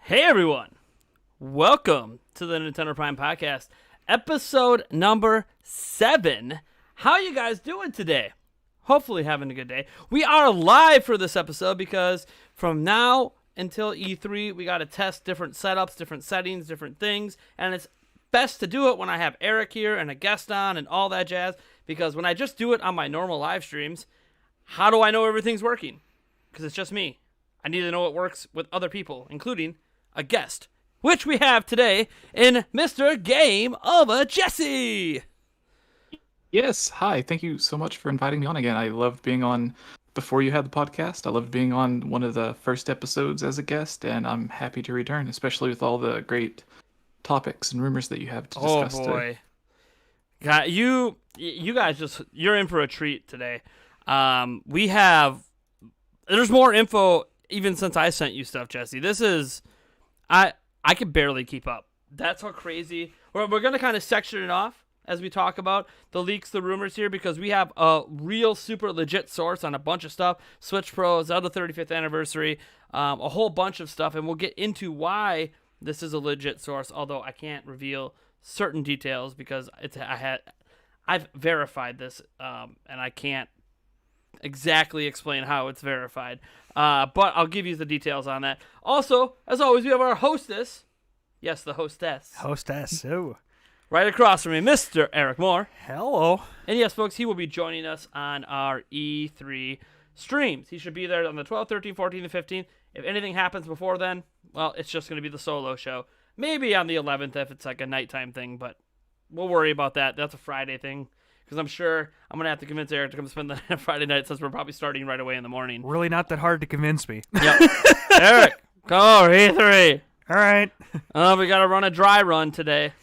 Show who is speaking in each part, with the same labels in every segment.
Speaker 1: Hey everyone, welcome to the Nintendo Prime Podcast, episode number 7. How you guys doing today? Hopefully having a good day. We are live for this episode because from now until E3, we got to test different setups, different settings, different things, and it's best to do it when I have Eric here and a guest on and all that jazz, because when I just do it on my normal live streams, how do I know everything's working? Because it's just me. I need to know it works with other people, including a guest, which we have today in Mr. GameOverJesse.
Speaker 2: Yes, hi. Thank you so much for inviting me on again. I loved being on before you had the podcast. I loved being on one of the first episodes as a guest, and I'm happy to return, especially with all the great topics and rumors that you have to discuss today.
Speaker 1: Oh boy. God, you guys you're in for a treat today. There's more info even since I sent you stuff, Jesse. This is I can barely keep up. That's how crazy. We're going to kind of section it off as we talk about the leaks, the rumors here, because we have a real super legit source on a bunch of stuff. Switch Pro, Zelda 35th anniversary, a whole bunch of stuff, and we'll get into why this is a legit source, although I can't reveal certain details because I've verified this, and I can't exactly explain how it's verified. But I'll give you the details on that. Also, as always, we have our hostess. Yes, the hostess.
Speaker 3: Hostess. Oh.
Speaker 1: Right across from me, Mr. Eric Moore.
Speaker 3: Hello.
Speaker 1: And yes, folks, he will be joining us on our E3 streams. He should be there on the 12th, 13th, 14th, and 15th. If anything happens before then, well, it's just going to be the solo show. Maybe on the 11th if it's like a nighttime thing, but we'll worry about that. That's a Friday thing. Because I'm sure I'm going to have to convince Eric to come spend the night Friday night since we're probably starting right away in the morning.
Speaker 3: Really not that hard to convince me.
Speaker 1: Yep. Eric, come over, E3.
Speaker 3: All right.
Speaker 1: We got to run a dry run today.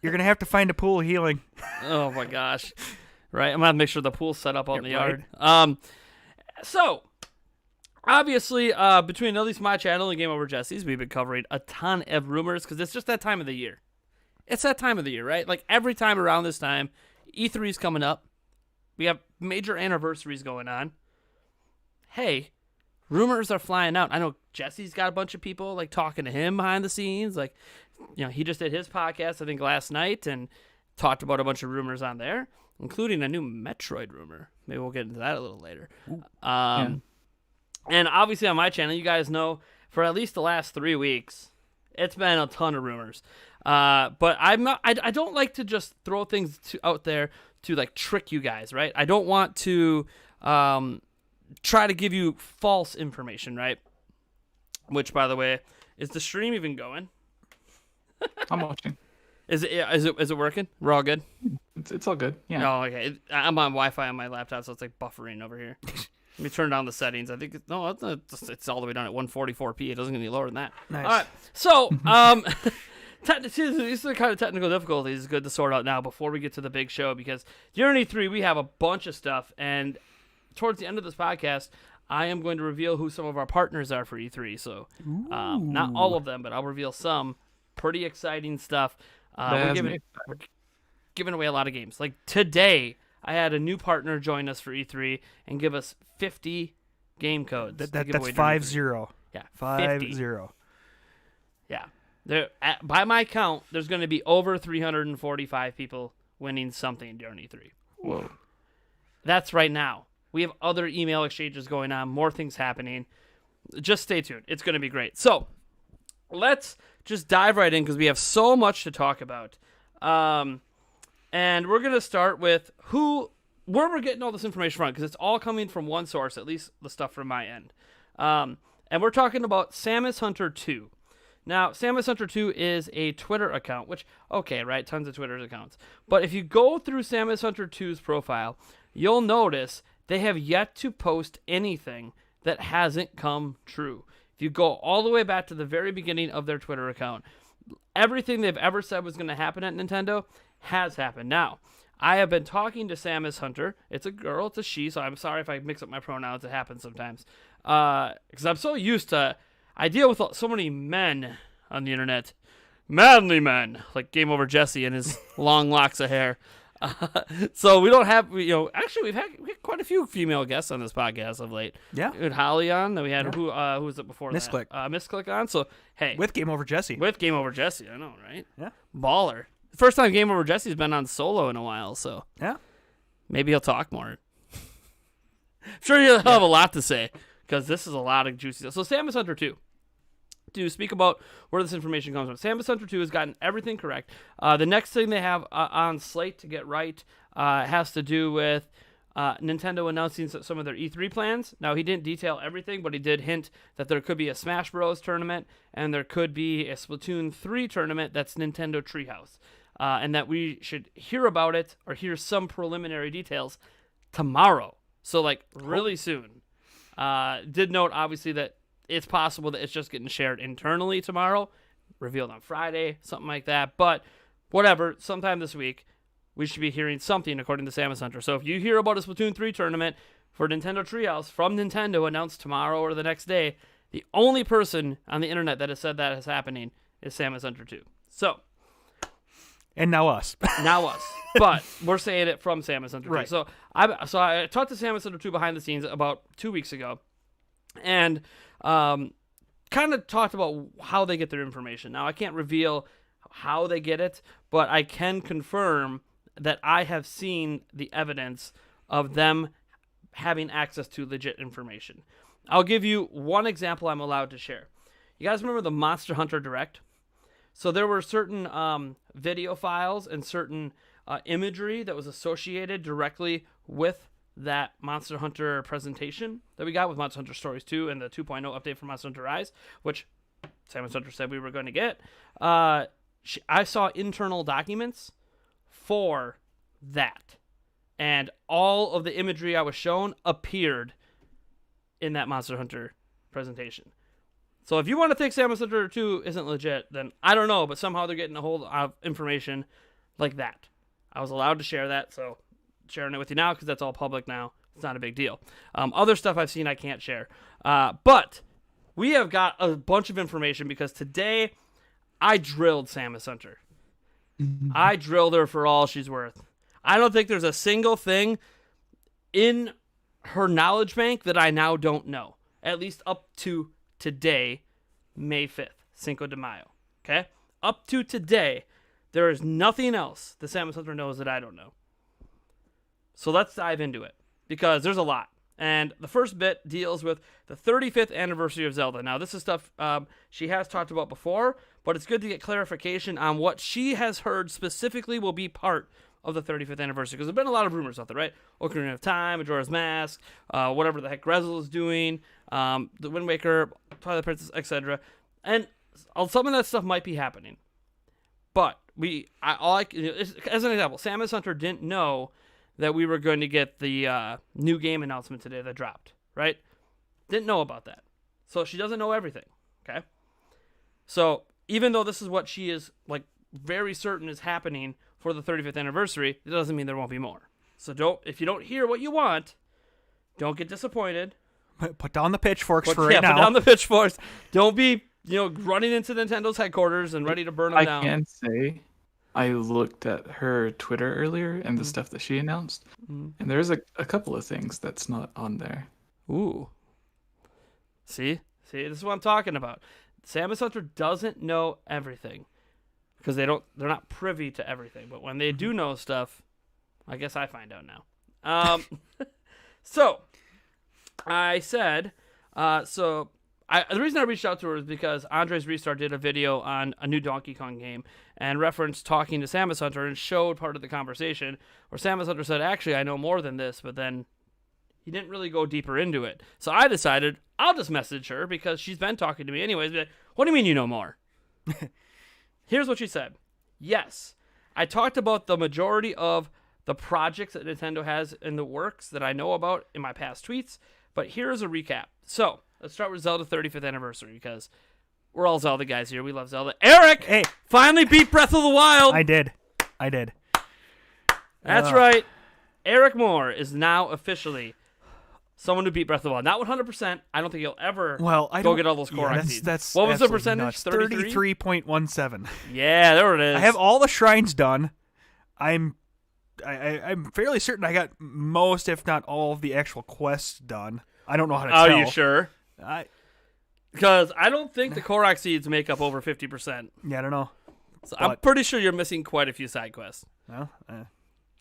Speaker 3: You're going to have to find a pool healing.
Speaker 1: Oh, my gosh. Right? I'm going to have to make sure the pool's set up out in the yard. So, obviously, between at least my channel and GameOverJesse's, we've been covering a ton of rumors because it's just that time of the year. It's that time of the year, right? Like every time around this time, E3 is coming up. We have major anniversaries going on. Hey, rumors are flying out. I know Jesse's got a bunch of people like talking to him behind the scenes. Like, you know, he just did his podcast, I think, last night and talked about a bunch of rumors on there, including a new Metroid rumor. Maybe we'll get into that a little later. And obviously on my channel, you guys know for at least the last 3 weeks, it's been a ton of rumors. But I don't like to just throw things out there to like trick you guys, right? I don't want to try to give you false information, right? Which, by the way, is the stream even going?
Speaker 2: I'm watching.
Speaker 1: Is it working? We're all good?
Speaker 2: It's all good, yeah.
Speaker 1: Oh, okay. I'm on Wi-Fi on my laptop, so it's like buffering over here. Let me turn down the settings. I think it's all the way down at 144p. It doesn't get any lower than that.
Speaker 3: Nice.
Speaker 1: All right. So, these are the kind of technical difficulties it's good to sort out now before we get to the big show, because during E3 we have a bunch of stuff, and towards the end of this podcast I am going to reveal who some of our partners are for E3. So not all of them, but I'll reveal some pretty exciting stuff. We're giving away a lot of games. Like today I had a new partner join us for E3 and give us 50 game codes.
Speaker 3: That's 50.
Speaker 1: Yeah,
Speaker 3: 50.
Speaker 1: Yeah. By my count, there's going to be over 345 people winning something during E3.
Speaker 2: Whoa.
Speaker 1: That's right now. We have other email exchanges going on, more things happening. Just stay tuned. It's going to be great. So let's just dive right in because we have so much to talk about. And we're going to start with where we're getting all this information from, because it's all coming from one source, at least the stuff from my end. And we're talking about Samus Hunter 2. Now, Samus Hunter 2 is a Twitter account, which, okay, right, tons of Twitter accounts. But if you go through Samus Hunter 2's profile, you'll notice they have yet to post anything that hasn't come true. If you go all the way back to the very beginning of their Twitter account, everything they've ever said was going to happen at Nintendo has happened. Now, I have been talking to Samus Hunter. It's a girl, it's a she, so I'm sorry if I mix up my pronouns. It happens sometimes. Because I'm so used to, I deal with so many men on the internet. Manly men, like GameOverJesse and his long locks of hair. So we don't have, actually we've had quite a few female guests on this podcast of late.
Speaker 3: Yeah.
Speaker 1: We had Holly on, then we had, who was it before
Speaker 3: Misclick.
Speaker 1: that? Misclick on, so hey.
Speaker 3: With GameOverJesse.
Speaker 1: With GameOverJesse, I know, right?
Speaker 3: Yeah.
Speaker 1: Baller. First time GameOverJesse's been on solo in a while, so.
Speaker 3: Yeah.
Speaker 1: Maybe he'll talk more. I'm sure he'll have a lot to say, because this is a lot of juicy stuff. So Samus Hunter 2. To speak about where this information comes from. Samus Hunter 2 has gotten everything correct. The next thing they have on slate to get right has to do with Nintendo announcing some of their E3 plans. Now, he didn't detail everything, but he did hint that there could be a Smash Bros. Tournament, and there could be a Splatoon 3 tournament that's Nintendo Treehouse. And that we should hear about it, or hear some preliminary details, tomorrow. So, really soon. Did note, obviously, that it's possible that it's just getting shared internally tomorrow, revealed on Friday, something like that. But whatever, sometime this week, we should be hearing something according to Samus Hunter. So if you hear about a Splatoon 3 tournament for Nintendo Treehouse from Nintendo announced tomorrow or the next day, the only person on the internet that has said that is happening is Samus Hunter 2. So.
Speaker 3: And now us.
Speaker 1: Now us. But we're saying it from Samus Hunter 2.
Speaker 3: Right.
Speaker 1: So I talked to Samus Hunter 2 behind the scenes about 2 weeks ago. And kind of talked about how they get their information. Now, I can't reveal how they get it, but I can confirm that I have seen the evidence of them having access to legit information. I'll give you one example I'm allowed to share. You guys remember the Monster Hunter Direct? So there were certain video files and certain imagery that was associated directly with that Monster Hunter presentation that we got with Monster Hunter Stories 2 and the 2.0 update for Monster Hunter Rise, which Samus Hunter said we were going to get. I saw internal documents for that, and all of the imagery I was shown appeared in that Monster Hunter presentation. So if you want to think Samus Hunter 2 isn't legit, then I don't know, but somehow they're getting a hold of information like that. I was allowed to share that, so sharing it with you now because that's all public now. It's not a big deal. Other stuff I've seen I can't share. But we have got a bunch of information because today I drilled Samus Hunter. I drilled her for all she's worth. I don't think there's a single thing in her knowledge bank that I now don't know. At least up to today, May 5th, Cinco de Mayo. Okay? Up to today, there is nothing else that Samus Hunter knows that I don't know. So let's dive into it, because there's a lot. And the first bit deals with the 35th anniversary of Zelda. Now, this is stuff she has talked about before, but it's good to get clarification on what she has heard specifically will be part of the 35th anniversary, because there's been a lot of rumors out there, right? Ocarina of Time, Majora's Mask, whatever the heck Grezzo is doing, the Wind Waker, Twilight Princess, etc. And some of that stuff might be happening. But as an example, Samus Hunter didn't know that we were going to get the new game announcement today that dropped, right? Didn't know about that. So she doesn't know everything, okay? So even though this is what she is very certain is happening for the 35th anniversary, it doesn't mean there won't be more. So if you don't hear what you want, don't get disappointed.
Speaker 3: Put down the pitchforks for right now.
Speaker 1: Put down the pitchforks. Don't be, running into Nintendo's headquarters and ready to burn them down.
Speaker 2: I can say I looked at her Twitter earlier and the stuff that she announced, and there's a couple of things that's not on there.
Speaker 1: Ooh. See, See, this is what I'm talking about. Samus Hunter doesn't know everything because they're not privy to everything. But when they do know stuff, I guess I find out now. So I said, the reason I reached out to her is because Andres Restart did a video on a new Donkey Kong game and referenced talking to Samus Hunter and showed part of the conversation where Samus Hunter said, actually, I know more than this, but then he didn't really go deeper into it. So I decided I'll just message her because she's been talking to me anyways. But what do you mean you know more? Here's what she said. Yes, I talked about the majority of the projects that Nintendo has in the works that I know about in my past tweets, but here's a recap. So let's start with Zelda 35th anniversary because we're all Zelda guys here. We love Zelda. Eric,
Speaker 3: Hey,
Speaker 1: finally beat Breath of the Wild.
Speaker 3: I did.
Speaker 1: That's right. Eric Moore is now officially someone who beat Breath of the Wild. Not 100%. I don't think he'll ever go get all those Korok seeds.
Speaker 3: That's
Speaker 1: what was the percentage?
Speaker 3: 33.17.
Speaker 1: Yeah, there it is.
Speaker 3: I have all the shrines done. I'm fairly certain I got most, if not all, of the actual quests done. I don't know how to tell.
Speaker 1: Are you sure? Because I don't think the Korok seeds make up over 50%.
Speaker 3: Yeah, I don't know.
Speaker 1: So I'm pretty sure you're missing quite a few side quests.
Speaker 3: Well,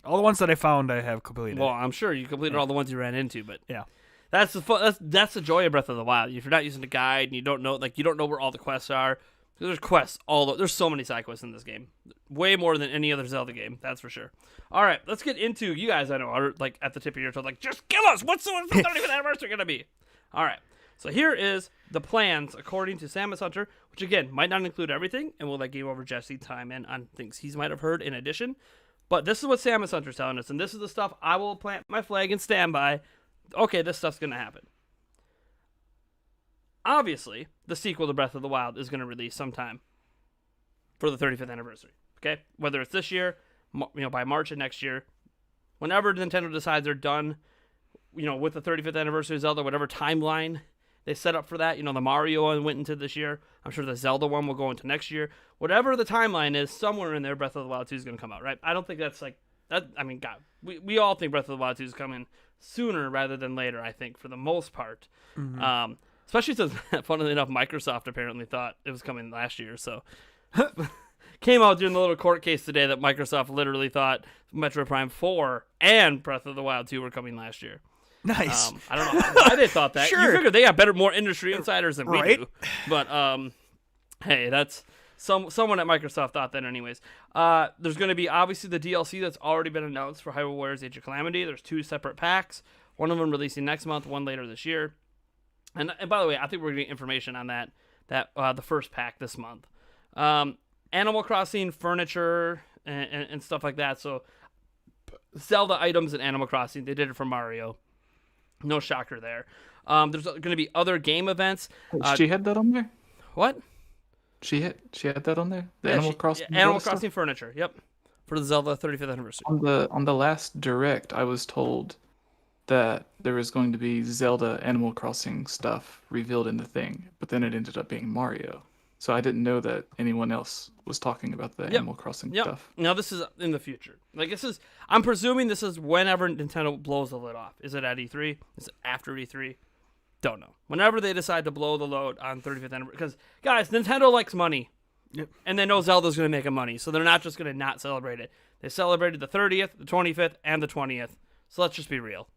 Speaker 3: all the ones that I found, I have completed.
Speaker 1: Well, I'm sure you completed all the ones you ran into, but
Speaker 3: yeah,
Speaker 1: that's the joy of Breath of the Wild. If you're not using the guide and you don't know where all the quests are, there's quests there's so many side quests in this game, way more than any other Zelda game. That's for sure. All right, let's get into you guys. I know are like at the tip of your tongue, like just kill us. What's the 35th anniversary gonna be? All right. So here is the plans according to Samus Hunter, which again might not include everything, and we'll let GameOverJesse time in on things he might have heard in addition. But this is what Samus Hunter's telling us, and this is the stuff I will plant my flag and stand by. Okay, this stuff's going to happen. Obviously, the sequel to Breath of the Wild is going to release sometime for the 35th anniversary. Okay? Whether it's this year, by March of next year, whenever Nintendo decides they're done, with the 35th anniversary of Zelda, whatever timeline they set up for that. The Mario one went into this year. I'm sure the Zelda one will go into next year. Whatever the timeline is, somewhere in there, Breath of the Wild 2 is going to come out, right? I don't think that's like that. I mean, God, we all think Breath of the Wild 2 is coming sooner rather than later, I think, for the most part. Mm-hmm. Especially since, funnily enough, Microsoft apparently thought it was coming last year. So came out during the little court case today that Microsoft literally thought Metroid Prime 4 and Breath of the Wild 2 were coming last year.
Speaker 3: Nice.
Speaker 1: I don't know why they thought that.
Speaker 3: Sure.
Speaker 1: You figure they got more industry insiders than we do. But hey, that's someone at Microsoft thought that anyways. There's going to be obviously the DLC that's already been announced for Hyrule Warriors Age of Calamity. There's 2 separate packs. One of them releasing next month, one later this year. And by the way, I think we're getting information on that the first pack this month. Animal Crossing furniture and stuff like that. So Zelda items in Animal Crossing. They did it for Mario. No shocker there. There's going to be other game events.
Speaker 2: She had that on there?
Speaker 1: What?
Speaker 2: She had that on there? Animal Crossing?
Speaker 1: Animal Crossing furniture, yep. For the Zelda 35th anniversary.
Speaker 2: On the last Direct, I was told that there was going to be Zelda Animal Crossing stuff revealed in the thing, but then it ended up being Mario. So I didn't know that anyone else was talking about the Animal Crossing stuff.
Speaker 1: Now this is in the future. I'm presuming this is whenever Nintendo blows the lid off. Is it at E3? Is it after E3? Don't know. Whenever they decide to blow the load on 35th anniversary, because guys, Nintendo likes money, and they know Zelda's going to make them money, so they're not just going to not celebrate it. They celebrated the 30th, the 25th, and the 20th. So let's just be real.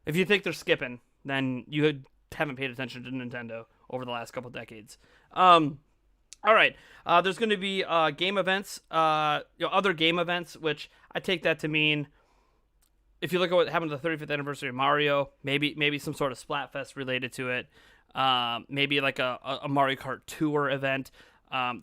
Speaker 1: If you think they're skipping, then you haven't paid attention to Nintendo over the last couple decades. All right. There's going to be game events, other game events, which I take that to mean, if you look at what happened to the 35th anniversary of Mario, maybe some sort of Splatfest related to it. Maybe like a Mario Kart tour event.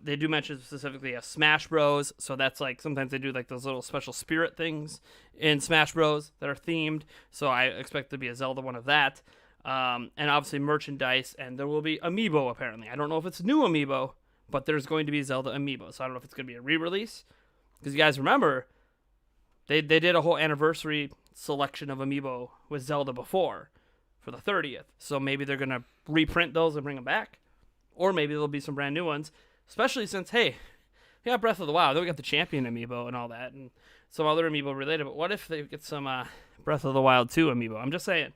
Speaker 1: They do mention specifically a Smash Bros. So that's like sometimes they do like those little special spirit things in Smash Bros. That are themed. So I expect to be a Zelda one of that. And obviously merchandise, and there will be Amiibo apparently. I don't know if it's new Amiibo, but there's going to be Zelda Amiibo. So I don't know if it's going to be a re-release. Because you guys remember, they did a whole anniversary selection of Amiibo with Zelda before for the 30th. So maybe they're going to reprint those and bring them back. Or maybe there'll be some brand new ones. Especially since, hey, we got Breath of the Wild. Then we got the Champion Amiibo and all that. And some other Amiibo related. But what if they get some Breath of the Wild 2 Amiibo? I'm just saying.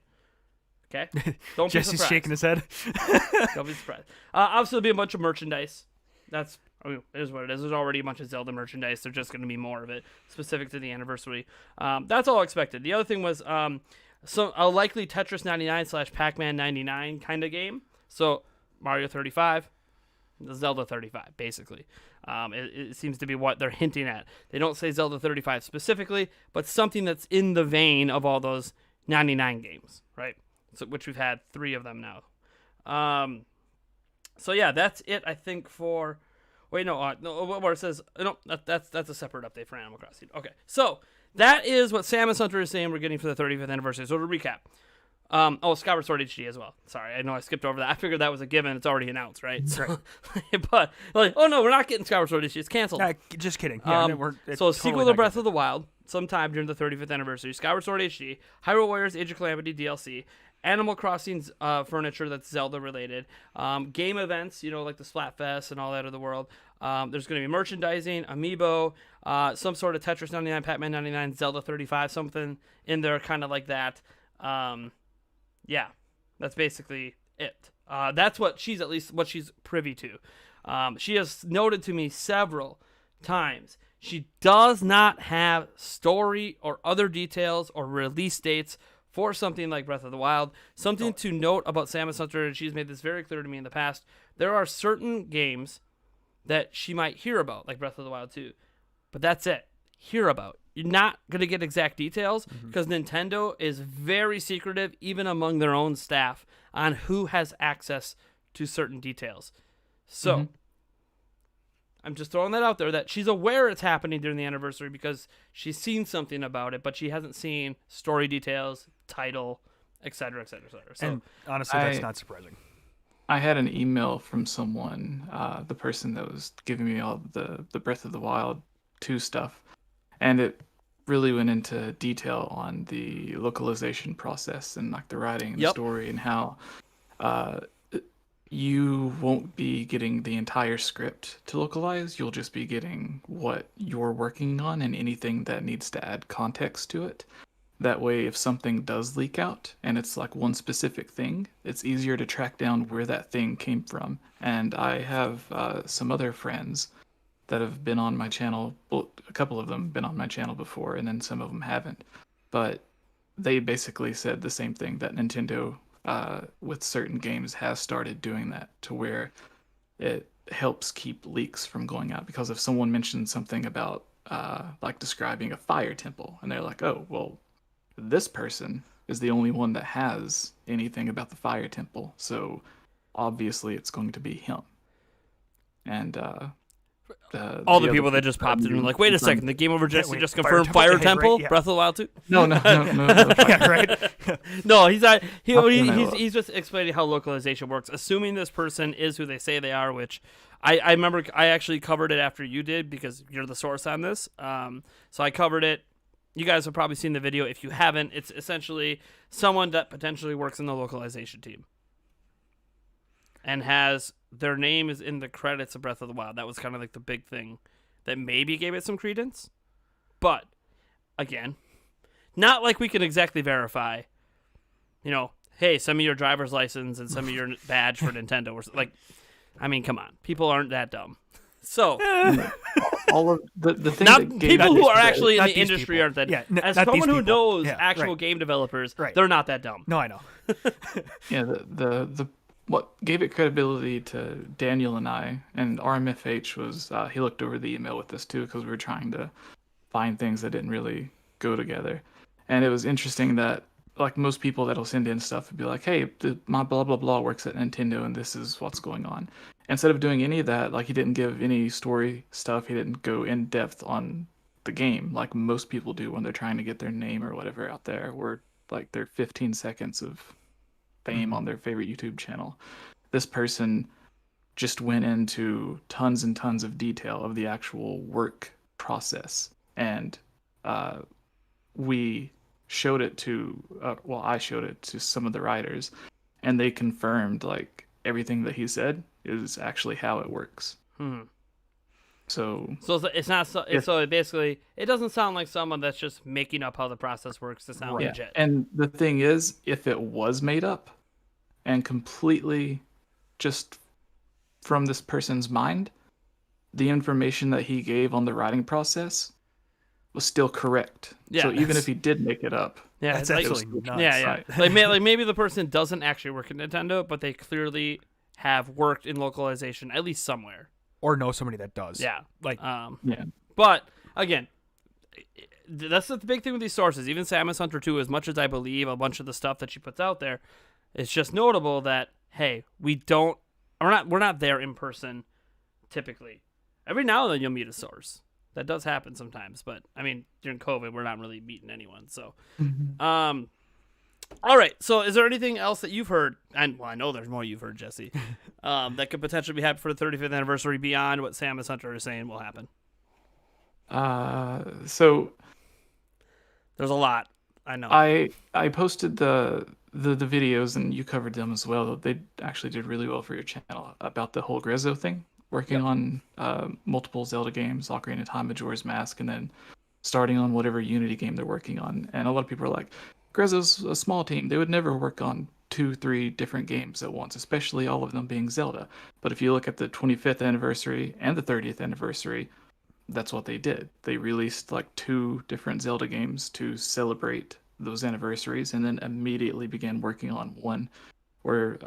Speaker 1: Okay, don't be
Speaker 3: Jesse's
Speaker 1: surprised.
Speaker 3: shaking his head.
Speaker 1: Don't be surprised. Obviously, there'll be a bunch of merchandise. It is what it is. There's already a bunch of Zelda merchandise. There's just going to be more of it specific to the anniversary. That's all expected. The other thing was a likely Tetris 99 / Pac-Man 99 kind of game. So Mario 35, the Zelda 35, basically. It seems to be what they're hinting at. They don't say Zelda 35 specifically, but something that's in the vein of all those 99 games, right? So, which we've had 3 of them now. So yeah, that's it. I think for. Wait, no. Where it says no, that's a separate update for Animal Crossing. Okay, so that is what Samus Hunter is saying we're getting for the 35th anniversary. So to recap, Skyward Sword HD as well. Sorry, I know I skipped over that. I figured that was a given. It's already announced, right? So, but oh no, we're not getting Skyward Sword HD. It's canceled.
Speaker 3: Just kidding. Yeah,
Speaker 1: so a sequel to Breath of the Wild, sometime during the 35th anniversary. Skyward Sword HD, Hyrule Warriors Age of Calamity DLC, Animal Crossing's furniture that's Zelda related, game events, like the Splatfest and all that of the world. There's going to be merchandising, amiibo, some sort of Tetris 99, Pac-Man 99, Zelda 35, something in there kind of like that. Yeah, that's basically it. That's what she's privy to. She has noted to me several times she does not have story or other details or release dates for something like Breath of the Wild. Something to note about Samus Hunter, and she's made this very clear to me in the past, there are certain games that she might hear about, like Breath of the Wild 2. But that's it. Hear about. You're not going to get exact details because Nintendo is very secretive, even among their own staff, on who has access to certain details. So, I'm just throwing that out there, that she's aware it's happening during the anniversary because she's seen something about it, but she hasn't seen story details, title, etc., etc., etc. So,
Speaker 3: and honestly, that's not surprising.
Speaker 2: I had an email from someone, the person that was giving me all the Breath of the Wild 2 stuff, and it really went into detail on the localization process and like the writing and the story and how you won't be getting the entire script to localize. You'll just be getting what you're working on and anything that needs to add context to it. That way, if something does leak out and it's like one specific thing, it's easier to track down where that thing came from. And I have some other friends that have been on my channel. Well, a couple of them have been on my channel before, and then some of them haven't. But they basically said the same thing, that Nintendo, with certain games, has started doing that to where it helps keep leaks from going out. Because if someone mentions something about like describing a fire temple, and they're like, oh, well, this person is the only one that has anything about the fire temple, so obviously it's going to be him. And
Speaker 1: all the people that just popped in and were like, wait a second, the GameOverJesse just confirmed Fire Temple,
Speaker 3: right? Yeah.
Speaker 1: Breath of the Wild 2?
Speaker 2: No.
Speaker 3: Yeah, right.
Speaker 1: No, he's not. He's just explaining how localization works. Assuming this person is who they say they are, which I remember I actually covered it after you did because you're the source on this. So I covered it. You guys have probably seen the video. If you haven't, it's essentially someone that potentially works in the localization team and has their name is in the credits of Breath of the Wild. That was kind of like the big thing that maybe gave it some credence. But again, not like we can exactly verify, hey, send me your driver's license and send me your badge for Nintendo. Or like, I mean, come on. People aren't that dumb. So,
Speaker 2: all of the thing
Speaker 1: not
Speaker 2: that
Speaker 1: people who are actually in
Speaker 3: not
Speaker 1: the
Speaker 3: these
Speaker 1: industry
Speaker 3: people.
Speaker 1: aren't that.
Speaker 3: Yeah,
Speaker 1: as
Speaker 3: not these
Speaker 1: someone who
Speaker 3: people.
Speaker 1: knows
Speaker 3: Yeah,
Speaker 1: actual
Speaker 3: right.
Speaker 1: game developers,
Speaker 3: Right.
Speaker 1: they're not that dumb.
Speaker 3: No, I know.
Speaker 2: Yeah, the what gave it credibility to Daniel and I, and RMFH was he looked over the email with us too, because we were trying to find things that didn't really go together. And it was interesting that like most people that'll send in stuff would be like, hey, my blah blah blah works at Nintendo and this is what's going on. Instead of doing any of that, like he didn't give any story stuff, he didn't go in depth on the game like most people do when they're trying to get their name or whatever out there, or like their 15 seconds of fame on their favorite YouTube channel. This person just went into tons and tons of detail of the actual work process, and we showed it to I showed it to some of the writers, and they confirmed like everything that he said is actually how it works. So
Speaker 1: it's not so. So basically, it doesn't sound like someone that's just making up how the process works to sound legit.
Speaker 2: And the thing is, if it was made up and completely just from this person's mind, the information that he gave on the writing process was still correct.
Speaker 1: Yeah,
Speaker 2: so even if he did make it up,
Speaker 3: That's actually nuts.
Speaker 1: Yeah.
Speaker 2: Right.
Speaker 1: like maybe the person doesn't actually work at Nintendo, but they clearly have worked in localization at least somewhere.
Speaker 3: Or know somebody that does.
Speaker 1: Yeah.
Speaker 3: Like,
Speaker 2: yeah.
Speaker 1: But again, that's the big thing with these sources. Even Samus Hunter 2, as much as I believe a bunch of the stuff that she puts out there, it's just notable that hey, we're not there in person typically. Every now and then you'll meet a source. That does happen sometimes, but I mean during COVID we're not really meeting anyone. So, all right. So is there anything else that you've heard? And well, I know there's more you've heard, Jesse. That could potentially be happening for the 35th anniversary beyond what Samus Hunter is saying will happen.
Speaker 2: So
Speaker 1: there's a lot. I know.
Speaker 2: I posted the videos and you covered them as well. They actually did really well for your channel about the whole Grezzo thing. Working on multiple Zelda games, Ocarina of Time, Majora's Mask, and then starting on whatever Unity game they're working on. And a lot of people are like, Grezzo's a small team. They would never work on 2-3 different games at once, especially all of them being Zelda. But if you look at the 25th anniversary and the 30th anniversary, that's what they did. They released like 2 different Zelda games to celebrate those anniversaries, and then immediately began working on one where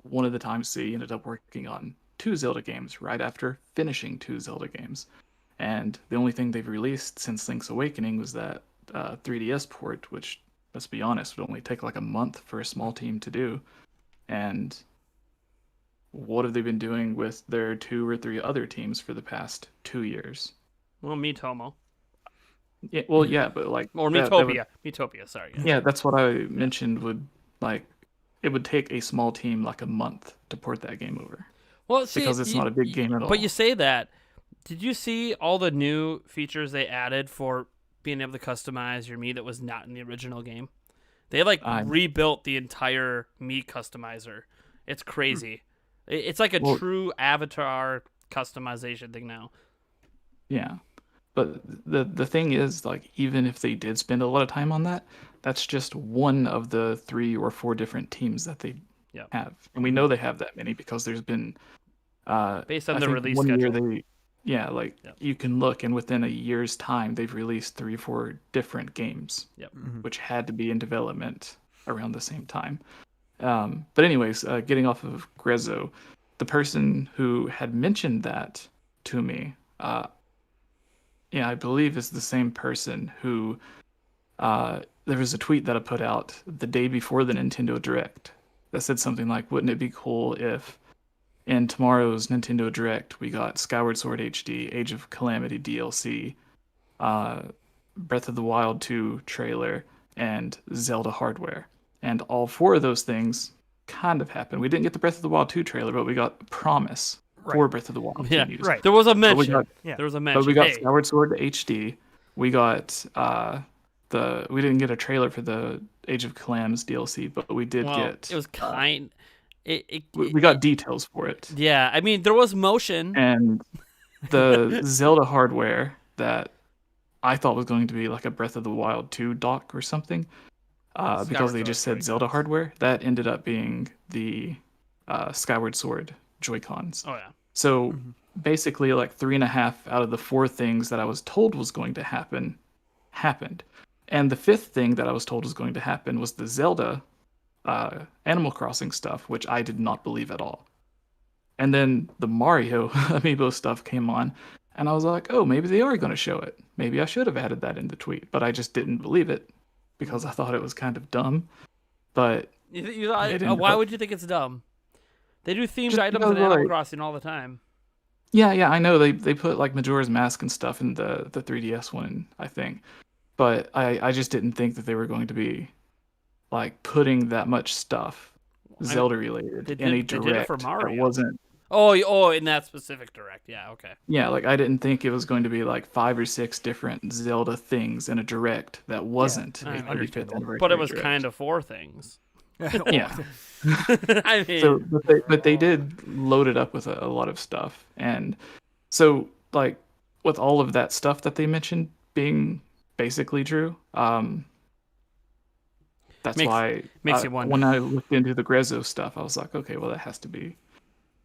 Speaker 2: one of the times they ended up working on 2 Zelda games right after finishing 2 Zelda games. And the only thing they've released since Link's Awakening was that 3DS port, which, let's be honest, would only take like a month for a small team to do. And what have they been doing with their 2 or 3 other teams for the past 2 years?
Speaker 1: Well, Miitomo.
Speaker 2: Yeah, well, yeah, but like...
Speaker 1: Or Miitopia. Miitopia, sorry.
Speaker 2: Yeah, that's what I mentioned would, like, it would take a small team like a month to port that game over.
Speaker 1: Well, see,
Speaker 2: because it's not a big game at all.
Speaker 1: But you say that. Did you see all the new features they added for being able to customize your Mii that was not in the original game? They rebuilt the entire Mii customizer. It's crazy. It's like a true avatar customization thing now.
Speaker 2: Yeah. But the thing is, like, even if they did spend a lot of time on that, that's just one of the 3 or 4 different teams that they have. And we know they have that many because there's been
Speaker 1: based on the release schedule.
Speaker 2: You can look, and within a year's time they've released 3 or 4 different games, which had to be in development around the same time. But anyways, getting off of Grezzo, the person who had mentioned that to me, I believe is the same person who there was a tweet that I put out the day before the Nintendo Direct that said something like, wouldn't it be cool if in tomorrow's Nintendo Direct we got Skyward Sword HD, Age of Calamity DLC, Breath of the Wild 2 trailer, and Zelda hardware. And all 4 of those things kind of happened. We didn't get the Breath of the Wild 2 trailer, but we got promise for Breath of the Wild 2 news.
Speaker 1: Right. There was a mention. There was a mention.
Speaker 2: But we got Skyward Sword HD. We got we didn't get a trailer for the Age of Calams DLC, but we did get...
Speaker 1: It was kind...
Speaker 2: we got details for it.
Speaker 1: Yeah, I mean, there was motion.
Speaker 2: And the Zelda hardware that I thought was going to be like a Breath of the Wild 2 dock or something, because they just said Zelda hardware, that ended up being the Skyward Sword Joy-Cons.
Speaker 1: Oh, yeah.
Speaker 2: So basically, like 3.5 out of the 4 things that I was told was going to happen, happened. And the 5th thing that I was told was going to happen was the Zelda Animal Crossing stuff, which I did not believe at all. And then the Mario amiibo stuff came on, and I was like, oh, maybe they are going to show it. Maybe I should have added that in the tweet, but I just didn't believe it because I thought it was kind of dumb. But
Speaker 1: why would you think it's dumb? They do themed items in Animal Crossing all the time.
Speaker 2: Yeah, I know they put like Majora's Mask and stuff in the 3DS one, I think. But I just didn't think that they were going to be like putting that much stuff Zelda related in a direct.
Speaker 1: They did it for Mario.
Speaker 2: It wasn't.
Speaker 1: Oh, in that specific direct. Yeah, okay.
Speaker 2: Yeah, like I didn't think it was going to be like 5 or 6 different Zelda things in a direct that wasn't a 35th anniversary.
Speaker 1: But it was
Speaker 2: direct.
Speaker 1: kind of 4 things.
Speaker 2: Yeah.
Speaker 1: I mean,
Speaker 2: so, but they did load it up with a lot of stuff, and so like with all of that stuff that they mentioned being basically true, that's why
Speaker 1: makes you wonder.
Speaker 2: when I looked into the Grezzo stuff, I was like, okay, well that has to be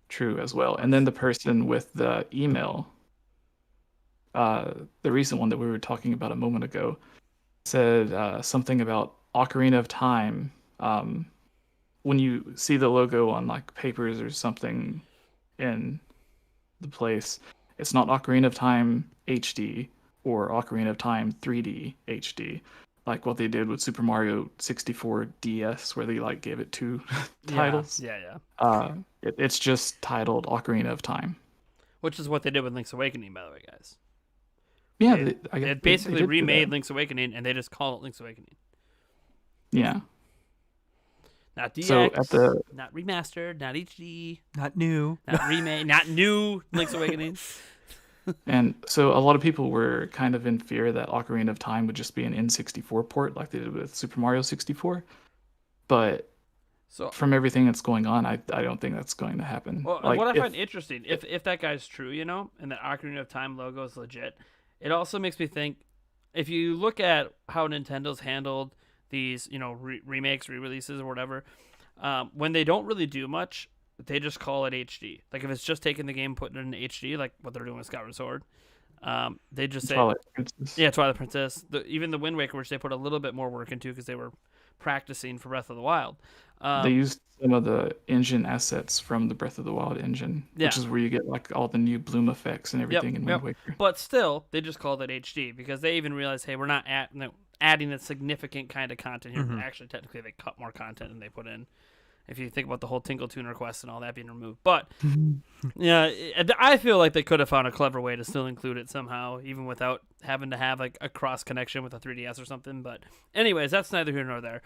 Speaker 2: true as well. And then the person with the email, the recent one that we were talking about a moment ago, said something about Ocarina of Time. When you see the logo on like papers or something in the place, it's not Ocarina of Time HD or Ocarina of Time 3D HD, like what they did with Super Mario 64 DS, where they like gave it two titles.
Speaker 1: Yeah.
Speaker 2: It's just titled Ocarina of Time.
Speaker 1: Which is what they did with Link's Awakening, by the way, guys.
Speaker 2: Yeah,
Speaker 1: It basically remade Link's Awakening, and they just call it Link's Awakening.
Speaker 2: Yeah.
Speaker 1: Not DX,
Speaker 2: So
Speaker 1: not remastered, not HD,
Speaker 3: Not new.
Speaker 1: not remade, not new Link's Awakening.
Speaker 2: And so a lot of people were kind of in fear that Ocarina of Time would just be an N64 port like they did with Super Mario 64. But from everything that's going on, I don't think that's going to happen.
Speaker 1: Well,
Speaker 2: like,
Speaker 1: what I find interesting, if that guy's true, and that Ocarina of Time logo is legit, it also makes me think, if you look at how Nintendo's handled these, remakes, re-releases, or whatever, when they don't really do much, they just call it HD. Like, if it's just taking the game, putting it in HD, like what they're doing with Skyward Sword, they just say...
Speaker 2: Twilight Princess.
Speaker 1: Yeah, Twilight Princess. Even the Wind Waker, which they put a little bit more work into because they were practicing for Breath of the Wild.
Speaker 2: They used some of the engine assets from the Breath of the Wild engine, which is where you get like all the new bloom effects and everything in Wind Waker.
Speaker 1: But still, they just called it HD because they even realized, hey, we're not adding a significant kind of content here. Actually, technically, they cut more content than they put in. If you think about the whole Tingle Tuner quest and all that being removed. But, I feel like they could have found a clever way to still include it somehow, even without having to have like a cross connection with a 3DS or something. But anyways, that's neither here nor there.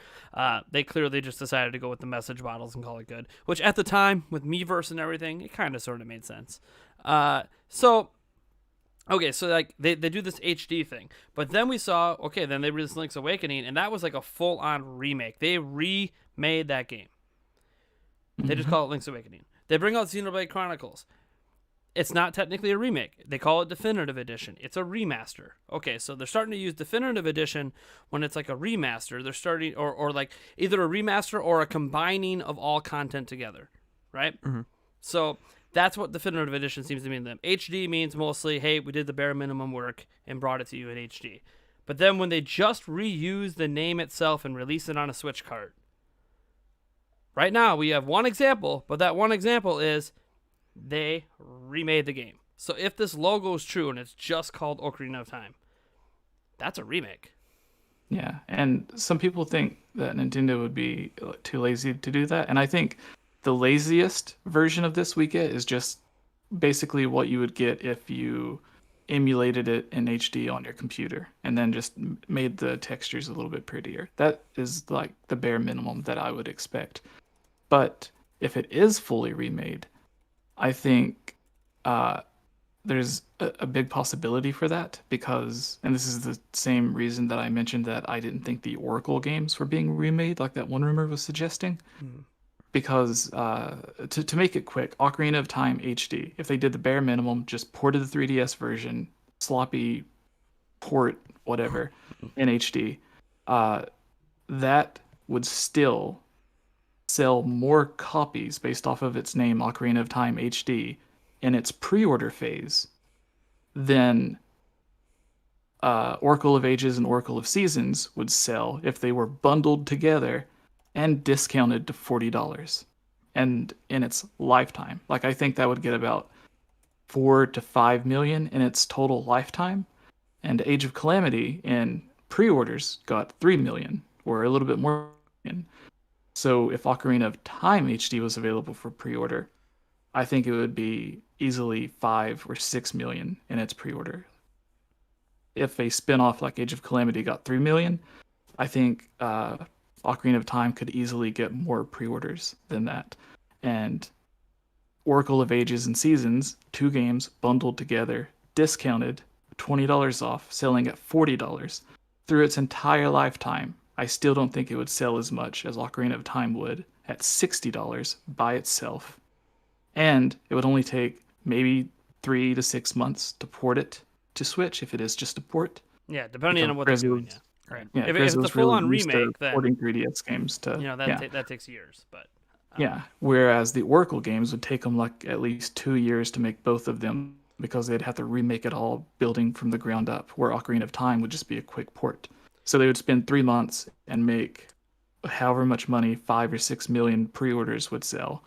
Speaker 1: They clearly just decided to go with the message bottles and call it good, which at the time, with Miiverse and everything, it kind of sort of made sense. So like they do this HD thing, but then we saw, then they released Link's Awakening, and that was like a full-on remake. They remade that game. They just call it Link's Awakening. They bring out Xenoblade Chronicles. It's not technically a remake. They call it Definitive Edition. It's a remaster. Okay, so they're starting to use Definitive Edition when it's like a remaster. They're starting, or like either a remaster or a combining of all content together, right? Mm-hmm. So that's what Definitive Edition seems to mean to them. HD means mostly, hey, we did the bare minimum work and brought it to you in HD. But then when they just reuse the name itself and release it on a Switch cart, right now, we have one example, but that one example is they remade the game. So if this logo is true and it's just called Ocarina of Time, that's a remake.
Speaker 2: Yeah, and some people think that Nintendo would be too lazy to do that, and I think the laziest version of this we get is just basically what you would get if you emulated it in HD on your computer and then just made the textures a little bit prettier. That is like the bare minimum that I would expect. But if it is fully remade, I think there's a big possibility for that because, and this is the same reason that I mentioned that I didn't think the Oracle games were being remade, like that one rumor was suggesting. Because to make it quick, Ocarina of Time HD, if they did the bare minimum, just ported the 3DS version, sloppy port, whatever, in HD, that would still sell more copies based off of its name, Ocarina of Time HD, in its pre-order phase than Oracle of Ages and Oracle of Seasons would sell if they were bundled together and discounted to $40 and in its lifetime. Like, I think that would get about 4 to 5 million in its total lifetime, and Age of Calamity in pre-orders got 3 million or a little bit more. So if Ocarina of Time HD was available for pre-order, I think it would be easily 5 or 6 million in its pre-order. If a spin-off like Age of Calamity got 3 million, I think Ocarina of Time could easily get more pre-orders than that. And Oracle of Ages and Seasons, 2 games bundled together, discounted, $20 off, selling at $40 through its entire lifetime. I still don't think it would sell as much as Ocarina of Time would at $60 by itself. And it would only take maybe 3 to 6 months to port it to Switch if it is just a port.
Speaker 1: Yeah, depending on what they're doing. Yeah.
Speaker 3: Right.
Speaker 2: Yeah,
Speaker 1: If it's a
Speaker 2: Grezzo's
Speaker 1: full-on
Speaker 2: really used to
Speaker 1: remake, then
Speaker 2: porting 3DS games to
Speaker 1: that takes years. But
Speaker 2: yeah. Whereas the Oracle games would take them like at least 2 years to make both of them because they'd have to remake it all building from the ground up. Where Ocarina of Time would just be a quick port. So they would spend 3 months and make however much money 5 or 6 million pre-orders would sell,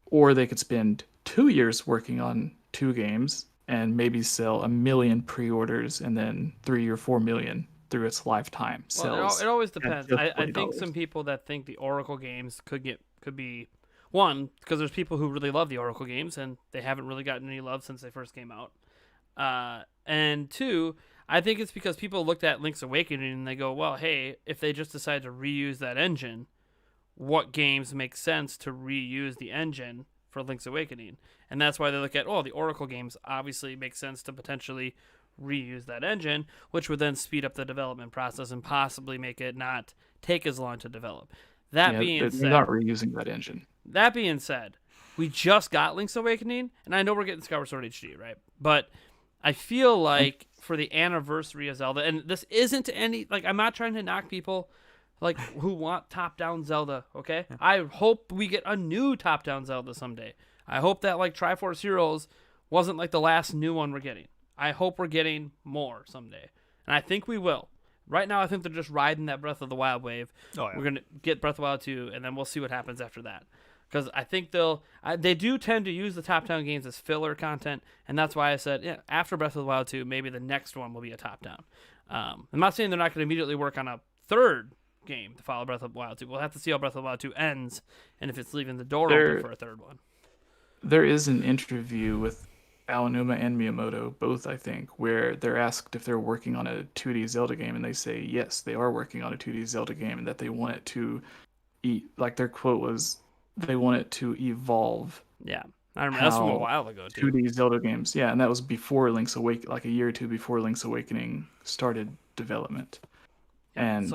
Speaker 2: or they could spend 2 years working on 2 games and maybe sell 1 million pre-orders and then 3 or 4 million through its lifetime
Speaker 1: well,
Speaker 2: sells.
Speaker 1: it always depends.
Speaker 2: just
Speaker 1: I think
Speaker 2: $40.
Speaker 1: some people that think the Oracle games could be one, because there's people who really love the Oracle games and they haven't really gotten any love since they first came out. And two, I think it's because people looked at Link's Awakening and they go, well, hey, if they just decide to reuse that engine, what games make sense to reuse the engine for Link's Awakening? And that's why they look at, the Oracle games obviously make sense to potentially reuse that engine, which would then speed up the development process and possibly make it not take as long to develop. That being said,
Speaker 2: they're not reusing that engine.
Speaker 1: That being said, we just got Link's Awakening, and I know we're getting Skyward Sword HD, right? But I feel like for the anniversary of Zelda, and this isn't any, like, I'm not trying to knock people like who want top-down Zelda, okay? I hope we get a new top-down Zelda someday. I hope that, like, Triforce Heroes wasn't like the last new one we're getting. I hope we're getting more someday. And I think we will. Right now, I think they're just riding that Breath of the Wild wave.
Speaker 3: Oh, yeah.
Speaker 1: We're going to get Breath of the Wild 2, and then we'll see what happens after that. Because I think they do tend to use the top-down games as filler content, and that's why I said, after Breath of the Wild 2, maybe the next one will be a top-down. I'm not saying they're not going to immediately work on a third game to follow Breath of the Wild 2. We'll have to see how Breath of the Wild 2 ends, and if it's leaving the door open for a third one.
Speaker 2: There is an interview with Aonuma and Miyamoto, both I think, where they're asked if they're working on a 2D Zelda game, and they say yes, they are working on a 2D Zelda game, and that they want it to like their quote was, they want it to evolve.
Speaker 1: Yeah, I remember that's from a while ago too.
Speaker 2: 2D Zelda games, yeah, and that was before Link's Awakening, like a year or two before Link's Awakening started development.
Speaker 1: Yeah,
Speaker 2: and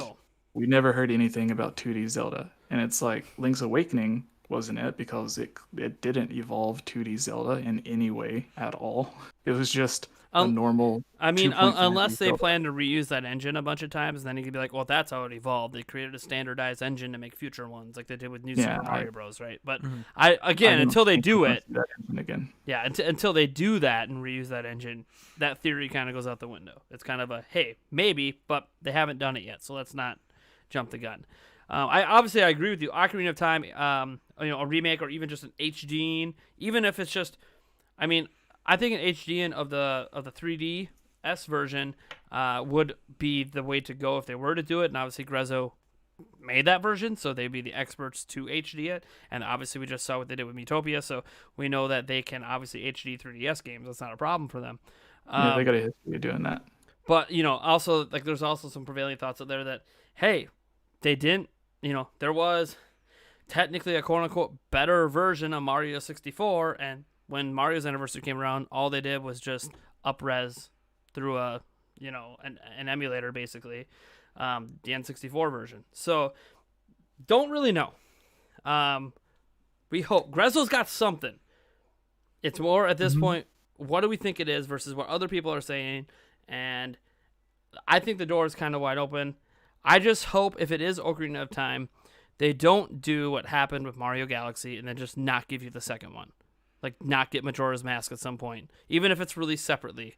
Speaker 2: we never heard anything about 2D Zelda, and it's like Link's Awakening wasn't it because it didn't evolve 2D Zelda in any way at all. It was just a normal.
Speaker 1: I mean,
Speaker 2: 2.5D
Speaker 1: unless they
Speaker 2: Zelda.
Speaker 1: plan to reuse that engine a bunch of times, then you could be like, well, that's how it evolved. They created a standardized engine to make future ones, like they did with New Super Mario Bros. Right? But until they do it, until they do that and reuse that engine, that theory kind of goes out the window. It's kind of a hey, maybe, but they haven't done it yet, so let's not jump the gun. I agree with you. Ocarina of Time, a remake or even just an HD, even if it's just, I mean, I think an HD of the 3DS version would be the way to go if they were to do it. And obviously, Grezzo made that version, so they'd be the experts to HD it. And obviously, we just saw what they did with Miitopia, so we know that they can obviously HD 3DS games. That's not a problem for them.
Speaker 2: Yeah, they got a history of doing that.
Speaker 1: But also like there's also some prevailing thoughts out there that hey, they didn't. There was technically a quote-unquote better version of Mario 64, and when Mario's anniversary came around, all they did was just up-res through an emulator, basically, the N64 version. So, don't really know. We hope. Grezzo's got something. It's more, at this point, what do we think it is versus what other people are saying, and I think the door is kind of wide open. I just hope if it is Ocarina of Time, they don't do what happened with Mario Galaxy and then just not give you the second one. Like, not get Majora's Mask at some point, even if it's released separately.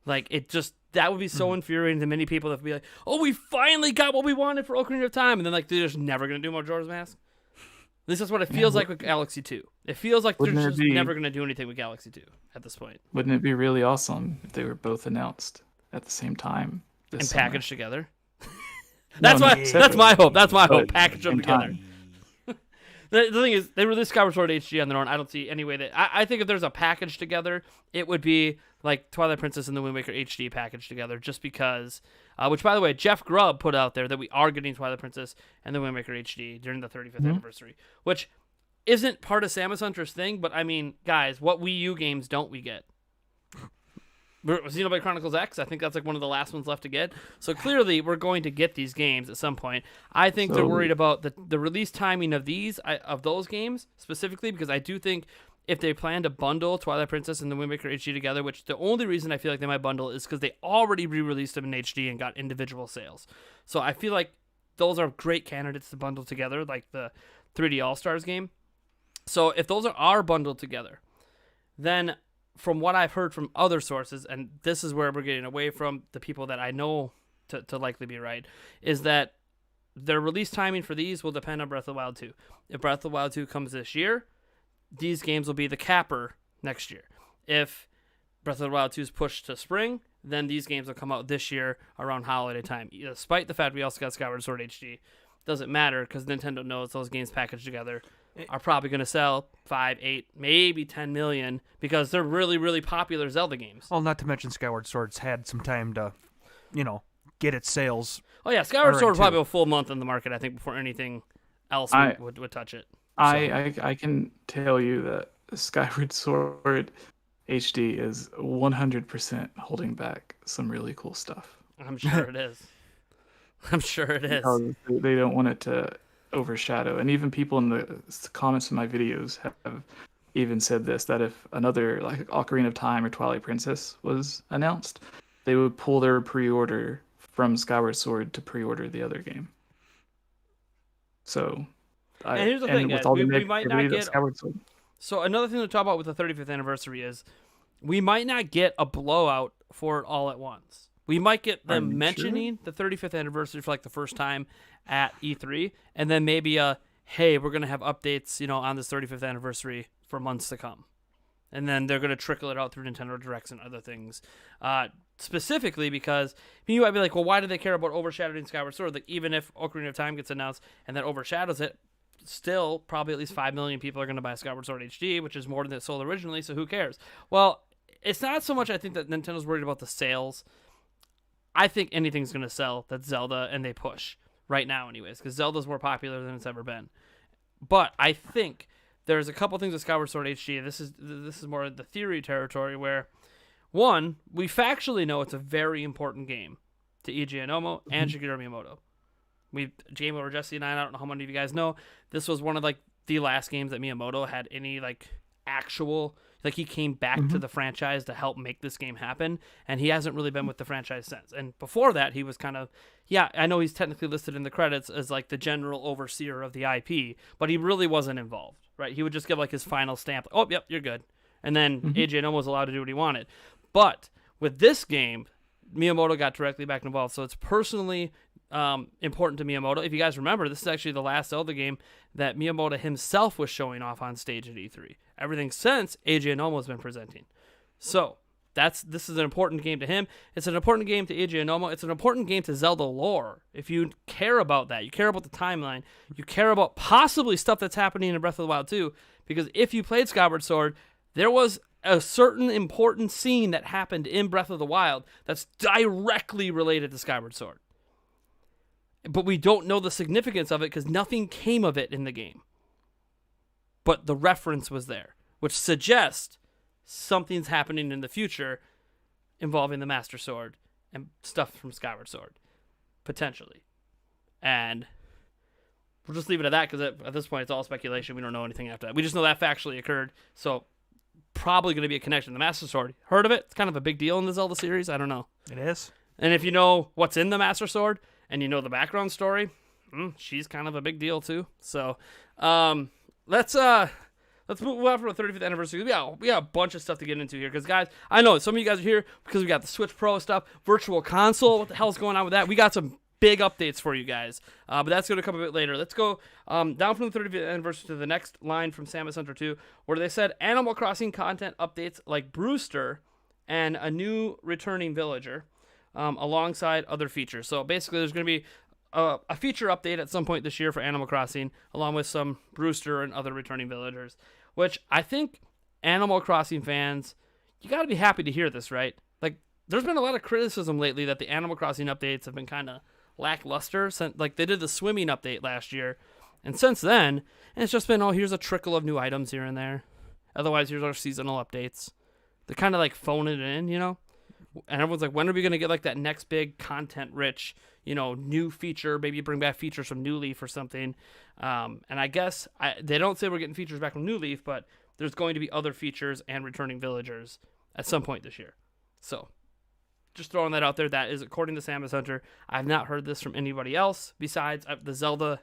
Speaker 1: Like, that would be so infuriating to many people that would be like, oh, we finally got what we wanted for Ocarina of Time, and then, like, they're just never going to do Majora's Mask. At least that's what it feels like with Galaxy 2. It feels like they're just never going to do anything with Galaxy 2 at this point.
Speaker 2: Wouldn't it be really awesome if they were both announced at the same time
Speaker 1: and
Speaker 2: summer?
Speaker 1: Packaged together? That's my hope. That's my hope. Package them together. The thing is, they released Skyward Sword HD on their own. I don't see any way that... I think if there's a package together, it would be like Twilight Princess and the Wind Waker HD packaged together, just because... which, by the way, Jeff Grubb put out there that we are getting Twilight Princess and the Wind Waker HD during the 35th anniversary, which isn't part of Samus Hunter's thing, but, I mean, guys, what Wii U games don't we get? Xenoblade Chronicles X, I think that's like one of the last ones left to get. So clearly, we're going to get these games at some point. I think they're worried about the release timing of those games specifically, because I do think if they plan to bundle Twilight Princess and the Wind Waker HD together, which the only reason I feel like they might bundle is because they already re-released them in HD and got individual sales. So I feel like those are great candidates to bundle together, like the 3D All-Stars game. So if those are bundled together, then from what I've heard from other sources, and this is where we're getting away from the people that I know to likely be right, is that their release timing for these will depend on Breath of the Wild 2. If Breath of the Wild 2 comes this year, these games will be the capper next year. If Breath of the Wild 2 is pushed to spring, then these games will come out this year around holiday time. Despite the fact we also got Skyward Sword HD, doesn't matter because Nintendo knows those games packaged together are probably going to sell 5, 8, maybe 10 million because they're really, really popular Zelda games.
Speaker 3: Well, not to mention Skyward Sword's had some time to, get its sales.
Speaker 1: Oh yeah, Skyward Sword probably a full month in the market, I think, before anything else would touch it. So.
Speaker 2: I can tell you that Skyward Sword HD is 100% holding back some really cool stuff.
Speaker 1: I'm sure it is. I'm sure it is.
Speaker 2: They don't want it to overshadow. And even people in the comments of my videos have even said this, that if another like Ocarina of Time or Twilight Princess was announced, they would pull their pre-order from Skyward Sword to pre-order the other game. So,
Speaker 1: and here's the thing, guys. We might not get
Speaker 2: Skyward Sword.
Speaker 1: So another thing to talk about with the 35th anniversary is we might not get a blowout for it all at once. We might get them mentioning the 35th anniversary for like the first time at E3, and then maybe hey, we're gonna have updates, on this 35th anniversary for months to come, and then they're gonna trickle it out through Nintendo Directs and other things. Specifically because you might be like, well, why do they care about overshadowing Skyward Sword? Like, even if Ocarina of Time gets announced and that overshadows it, still probably at least 5 million people are going to buy Skyward Sword HD, which is more than it sold originally, so who cares? Well, it's not so much I think that Nintendo's worried about the sales. I think anything's going to sell that's Zelda, and they push right now anyways, because Zelda's more popular than it's ever been. But I think there's a couple things with Skyward Sword HD. This is more the theory territory where, one, we factually know it's a very important game to Eiji Aono and Shigeru Miyamoto. GameOverJesse and I don't know how many of you guys know, this was one of like the last games that Miyamoto had any like actual, like he came back to the franchise to help make this game happen, and he hasn't really been with the franchise since. And before that, he was kind of, I know he's technically listed in the credits as like the general overseer of the IP, but he really wasn't involved, right? He would just give like his final stamp, oh, yep, you're good. And then Eiji Aono was allowed to do what he wanted. But with this game, Miyamoto got directly back involved, so it's personally important to Miyamoto. If you guys remember, this is actually the last Zelda game that Miyamoto himself was showing off on stage at E3. Everything since Eiji Aono has been presenting. So this is an important game to him. It's an important game to Eiji Aono. It's an important game to Zelda lore. If you care about that, you care about the timeline, you care about possibly stuff that's happening in Breath of the Wild 2, because if you played Skyward Sword, there was a certain important scene that happened in Breath of the Wild that's directly related to Skyward Sword. But we don't know the significance of it because nothing came of it in the game. But the reference was there, which suggests something's happening in the future involving the Master Sword and stuff from Skyward Sword, potentially. And we'll just leave it at that because at this point it's all speculation. We don't know anything after that. We just know that factually occurred, so probably going to be a connection to the Master Sword. Heard of it? It's kind of a big deal in the Zelda series. I don't know.
Speaker 3: It is.
Speaker 1: And if you know what's in the Master Sword and you know the background story, she's kind of a big deal too. So let's move on from the 35th anniversary. We got a bunch of stuff to get into here because, guys, I know some of you guys are here because we got the Switch Pro stuff, Virtual Console. What the hell's going on with that? We got some big updates for you guys, but that's going to come a bit later. Let's go down from the 35th anniversary to the next line from Samus Hunter 2, where they said Animal Crossing content updates like Brewster and a new returning villager, alongside other features. So basically, there's going to be a feature update at some point this year for Animal Crossing, along with some Brewster and other returning villagers, which I think Animal Crossing fans, you got to be happy to hear this, right? Like, there's been a lot of criticism lately that the Animal Crossing updates have been kind of lackluster. Like, they did the swimming update last year, and since then, it's just been, here's a trickle of new items here and there. Otherwise, here's our seasonal updates. They're kind of like phoning it in, And everyone's like, when are we going to get like that next big content-rich, new feature? Maybe bring back features from New Leaf or something. And I guess they don't say we're getting features back from New Leaf, but there's going to be other features and returning villagers at some point this year. So, just throwing that out there. That is according to Samus Hunter. I've not heard this from anybody else besides the Zelda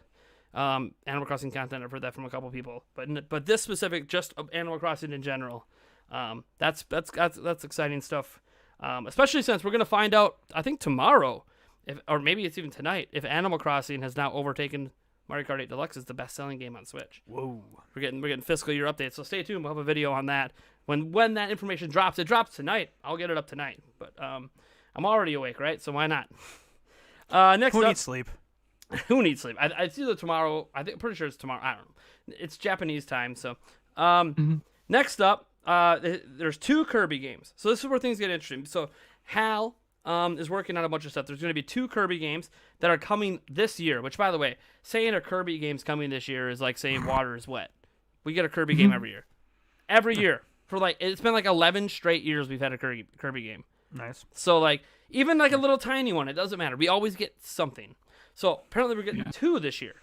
Speaker 1: Animal Crossing content. I've heard that from a couple people, but this specific, just Animal Crossing in general, that's exciting stuff. Especially since we're gonna find out, I think tomorrow, or maybe it's even tonight, if Animal Crossing has now overtaken Mario Kart 8 Deluxe as the best-selling game on Switch.
Speaker 3: Whoa!
Speaker 1: We're getting fiscal year updates, so stay tuned. We'll have a video on that when that information drops. It drops tonight. I'll get it up tonight, but I'm already awake, right? So why not? Next
Speaker 3: Who
Speaker 1: up,
Speaker 3: needs sleep?
Speaker 1: who needs sleep? It's either tomorrow. Pretty sure it's tomorrow. I don't know. It's Japanese time, so. Next up, there's 2 Kirby games. So this is where things get interesting. So Hal is working on a bunch of stuff. There's going to be 2 Kirby games that are coming this year. Which, by the way, saying a Kirby game's coming this year is like saying water is wet. We get a Kirby game every year. Every year. It's been like 11 straight years we've had a Kirby game.
Speaker 3: Nice.
Speaker 1: So, like, even like a little tiny one, it doesn't matter. We always get something. So, apparently we're getting 2 this year.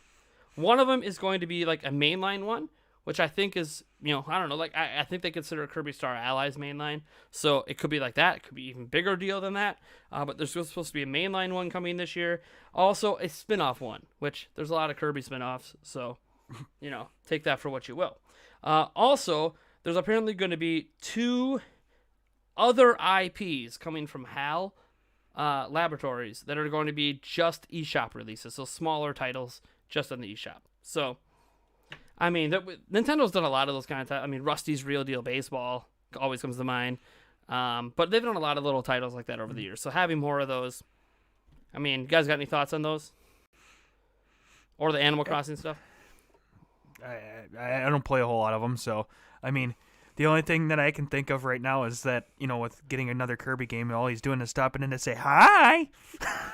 Speaker 1: One of them is going to be like a mainline one, which I think is, I don't know, like, I think they consider Kirby Star Allies mainline. So, it could be like that. It could be even bigger deal than that. But there's supposed to be a mainline one coming this year. Also, a spin-off one, which there's a lot of Kirby spin-offs. So, take that for what you will. Also, there's apparently going to be 2 other IPs coming from HAL Laboratories that are going to be just eShop releases, so smaller titles just on the eShop. So, I mean, Nintendo's done a lot of those kind of titles. I mean, Rusty's Real Deal Baseball always comes to mind. But they've done a lot of little titles like that over the years. So having more of those, I mean, you guys got any thoughts on those? Or the Animal Crossing stuff?
Speaker 3: I don't play a whole lot of them, so, I mean, the only thing that I can think of right now is that, with getting another Kirby game, all he's doing is stopping in to say, hi!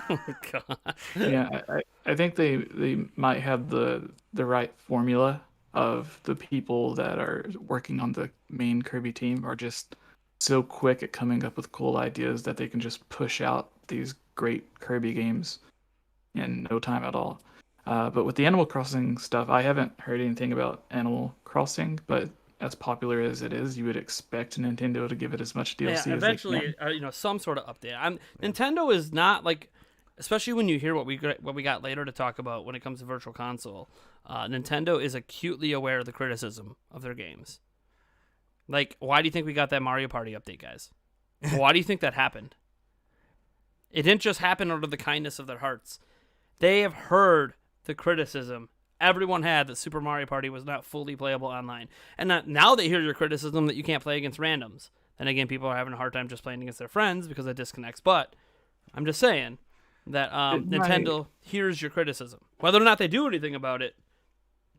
Speaker 1: Oh, God.
Speaker 2: Yeah, I think they might have the right formula of the people that are working on the main Kirby team are just so quick at coming up with cool ideas that they can just push out these great Kirby games in no time at all. But with the Animal Crossing stuff, I haven't heard anything about Animal Crossing, but as popular as it is, you would expect Nintendo to give it as much DLC as
Speaker 1: eventually,
Speaker 2: they can.
Speaker 1: some sort of update. Nintendo is not like, especially when you hear what we got later to talk about when it comes to Virtual Console. Nintendo is acutely aware of the criticism of their games. Like, why do you think we got that Mario Party update, guys? Why do you think that happened? It didn't just happen out of the kindness of their hearts. They have heard the criticism everyone had that Super Mario Party was not fully playable online. And now they hear your criticism that you can't play against randoms. Then again, people are having a hard time just playing against their friends because it disconnects. But I'm just saying that Nintendo hears your criticism. Whether or not they do anything about it,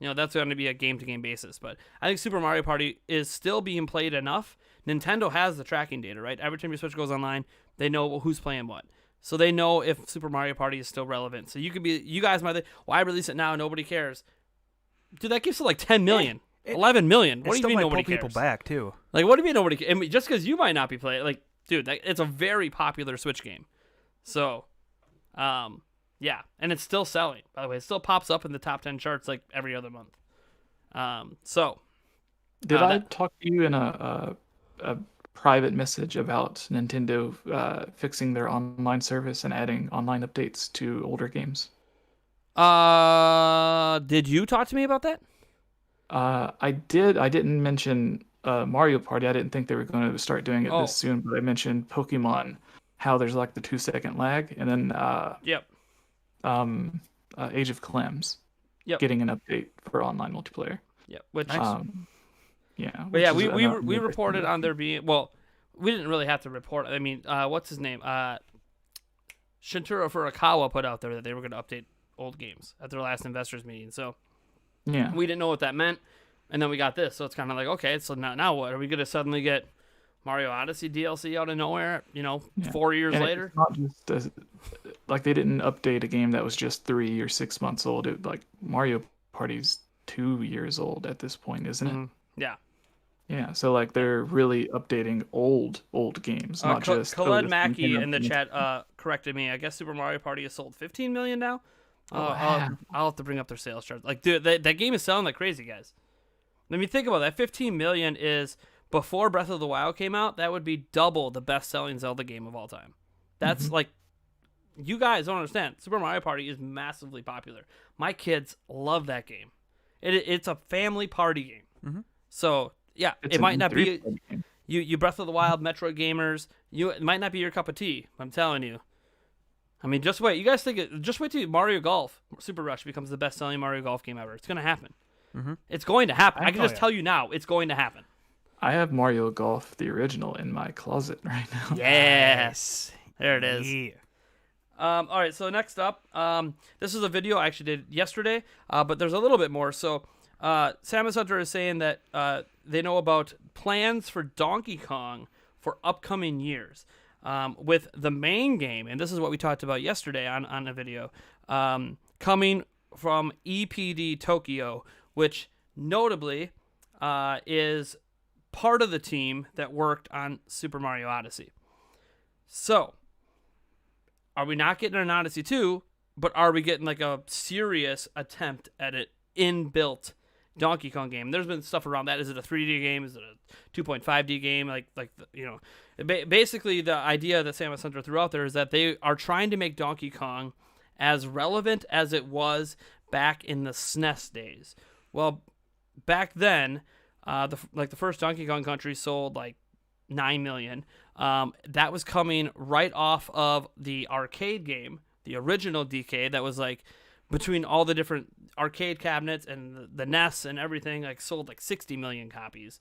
Speaker 1: that's going to be a game-to-game basis. But I think Super Mario Party is still being played enough. Nintendo has the tracking data, right? Every time your Switch goes online, they know who's playing what. So they know if Super Mario Party is still relevant. So you guys might think, well, I release it now, nobody cares. Dude, that gives it like 10 million, 11 million. What do you mean nobody cares?
Speaker 3: People back too.
Speaker 1: Like, what do you mean nobody cares? I mean, just because you might not be playing, like, dude, it's a very popular Switch game. So, yeah, and it's still selling. By the way, it still pops up in the top 10 charts like every other month.
Speaker 2: Did I talk to you in a private message about Nintendo fixing their online service and adding online updates to older games?
Speaker 1: Did you talk to me about that?
Speaker 2: I did. I didn't mention Mario Party. I didn't think they were going to start doing it this soon, but I mentioned Pokemon, how there's like the 2-second lag, and then Age of Clems getting an update for online multiplayer.
Speaker 1: Yep. Which
Speaker 2: yeah.
Speaker 1: But yeah, we reported on there being, well, we didn't really have to report. I mean, what's his name? Shintaro Furukawa put out there that they were going to update old games at their last investors meeting. So
Speaker 2: yeah,
Speaker 1: we didn't know what that meant, and then we got this. So it's kind of like, okay, so now what? Are we going to suddenly get Mario Odyssey DLC out of nowhere? 4 years later.
Speaker 2: It's not just like they didn't update a game that was just 3 or 6 months old. Like Mario Party's 2 years old at this point, isn't it?
Speaker 1: Yeah.
Speaker 2: Yeah, so like they're really updating old games, not just.
Speaker 1: Khaled Mackey in the chat corrected me. I guess Super Mario Party has sold 15 million now. I'll have to bring up their sales chart. Like, dude, that game is selling like crazy, guys. I mean, think about that. 15 million is before Breath of the Wild came out. That would be double the best-selling Zelda game of all time. That's like, you guys don't understand. Super Mario Party is massively popular. My kids love that game. It's a family party game. So yeah, it might not be you Breath of the Wild, Metroid gamers. It might not be your cup of tea. I'm telling you. I mean, just wait. You guys just wait till Mario Golf Super Rush becomes the best-selling Mario Golf game ever. It's gonna happen. It's going to happen. I can just tell you now, it's going to happen.
Speaker 2: I have Mario Golf, the original, in my closet right now.
Speaker 1: Yes. There it is.
Speaker 3: Yeah.
Speaker 1: All right, so next up, this is a video I actually did yesterday, but there's a little bit more. So Samus Hunter is saying that they know about plans for Donkey Kong for upcoming years. With the main game, and this is what we talked about yesterday on a video, coming from EPD Tokyo, which notably is part of the team that worked on Super Mario Odyssey. So, are we not getting an Odyssey 2, but are we getting like a serious attempt at an inbuilt Donkey Kong game? There's been stuff around that. Is it a 3D game? Is it a 2.5D game? Basically the idea that Samus Hunter threw out there is that they are trying to make Donkey Kong as relevant as it was back in the SNES days. Well, back then, the first Donkey Kong Country sold like 9 million. That was coming right off of the arcade game, the original DK, that was like between all the different arcade cabinets and the NES and everything, like sold like 60 million copies.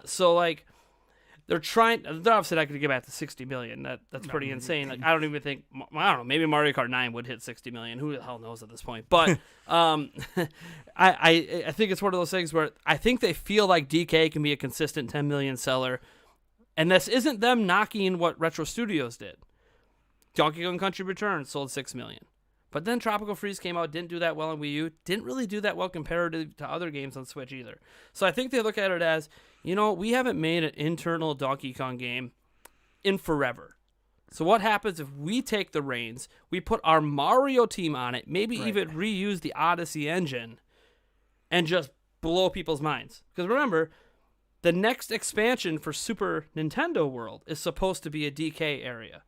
Speaker 1: So like they're obviously not going to get back to 60 million. That's pretty insane. Like I don't even think, I don't know, maybe Mario Kart 9 would hit 60 million. Who the hell knows at this point? But I think it's one of those things where I think they feel like DK can be a consistent 10 million seller. And this isn't them knocking what Retro Studios did. Donkey Kong Country Returns sold 6 million. But then Tropical Freeze came out, didn't do that well on Wii U, didn't really do that well comparative to other games on Switch either. So I think they look at it as, we haven't made an internal Donkey Kong game in forever. So what happens if we take the reins, we put our Mario team on it, maybe even reuse the Odyssey engine, and just blow people's minds? Because remember, the next expansion for Super Nintendo World is supposed to be a DK area.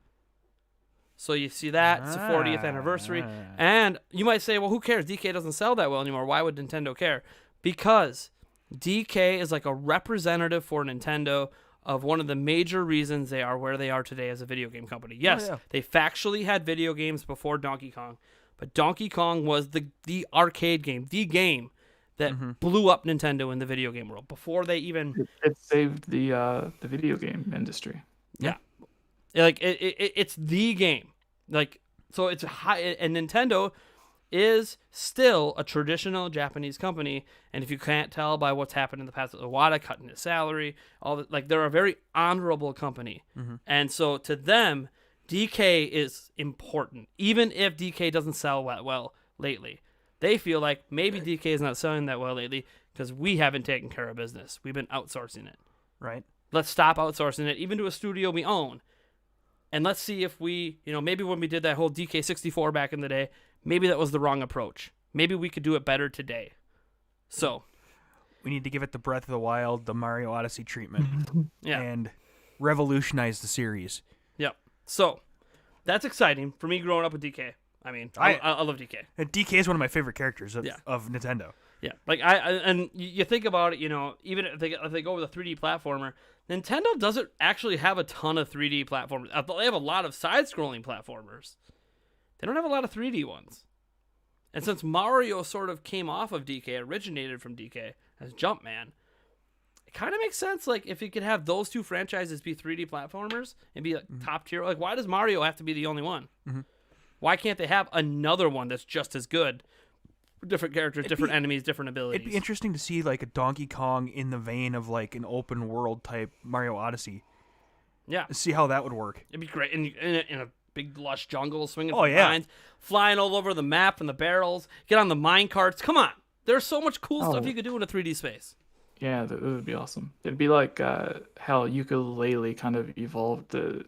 Speaker 1: So you see that, it's the 40th anniversary. And you might say, well, who cares? DK doesn't sell that well anymore. Why would Nintendo care? Because DK is like a representative for Nintendo of one of the major reasons they are where they are today as a video game company. Yes, they factually had video games before Donkey Kong, but Donkey Kong was the arcade game, the game that blew up Nintendo in the video game world before they even...
Speaker 2: It saved the video game industry.
Speaker 1: Yeah. Like it's the game, like, so it's high, and Nintendo is still a traditional Japanese company. And if you can't tell by what's happened in the past with Iwata cutting his salary, they're a very honorable company. And so to them, DK is important, even if DK doesn't sell that well lately. They feel like maybe DK is not selling that well lately because we haven't taken care of business. We've been outsourcing it.
Speaker 3: Right.
Speaker 1: Let's stop outsourcing it, even to a studio we own. And let's see if we, maybe when we did that whole DK64 back in the day, maybe that was the wrong approach. Maybe we could do it better today. So
Speaker 3: we need to give it the Breath of the Wild, the Mario Odyssey treatment, and revolutionize the series.
Speaker 1: Yep. So that's exciting for me growing up with DK. I mean, I love DK.
Speaker 3: And DK is one of my favorite characters of Nintendo.
Speaker 1: Yeah, like and you think about it, even if they go with a 3D platformer, Nintendo doesn't actually have a ton of 3D platformers. They have a lot of side-scrolling platformers. They don't have a lot of 3D ones. And since Mario sort of came off of DK, originated from DK as Jumpman, it kind of makes sense. Like if you could have those two franchises be 3D platformers and be like top tier, like why does Mario have to be the only one? Why can't they have another one that's just as good? Different characters, different enemies, different abilities.
Speaker 3: It'd be interesting to see like a Donkey Kong in the vein of like an open world type Mario Odyssey.
Speaker 1: Yeah.
Speaker 3: See how that would work.
Speaker 1: It'd be great in a big lush jungle, swinging from vines, flying all over the map and the barrels, get on the mine carts. Come on. There's so much cool stuff you could do in a 3D space.
Speaker 2: Yeah, that would be awesome. It'd be like how Ukulele kind of evolved the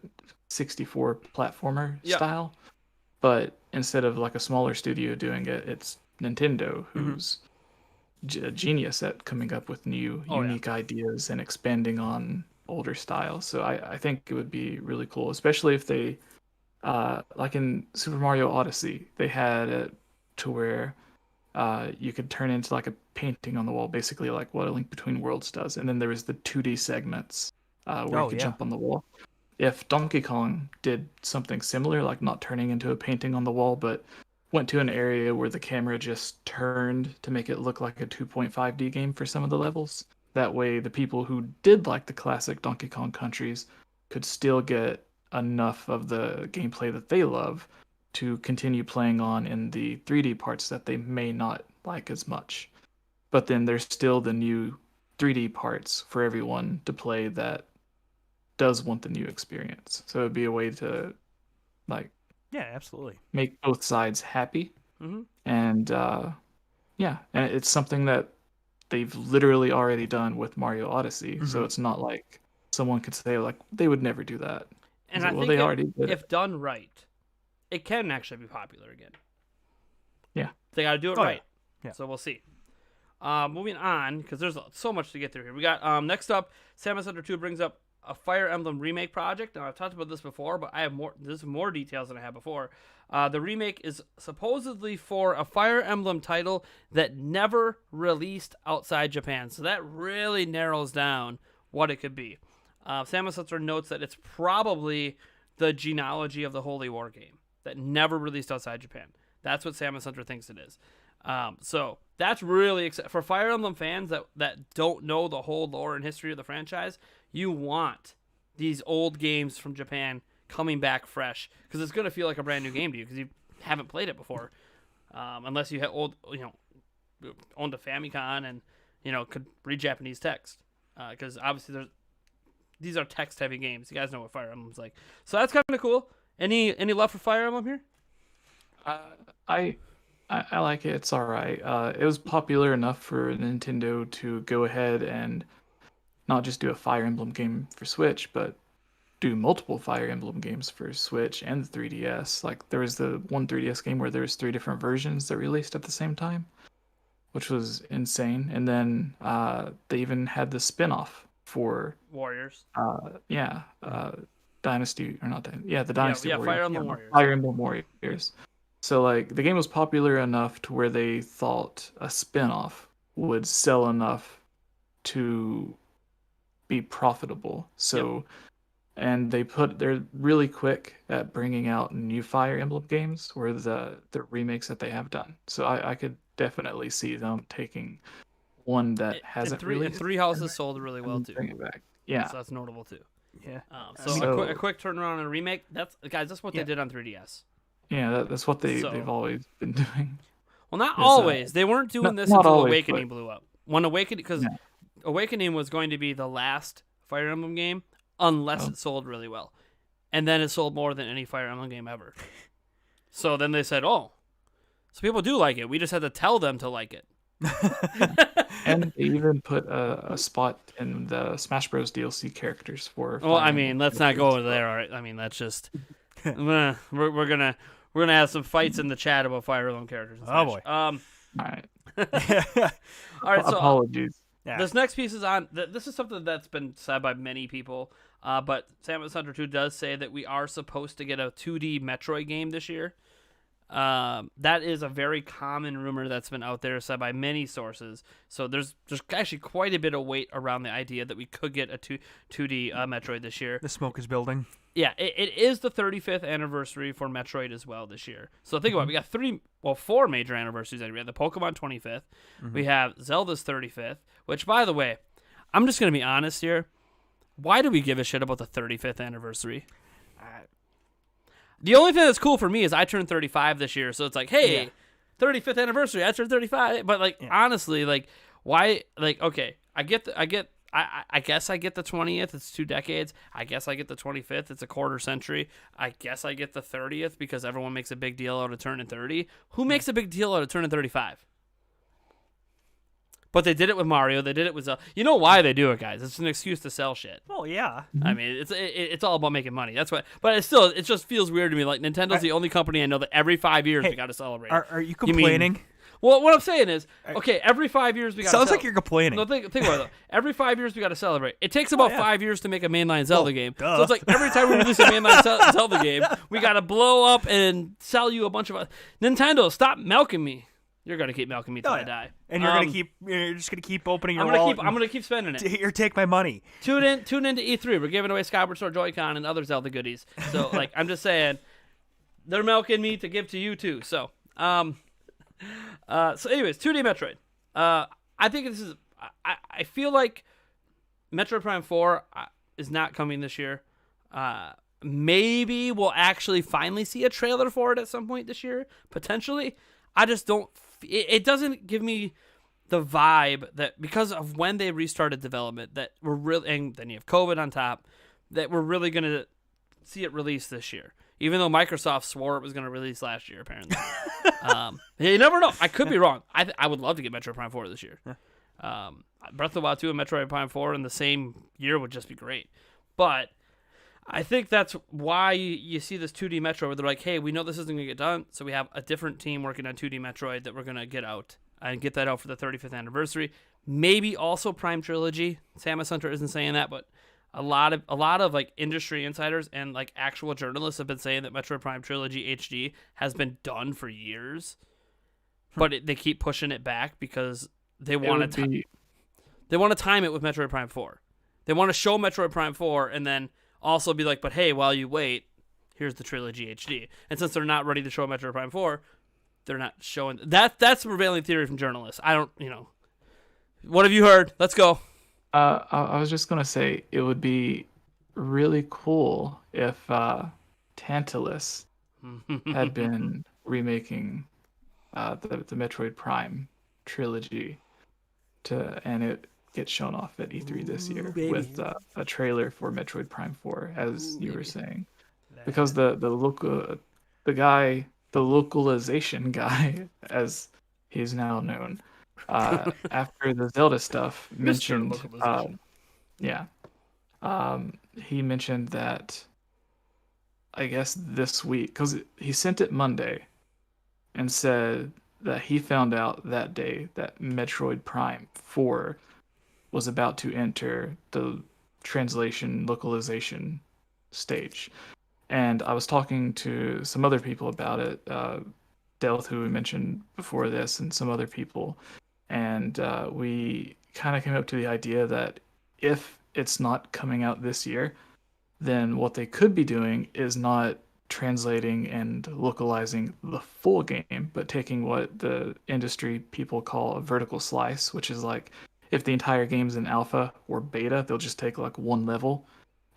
Speaker 2: 64 platformer style. But instead of like a smaller studio doing it, it's Nintendo who's genius at coming up with new, unique ideas and expanding on older styles. So I think it would be really cool, especially if they, like in Super Mario Odyssey, they had it to where you could turn into like a painting on the wall, basically like what A Link Between Worlds does. And then there was the 2D segments where you could jump on the wall. If Donkey Kong did something similar, like not turning into a painting on the wall, but went to an area where the camera just turned to make it look like a 2.5D game for some of the levels. That way, the people who did like the classic Donkey Kong countries could still get enough of the gameplay that they love to continue playing on in the 3D parts that they may not like as much. But then there's still the new 3D parts for everyone to play that does want the new experience. So it'd be a way to like
Speaker 3: absolutely
Speaker 2: make both sides happy.
Speaker 1: Mm-hmm.
Speaker 2: And and it's something that they've literally already done with Mario Odyssey.
Speaker 3: Mm-hmm.
Speaker 2: So it's not like someone could say like they would never do that.
Speaker 1: And
Speaker 2: so,
Speaker 1: I think
Speaker 2: they already did
Speaker 1: if done right, it can actually be popular again.
Speaker 2: Yeah.
Speaker 1: They got to do it right.
Speaker 3: Yeah.
Speaker 1: So we'll see. Moving on, because there's so much to get through here. We got next up, Samus Hunter 2 brings up a Fire Emblem remake project. Now, I've talked about this before, but I have more details than I had before. The remake is supposedly for a Fire Emblem title that never released outside Japan. So that really narrows down what it could be. Samus Hunter notes that it's probably the genealogy of the Holy War game that never released outside Japan. That's what Samus Hunter thinks it is. So that's really for Fire Emblem fans that don't know the whole lore and history of the franchise. You want these old games from Japan coming back fresh because it's going to feel like a brand new game to you because you haven't played it before, unless you had owned a Famicom and could read Japanese text. Because obviously these are text heavy games. You guys know what Fire Emblem's like, so that's kind of cool. Any love for Fire Emblem here?
Speaker 2: I like it. It's all right. It was popular enough for Nintendo to go ahead and not just do a Fire Emblem game for Switch, but do multiple Fire Emblem games for Switch and the 3DS. Like there was the one 3DS game where there was 3 different versions that released at the same time, which was insane. And then they even had the spin-off for
Speaker 1: Warriors.
Speaker 2: Dynasty or not Dynasty. Yeah, the Dynasty Warriors.
Speaker 1: Fire Emblem Warriors.
Speaker 2: Fire Emblem Warriors. So like the game was popular enough to where they thought a spin-off would sell enough to be profitable. So and they're really quick at bringing out new Fire Emblem games or the remakes that they have done. So I could definitely see them taking one that hasn't really.
Speaker 1: And Three Houses sold really well too.
Speaker 2: Bring it back. Yeah.
Speaker 1: So that's notable too.
Speaker 3: Yeah.
Speaker 1: A quick turnaround on a remake. That's what they did on 3DS.
Speaker 2: Yeah, that's what they've always been doing.
Speaker 1: Well, not always. They weren't doing this until Awakening blew up. When Awakening was going to be the last Fire Emblem game, unless it sold really well, and then it sold more than any Fire Emblem game ever. So then they said, "Oh, so people do like it. We just had to tell them to like it."
Speaker 2: And they even put a spot in the Smash Bros. DLC characters for.
Speaker 1: Well, I mean, let's not go there. All right. I mean, that's just we're gonna have some fights in the chat about Fire Emblem characters.
Speaker 3: Oh boy.
Speaker 2: All right.
Speaker 1: All right. So
Speaker 2: apologies.
Speaker 1: This next piece is on. This is something that's been said by many people. But Samus Hunter 2 does say that we are supposed to get a 2D Metroid game this year. That is a very common rumor that's been out there, said by many sources. So there's actually quite a bit of weight around the idea that we could get a 2D Metroid this year.
Speaker 3: The smoke is building.
Speaker 1: Yeah, it is the 35th anniversary for Metroid as well this year. So think about it. We got 4 major anniversaries. We have the Pokemon 25th. We have Zelda's 35th, which, by the way, I'm just going to be honest here. Why do we give a shit about the 35th anniversary? The only thing that's cool for me is I turned 35 this year, so it's like, hey, 35th anniversary, I turned 35. But honestly, why? Okay, I guess I get the 20th. It's 2 decades. I guess I get the 25th. It's a quarter century. I guess I get the 30th because everyone makes a big deal out of turning 30. Who makes a big deal out of turning 35? But they did it with Mario. They did it with Zelda. You know why they do it, guys? It's an excuse to sell shit.
Speaker 3: Well, yeah.
Speaker 1: I mean, it's all about making money. That's what. But it just feels weird to me. Like Nintendo's the only company I know that every 5 years we got to celebrate.
Speaker 3: Are you complaining?
Speaker 1: Well, what I'm saying is, okay, every 5 years we got.
Speaker 3: Sounds like you're complaining.
Speaker 1: No, think about it though. Every 5 years we got to celebrate. It takes about 5 years to make a mainline Zelda game.
Speaker 3: Duh.
Speaker 1: So it's like every time we release a mainline Zelda game, we got to blow up and sell you a bunch of. Nintendo, stop milking me. You're gonna keep milking me till I die.
Speaker 3: And you're just gonna keep opening your
Speaker 1: wallet. I'm gonna keep spending it.
Speaker 3: Here, take my money.
Speaker 1: Tune into E3. We're giving away Skyward Sword Joy-Con and other Zelda goodies. So like, I'm just saying, they're milking me to give to you too. So anyways, 2D Metroid. I think this is. I feel like Metroid Prime 4 is not coming this year. Maybe we'll actually finally see a trailer for it at some point this year, potentially. I just don't. It doesn't give me the vibe that, because of when they restarted development, that we're really, and then you have COVID on top, that we're really gonna see it released this year. Even though Microsoft swore it was gonna release last year, apparently. You never know. I could be wrong. I would love to get Metroid Prime 4 this year. Breath of the Wild 2 and Metroid Prime 4 in the same year would just be great. But I think that's why you see this 2D Metroid where they're like, hey, we know this isn't going to get done, so we have a different team working on 2D Metroid that we're going to get out and get that out for the 35th anniversary. Maybe also Prime Trilogy. Samus Hunter isn't saying that, but a lot of like industry insiders and like actual journalists have been saying that Metroid Prime Trilogy HD has been done for years, but they keep pushing it back because they want to they want to time it with Metroid Prime 4. They want to show Metroid Prime 4 and then also be like, but hey, while you wait, here's the Trilogy HD. And since they're not ready to show Metroid Prime 4, they're not showing that. That's the prevailing theory from journalists. I don't, what have you heard? Let's go.
Speaker 2: I was just gonna say it would be really cool if Tantalus had been remaking the Metroid Prime trilogy and it gets shown off at E3 this year with a trailer for Metroid Prime 4, as you were saying, because the localization guy, as he's now known, after the Zelda stuff mentioned, he mentioned that, I guess this week, because he sent it Monday, and said that he found out that day that Metroid Prime 4 was about to enter the translation localization stage. And I was talking to some other people about it, Delth, who we mentioned before this, and some other people. And we kind of came up to the idea that if it's not coming out this year, then what they could be doing is not translating and localizing the full game, but taking what the industry people call a vertical slice, which is like, if the entire game's in alpha or beta, they'll just take like one level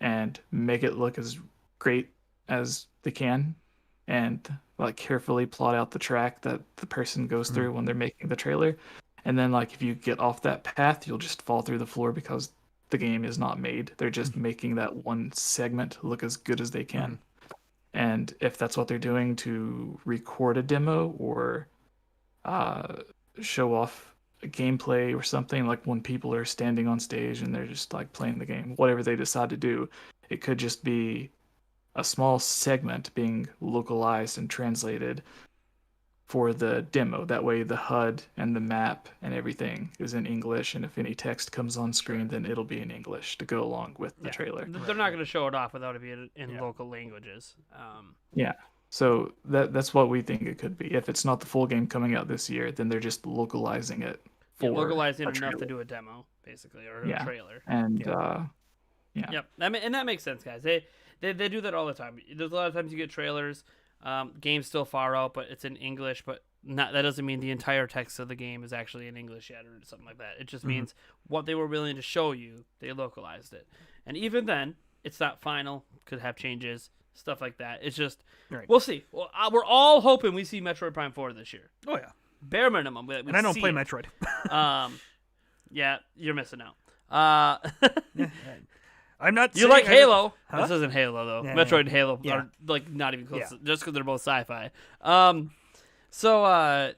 Speaker 2: and make it look as great as they can, and like carefully plot out the track that the person goes through when they're making the trailer. And then like if you get off that path, you'll just fall through the floor because the game is not made. They're just making that one segment look as good as they can. And if that's what they're doing to record a demo or show off a gameplay or something, like when people are standing on stage and they're just like playing the game, whatever they decide to do, it could just be a small segment being localized and translated for the demo. That way the HUD and the map and everything is in English, and if any text comes on screen, then it'll be in English to go along with the trailer.
Speaker 1: They're not going to show it off without it being in local languages.
Speaker 2: So that's what we think it could be. If it's not the full game coming out this year, then they're just localizing it for
Speaker 1: localizing it enough to do a demo, basically, or a trailer.
Speaker 2: And
Speaker 1: Yep, and that makes sense, guys. They do that all the time. There's a lot of times you get trailers, game's still far out, but it's in English, but that doesn't mean the entire text of the game is actually in English yet or something like that. It just means what they were willing to show you, they localized it. And even then, it's not final, could have changes, stuff like that. It's just, we'll see. Well, we're all hoping we see Metroid Prime 4 this year.
Speaker 3: Oh, yeah.
Speaker 1: Bare minimum.
Speaker 3: And I don't play Metroid.
Speaker 1: Yeah, you're missing out.
Speaker 3: I'm not.
Speaker 1: You like Halo?
Speaker 3: Huh?
Speaker 1: This isn't Halo though.
Speaker 3: Yeah,
Speaker 1: Metroid and Halo are like not even close, just because they're both sci-fi. So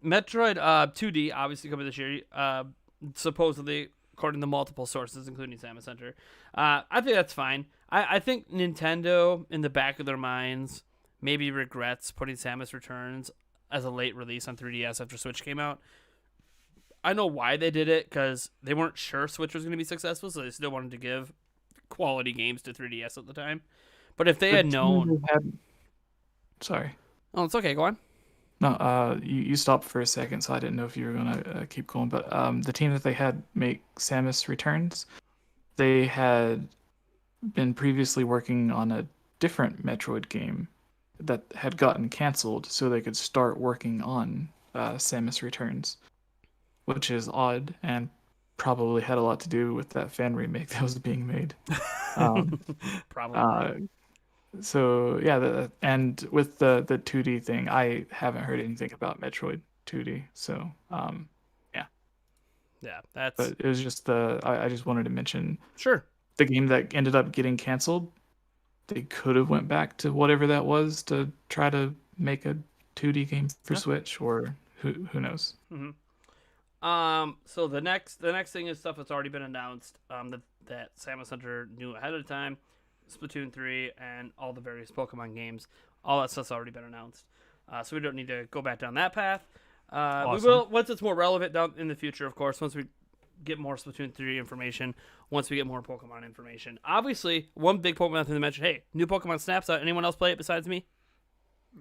Speaker 1: Metroid 2D obviously coming this year. Supposedly, according to multiple sources, including Samus Hunter. I think that's fine. I think Nintendo, in the back of their minds, maybe regrets putting Samus Returns as a late release on 3DS after Switch came out. I know why they did it, because they weren't sure Switch was going to be successful, so they still wanted to give quality games to 3DS at the time. But if they had known...
Speaker 2: Sorry.
Speaker 1: Oh, it's okay. Go on.
Speaker 2: No, you stopped for a second, so I didn't know if you were going to keep going. But the team that they had make Samus Returns, they had been previously working on a different Metroid game that had gotten canceled, so they could start working on Samus Returns, which is odd and probably had a lot to do with that fan remake that was being made.
Speaker 1: Probably.
Speaker 2: So yeah, and with the 2D thing, I haven't heard anything about Metroid 2D. So
Speaker 1: yeah, that's.
Speaker 2: But it was just I just wanted to mention
Speaker 1: Sure.
Speaker 2: the game that ended up getting canceled. They could have went back to whatever that was to try to make a 2D game for Switch, or who knows.
Speaker 1: Mm-hmm. So the next thing is stuff that's already been announced. That Samus Hunter knew ahead of time. Splatoon 3 and all the various Pokemon games. All that stuff's already been announced. So we don't need to go back down that path.
Speaker 3: Awesome.
Speaker 1: We will, once it's more relevant down in the future, of course, once we get more Splatoon 3 information, once we get more Pokemon information. Obviously, one big Pokemon thing to mention, hey, new Pokemon Snap's out. Anyone else play it besides me?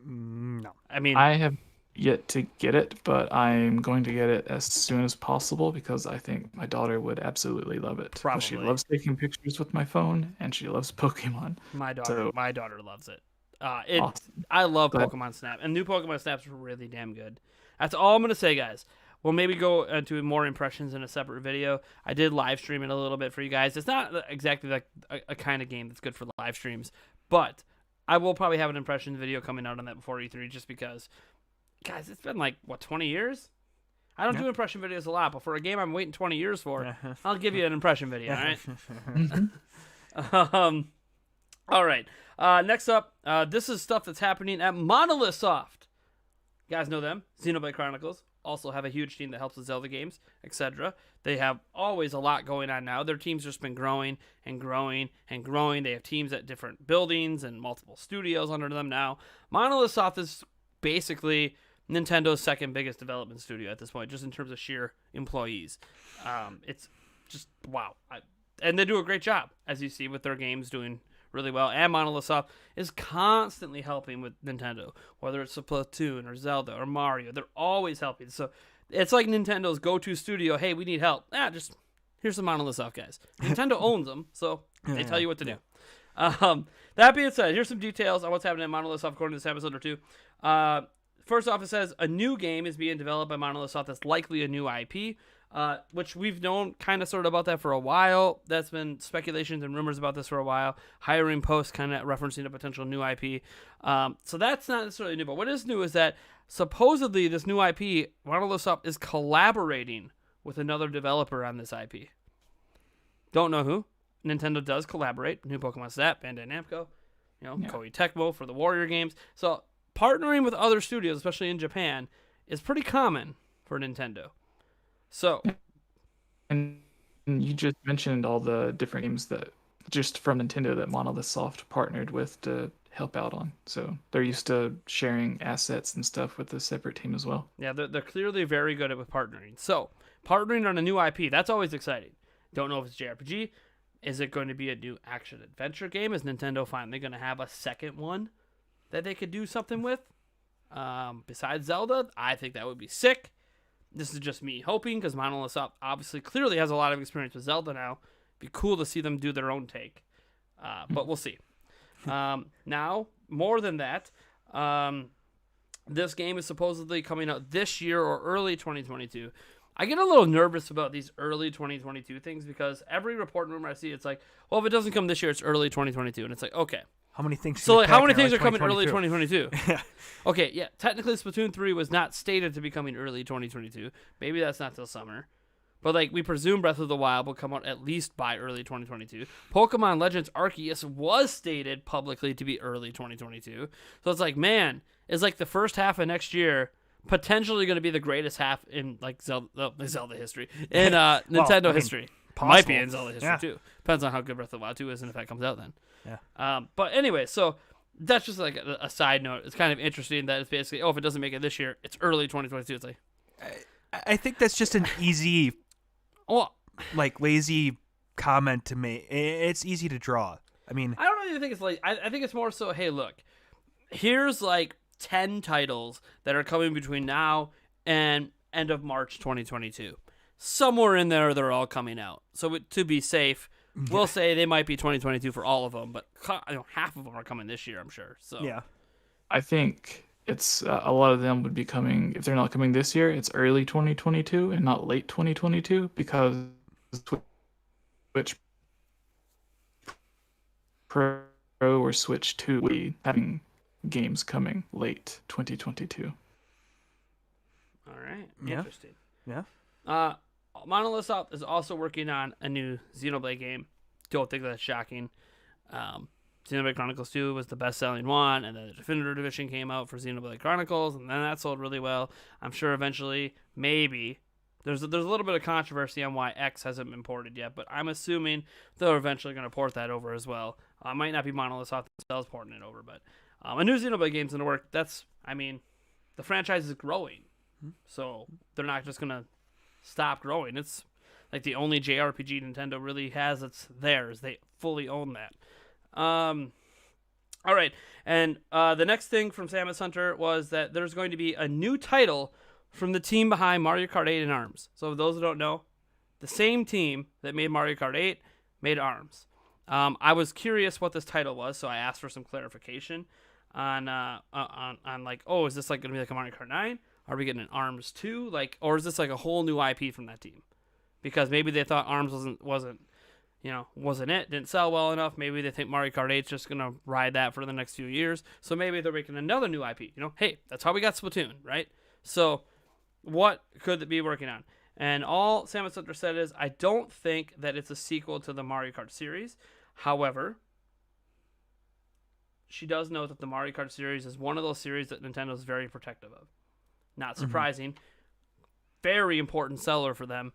Speaker 3: No.
Speaker 1: I mean,
Speaker 2: I have yet to get it, but I'm going to get it as soon as possible because I think my daughter would absolutely love it.
Speaker 1: Probably.
Speaker 2: She loves taking pictures with my phone, and she loves Pokemon.
Speaker 1: my
Speaker 2: So-
Speaker 1: daughter loves it.
Speaker 2: Awesome.
Speaker 1: I love
Speaker 2: But-
Speaker 1: Pokemon Snap, and new Pokemon Snap's really damn good. That's all I'm gonna say, guys. We'll maybe go into more impressions in a separate video. I did live stream it a little bit for you guys. It's not exactly like a kind of game that's good for live streams, but I will probably have an impression video coming out on that before E3, just because, guys, it's been like, what, 20 years? I don't do impression videos a lot, but for a game I'm waiting 20 years for, I'll give you an impression video, all right? All right. Next up, this is stuff that's happening at Monolith Soft. You guys know them. Xenoblade Chronicles also have a huge team that helps with Zelda games, etc. They have always a lot going on now. Their team's just been growing and growing and growing. They have teams at different buildings and multiple studios under them now. Monolith Soft is basically Nintendo's second biggest development studio at this point, just in terms of sheer employees. It's just, wow. And they do a great job, as you see, with their games doing really well. And Monolith Soft is constantly helping with Nintendo, whether it's Splatoon or Zelda or Mario. They're always helping. So it's like Nintendo's go-to studio. Hey, we need help. Just here's some Monolith Soft guys. Nintendo owns them, so they tell you what to do. That being said, here's some details on what's happening at Monolith Soft according to this episode or two. First off, it says a new game is being developed by Monolith Soft that's likely a new IP, which we've known kind of sort of about that for a while. That's been speculations and rumors about this for a while. Hiring posts kind of referencing a potential new IP. So that's not necessarily new, but what is new is that supposedly this new IP, Monolith Soft, is collaborating with another developer on this IP. Don't know who. Nintendo does collaborate. New Pokemon Snap, Bandai Namco, Koei Tecmo for the Warrior games. So partnering with other studios, especially in Japan, is pretty common for Nintendo. So,
Speaker 2: and you just mentioned all the different games that just from Nintendo that Monolith Soft partnered with to help out on. So they're used to sharing assets and stuff with a separate team as well.
Speaker 1: Yeah, they're clearly very good at with partnering. So partnering on a new IP, that's always exciting. Don't know if it's JRPG. Is it going to be a new action adventure game? Is Nintendo finally going to have a second one that they could do something with? Besides Zelda, I think that would be sick. This is just me hoping, because Monolith Soft obviously clearly has a lot of experience with Zelda now. Be cool to see them do their own take. But we'll see. Now, more than that, this game is supposedly coming out this year or early 2022. I get a little nervous about these early 2022 things, because every report and rumor I see, it's like, well, if it doesn't come this year, it's early 2022. And it's like, okay.
Speaker 3: How many things?
Speaker 1: So, like, how many things are coming early 2022? Okay, yeah. Technically, Splatoon 3 was not stated to be coming early 2022. Maybe that's not till summer. But, like, we presume Breath of the Wild will come out at least by early 2022. Pokemon Legends Arceus was stated publicly to be early 2022. So it's like, man, it's like the first half of next year potentially going to be the greatest half in, like, Zelda history. In Nintendo history.
Speaker 3: Possible.
Speaker 1: Might be in Zelda history, too. Depends on how good Breath of the Wild 2 is and if that comes out then.
Speaker 3: Yeah.
Speaker 1: But anyway, so that's just like a side note. It's kind of interesting that it's basically, if it doesn't make it this year, it's early 2022. It's like,
Speaker 3: I think that's just an easy,
Speaker 1: well,
Speaker 3: lazy comment to make. It's easy to draw. I mean,
Speaker 1: I don't even think it's like. I think it's more so. Hey, look, here's like 10 titles that are coming between now and end of March 2022. Somewhere in there, they're all coming out. So to be safe, we'll say they might be 2022 for all of them, but half of them are coming this year, I'm sure. So
Speaker 3: yeah,
Speaker 2: I think it's a lot of them would be coming. If they're not coming this year, it's early 2022 and not late 2022 because Switch Pro or Switch 2 will be having games coming late 2022.
Speaker 1: All right,
Speaker 3: Yeah.
Speaker 1: interesting.
Speaker 3: yeah.
Speaker 1: Monolith Soft is also working on a new Xenoblade game. Don't think that's shocking. Xenoblade Chronicles 2 was the best-selling one, and then the Definitive Edition came out for Xenoblade Chronicles, and then that sold really well. I'm sure eventually, maybe, there's a little bit of controversy on why X hasn't been ported yet, but I'm assuming they're eventually going to port that over as well. Might not be Monolith Soft themselves porting it over, but a new Xenoblade game's in the work. The franchise is growing, so they're not just going to stop growing. It's like the only JRPG Nintendo really has. It's theirs. They fully own that. All right, and the next thing from Samus Hunter was that there's going to be a new title from the team behind Mario Kart 8 and ARMS. So those who don't know, the same team that made Mario Kart 8 made ARMS. I was curious what this title was, so I asked for some clarification on like, is this like going to be like a Mario Kart 9? Are we getting an ARMS 2? Or is this like a whole new IP from that team? Because maybe they thought ARMS wasn't it, didn't sell well enough. Maybe they think Mario Kart 8's just going to ride that for the next few years. So maybe they're making another new IP. Hey, that's how we got Splatoon, right? So what could it be working on? And all Samus Hunter said is, I don't think that it's a sequel to the Mario Kart series. However, she does note that the Mario Kart series is one of those series that Nintendo is very protective of. Not surprising. Very important seller for them.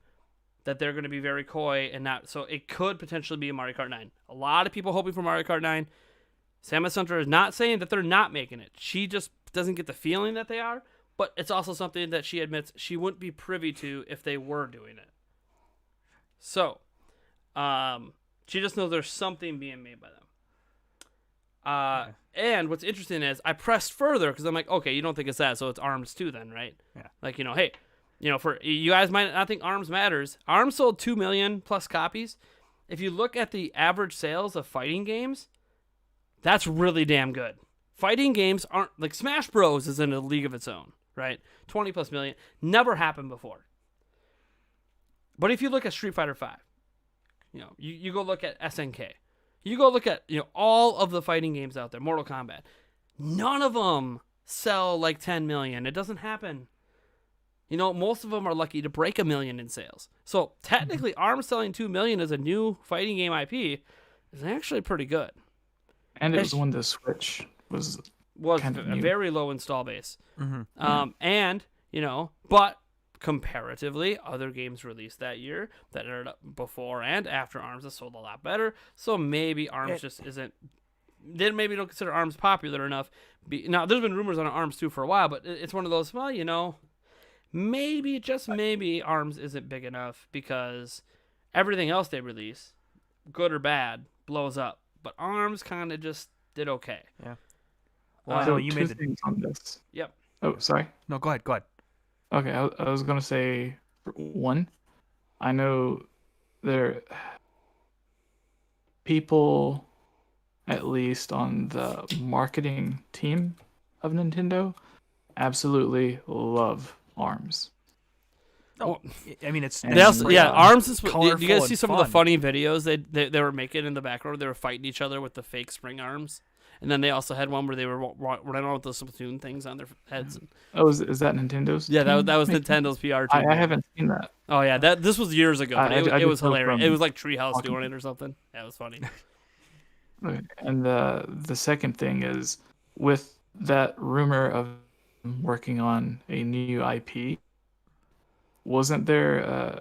Speaker 1: That they're going to be very coy and not. So it could potentially be a Mario Kart 9. A lot of people hoping for Mario Kart 9. Samus Hunter is not saying that they're not making it. She just doesn't get the feeling that they are. But it's also something that she admits she wouldn't be privy to if they were doing it. So, she just knows there's something being made by them. And what's interesting is I pressed further because I'm like, okay, you don't think it's that, so it's ARMS 2 then, right?
Speaker 3: Yeah.
Speaker 1: Like, hey, for you guys might not think ARMS matters. ARMS sold 2 million plus copies. If you look at the average sales of fighting games, that's really damn good. Fighting games aren't like Smash Bros is in a league of its own, right? 20 plus million. Never happened before. But if you look at Street Fighter 5, you go look at SNK. You go look at, all of the fighting games out there, Mortal Kombat. None of them sell like 10 million. It doesn't happen. Most of them are lucky to break 1 million in sales. So technically, ARMS selling 2 million as a new fighting game IP is actually pretty good.
Speaker 2: And it was when the Switch was kind of
Speaker 1: a
Speaker 2: new.
Speaker 1: very low install base.
Speaker 3: Mm-hmm.
Speaker 1: And, but comparatively, other games released that year that ended up before and after ARMS have sold a lot better. So maybe ARMS just isn't. Then maybe don't consider ARMS popular enough. Now, there's been rumors on ARMS 2 for a while, but it's one of those, maybe, just maybe, ARMS isn't big enough because everything else they release, good or bad, blows up. But ARMS kind of just did okay.
Speaker 3: Yeah. Well,
Speaker 2: So
Speaker 3: you
Speaker 2: two
Speaker 3: made
Speaker 2: things on this.
Speaker 1: Yep.
Speaker 2: Oh, sorry.
Speaker 3: No, go ahead.
Speaker 2: Okay, I was gonna say, one, I know there people, at least on the marketing team of Nintendo, absolutely love ARMS.
Speaker 3: Oh, I mean, it's
Speaker 2: And
Speaker 1: They also,
Speaker 2: yeah,
Speaker 1: ARMS is. Do you
Speaker 3: colorful
Speaker 1: guys
Speaker 3: and
Speaker 1: see some of the
Speaker 3: fun.
Speaker 1: funny videos they were making in the background? They were fighting each other with the fake spring arms, and then they also had one where they were running around with those Splatoon things on their heads.
Speaker 2: Oh, is that Nintendo's?
Speaker 1: Yeah, that was
Speaker 2: team?
Speaker 1: Nintendo PR team.
Speaker 2: I haven't seen that.
Speaker 1: Oh yeah, this was years ago. But
Speaker 2: I
Speaker 1: it
Speaker 2: just
Speaker 1: was
Speaker 2: know
Speaker 1: hilarious.
Speaker 2: from
Speaker 1: It was like Treehouse
Speaker 2: talking-
Speaker 1: doing it or something. That was funny.
Speaker 2: Okay. And the second thing is, with that rumor of working on a new IP, wasn't there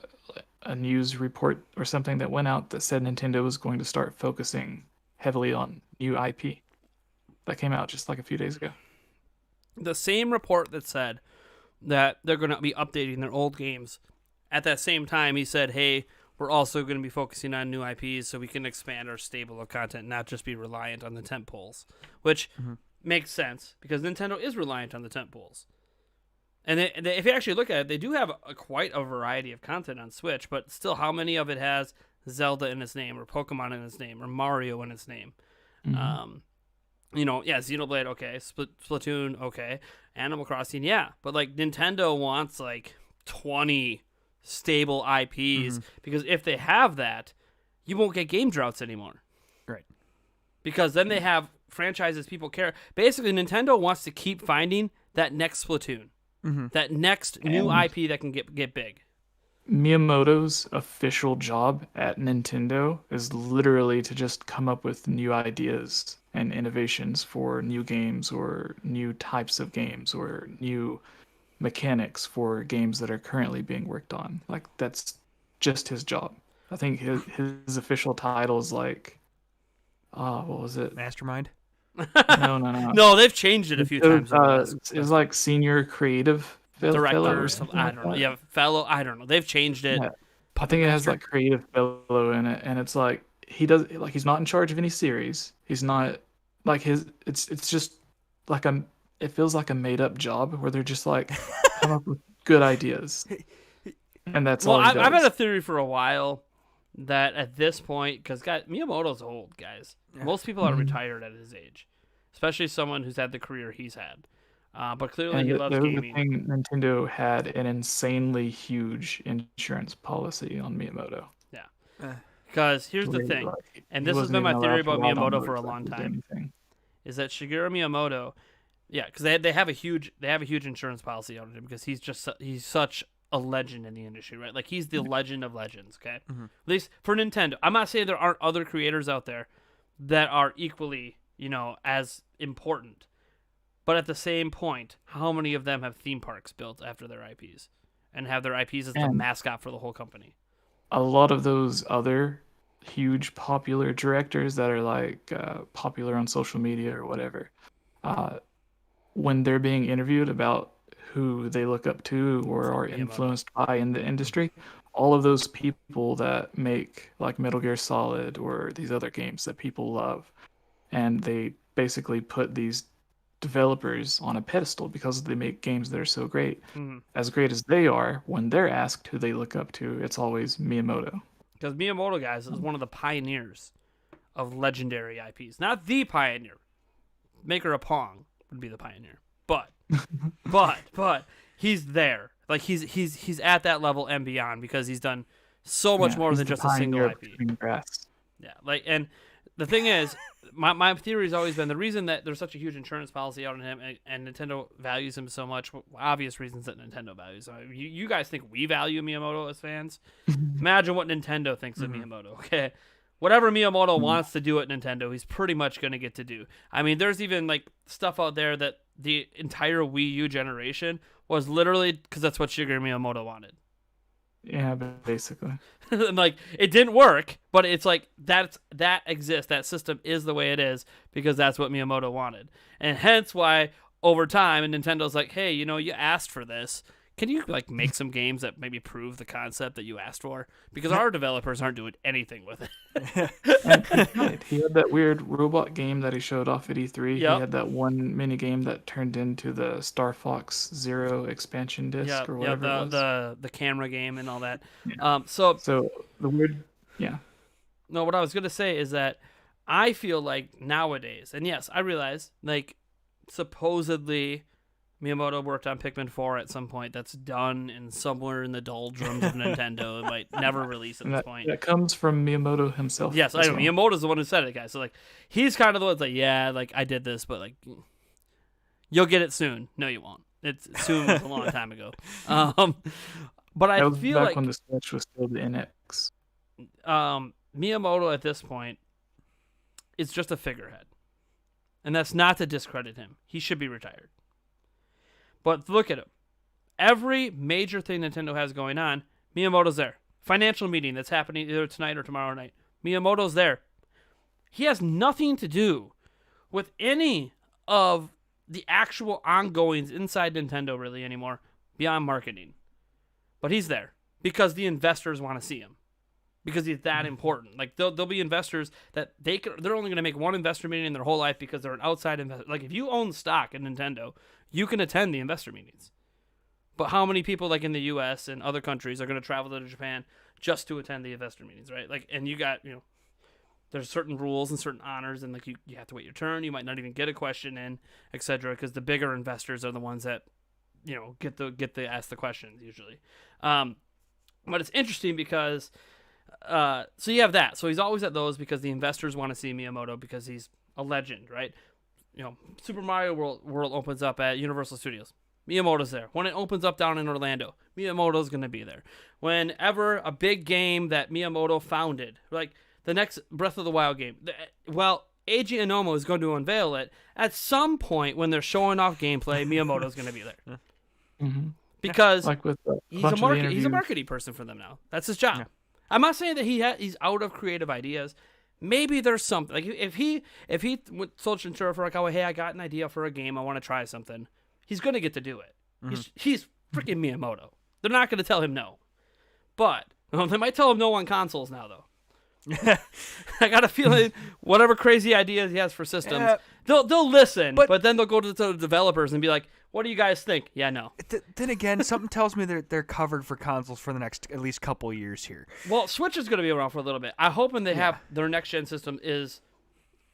Speaker 2: a news report or something that went out that said Nintendo was going to start focusing heavily on new IP? that came out just like a few days ago.
Speaker 1: The same report that said that they're going to be updating their old games. At that same time, he said, hey, we're also going to be focusing on new IPs so we can expand our stable of content, not just be reliant on the tentpoles, which makes sense because Nintendo is reliant on the tentpoles. And if you actually look at it, they do have quite a variety of content on Switch, but still, how many of it has Zelda in its name or Pokemon in its name or Mario in its name? Xenoblade, okay. Splatoon, okay. Animal Crossing, yeah. But, like, Nintendo wants, like, 20 stable IPs because if they have that, you won't get game droughts anymore.
Speaker 3: Right.
Speaker 1: Because then they have franchises people care. Basically, Nintendo wants to keep finding that next Splatoon. That next new IP that can get big.
Speaker 2: Miyamoto's official job at Nintendo is literally to just come up with new ideas and innovations for new games or new types of games or new mechanics for games that are currently being worked on. Like, that's just his job. I think his official title is like, what was it?
Speaker 3: Mastermind?
Speaker 2: No.
Speaker 1: No, they've changed it a few times.
Speaker 2: It's like senior creative
Speaker 1: director or
Speaker 2: something.
Speaker 1: I don't know. Yeah, fellow. I don't know. They've changed it.
Speaker 2: Yeah. I think it has like creative fellow in it, and it's like he's not in charge of any series. He's not like it's just like it feels like a made up job where they're just like come up with good ideas, and that's all.
Speaker 1: I've had a theory for a while that at this point, because Miyamoto's old, guys. Most people are retired at his age, especially someone who's had the career he's had. But clearly he loves gaming.
Speaker 2: Nintendo had an insanely huge insurance policy on Miyamoto.
Speaker 1: Yeah. Because here's the thing, and this has been my theory about Miyamoto for a long time, is that Shigeru Miyamoto, because they have a huge insurance policy on him because he's such a legend in the industry, right? Like he's the legend of legends, okay? At least for Nintendo. I'm not saying there aren't other creators out there that are equally, as important. But at the same point, how many of them have theme parks built after their IPs and have their IPs as the mascot for the whole company?
Speaker 2: A lot of those other huge popular directors that are like popular on social media or whatever, when they're being interviewed about who they look up to or are influenced by in the industry, all of those people that make like Metal Gear Solid or these other games that people love, and they basically put these developers on a pedestal because they make games that are so great. As great as they are, when they're asked who they look up to, it's always Miyamoto.
Speaker 1: Because Miyamoto, guys, is one of the pioneers of legendary IPs. Not the pioneer. Maker of Pong would be the pioneer. But he's there. Like he's at that level and beyond because he's done so much more than just a single IP. Yeah, like, and the thing is, my theory has always been the reason that there's such a huge insurance policy out on him and Nintendo values him so much, obvious reasons that Nintendo values him. You guys think we value Miyamoto as fans? Imagine what Nintendo thinks of Miyamoto, okay? Whatever Miyamoto wants to do at Nintendo, he's pretty much going to get to do. I mean, there's even like stuff out there that the entire Wii U generation was literally because that's what Shigeru Miyamoto wanted.
Speaker 2: Yeah, basically.
Speaker 1: And like it didn't work, but it's like that exists. That system is the way it is because that's what Miyamoto wanted, and hence why over time, and Nintendo's like, hey, you asked for this. Can you like make some games that maybe prove the concept that you asked for? Because our developers aren't doing anything with it.
Speaker 2: He had that weird robot game that he showed off at E3. Yep. He had that one mini game that turned into the Star Fox Zero expansion disc or whatever it was.
Speaker 1: The camera game and all that.
Speaker 2: Yeah. So the weird, yeah.
Speaker 1: No, what I was gonna say is that I feel like nowadays, and yes, I realize like supposedly Miyamoto worked on Pikmin 4 at some point. That's done and somewhere in the doldrums of Nintendo. It might never release at this point.
Speaker 2: That comes from Miyamoto himself.
Speaker 1: Yes, I know. Well. Miyamoto's the one who said it, guys. So, like, he's kind of the one that's like, yeah, like, I did this, but, like, you'll get it soon. No, you won't. It's soon was a long time ago. But I feel
Speaker 2: back
Speaker 1: like
Speaker 2: when the Switch was still the NX.
Speaker 1: Miyamoto at this point is just a figurehead. And that's not to discredit him. He should be retired. But look at him. Every major thing Nintendo has going on, Miyamoto's there. Financial meeting that's happening either tonight or tomorrow night. Miyamoto's there. He has nothing to do with any of the actual ongoings inside Nintendo really anymore beyond marketing. But he's there because the investors want to see him. Because he's that important. Like there'll be investors that they're only going to make one investor meeting in their whole life because they're an outside investor. Like if you own stock in Nintendo, you can attend the investor meetings. But how many people like in the U.S. and other countries are going to travel to Japan just to attend the investor meetings, right? Like, and you got, there's certain rules and certain honors, and like you have to wait your turn. You might not even get a question in, etc. Because the bigger investors are the ones that, get the ask the questions usually. But it's interesting because. So you have that. So he's always at those because the investors want to see Miyamoto because he's a legend, right? Super Mario World opens up at Universal Studios. Miyamoto's there. When it opens up down in Orlando, Miyamoto's going to be there. Whenever a big game that Miyamoto founded, like the next Breath of the Wild game, Eiji Inomo is going to unveil it. At some point when they're showing off gameplay, Miyamoto's going to be there.
Speaker 2: Mm-hmm.
Speaker 1: Because
Speaker 2: like with
Speaker 1: he's a marketing person for them now. That's his job. Yeah. I'm not saying that he's out of creative ideas. Maybe there's something. Like if he told Shintaro Furukawa, hey, I got an idea for a game, I want to try something, he's going to get to do it. Mm-hmm. He's freaking Miyamoto. They're not going to tell him no. But they might tell him no on consoles now, though. I got a feeling whatever crazy ideas he has for systems, they'll listen, but then they'll go to the developers and be like, what do you guys think? Yeah, no.
Speaker 3: Then again, something tells me they're covered for consoles for the next at least couple years here.
Speaker 1: Well, Switch is going to be around for a little bit. I'm hoping they have their next-gen system is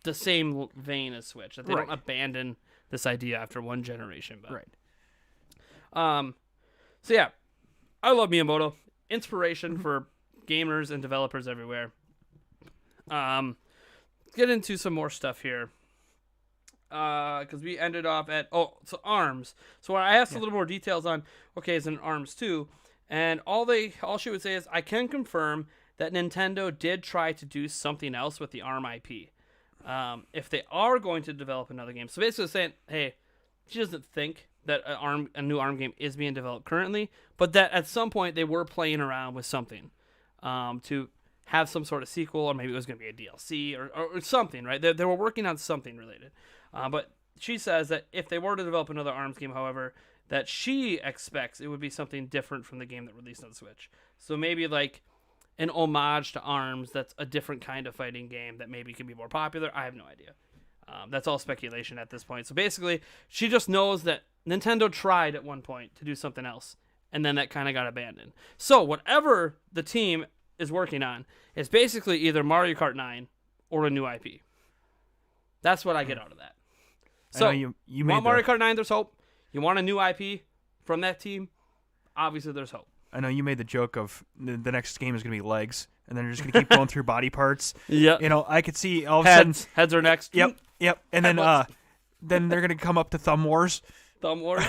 Speaker 1: the same vein as Switch, that they don't abandon this idea after one generation. But.
Speaker 3: Right.
Speaker 1: So, yeah, I love Miyamoto. Inspiration for gamers and developers everywhere. Let's get into some more stuff here. Because we ended off at ARMS. So I asked a little more details on is it ARMS 2, and all she would say is I can confirm that Nintendo did try to do something else with the ARM IP. If they are going to develop another game, so basically saying, hey, she doesn't think that a new ARM game is being developed currently, but that at some point they were playing around with something to have some sort of sequel, or maybe it was going to be a DLC or something, right? They were working on something related. But she says that if they were to develop another ARMS game, however, that she expects it would be something different from the game that released on the Switch. So maybe like an homage to ARMS that's a different kind of fighting game that maybe can be more popular. I have no idea. That's all speculation at this point. So basically, she just knows that Nintendo tried at one point to do something else, and then that kind of got abandoned. So whatever the team is working on is basically either Mario Kart 9 or a new IP. That's what I get out of that. So
Speaker 3: you
Speaker 1: want Mario Kart 9, there's hope. You want a new IP from that team, obviously there's hope.
Speaker 3: I know you made the joke of the next game is going to be legs, and then they're just going to keep going through body parts.
Speaker 1: Yeah.
Speaker 3: I could see all of a sudden...
Speaker 1: Heads are next.
Speaker 3: Yep. And then they're going to come up to Thumb Wars.
Speaker 1: Thumb Wars?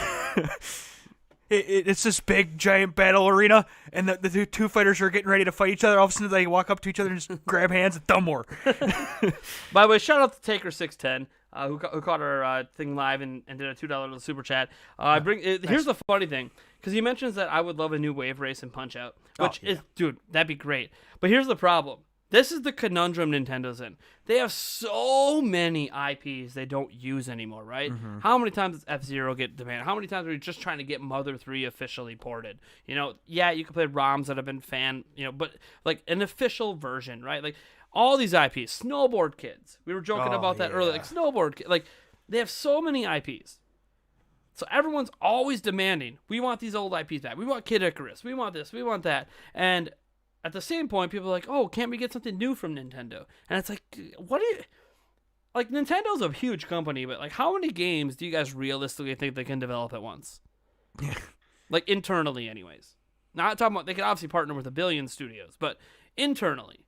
Speaker 3: It's this big, giant battle arena, and the two fighters are getting ready to fight each other. All of a sudden, they walk up to each other and just grab hands and thumb war.
Speaker 1: By the way, shout out to Taker610, who caught our thing live and did a $2 super chat. Here's the funny thing, because he mentions that I would love a new Wave Race and Punch-Out, which is, dude, that'd be great. But here's the problem. This is the conundrum Nintendo's in. They have so many IPs they don't use anymore, right? Mm-hmm. How many times does F-Zero get demanded? How many times are we just trying to get Mother 3 officially ported? You can play ROMs that have been but like an official version, right? Like all these IPs, Snowboard Kids. We were joking about that earlier. Like Snowboard Kids, like they have so many IPs. So everyone's always demanding, we want these old IPs back. We want Kid Icarus. We want this. We want that. And at the same point, people are like, oh, can't we get something new from Nintendo? And it's like, Nintendo's a huge company, but like, how many games do you guys realistically think they can develop at once? Like, internally, anyways. Not talking about, they can obviously partner with a billion studios, but internally.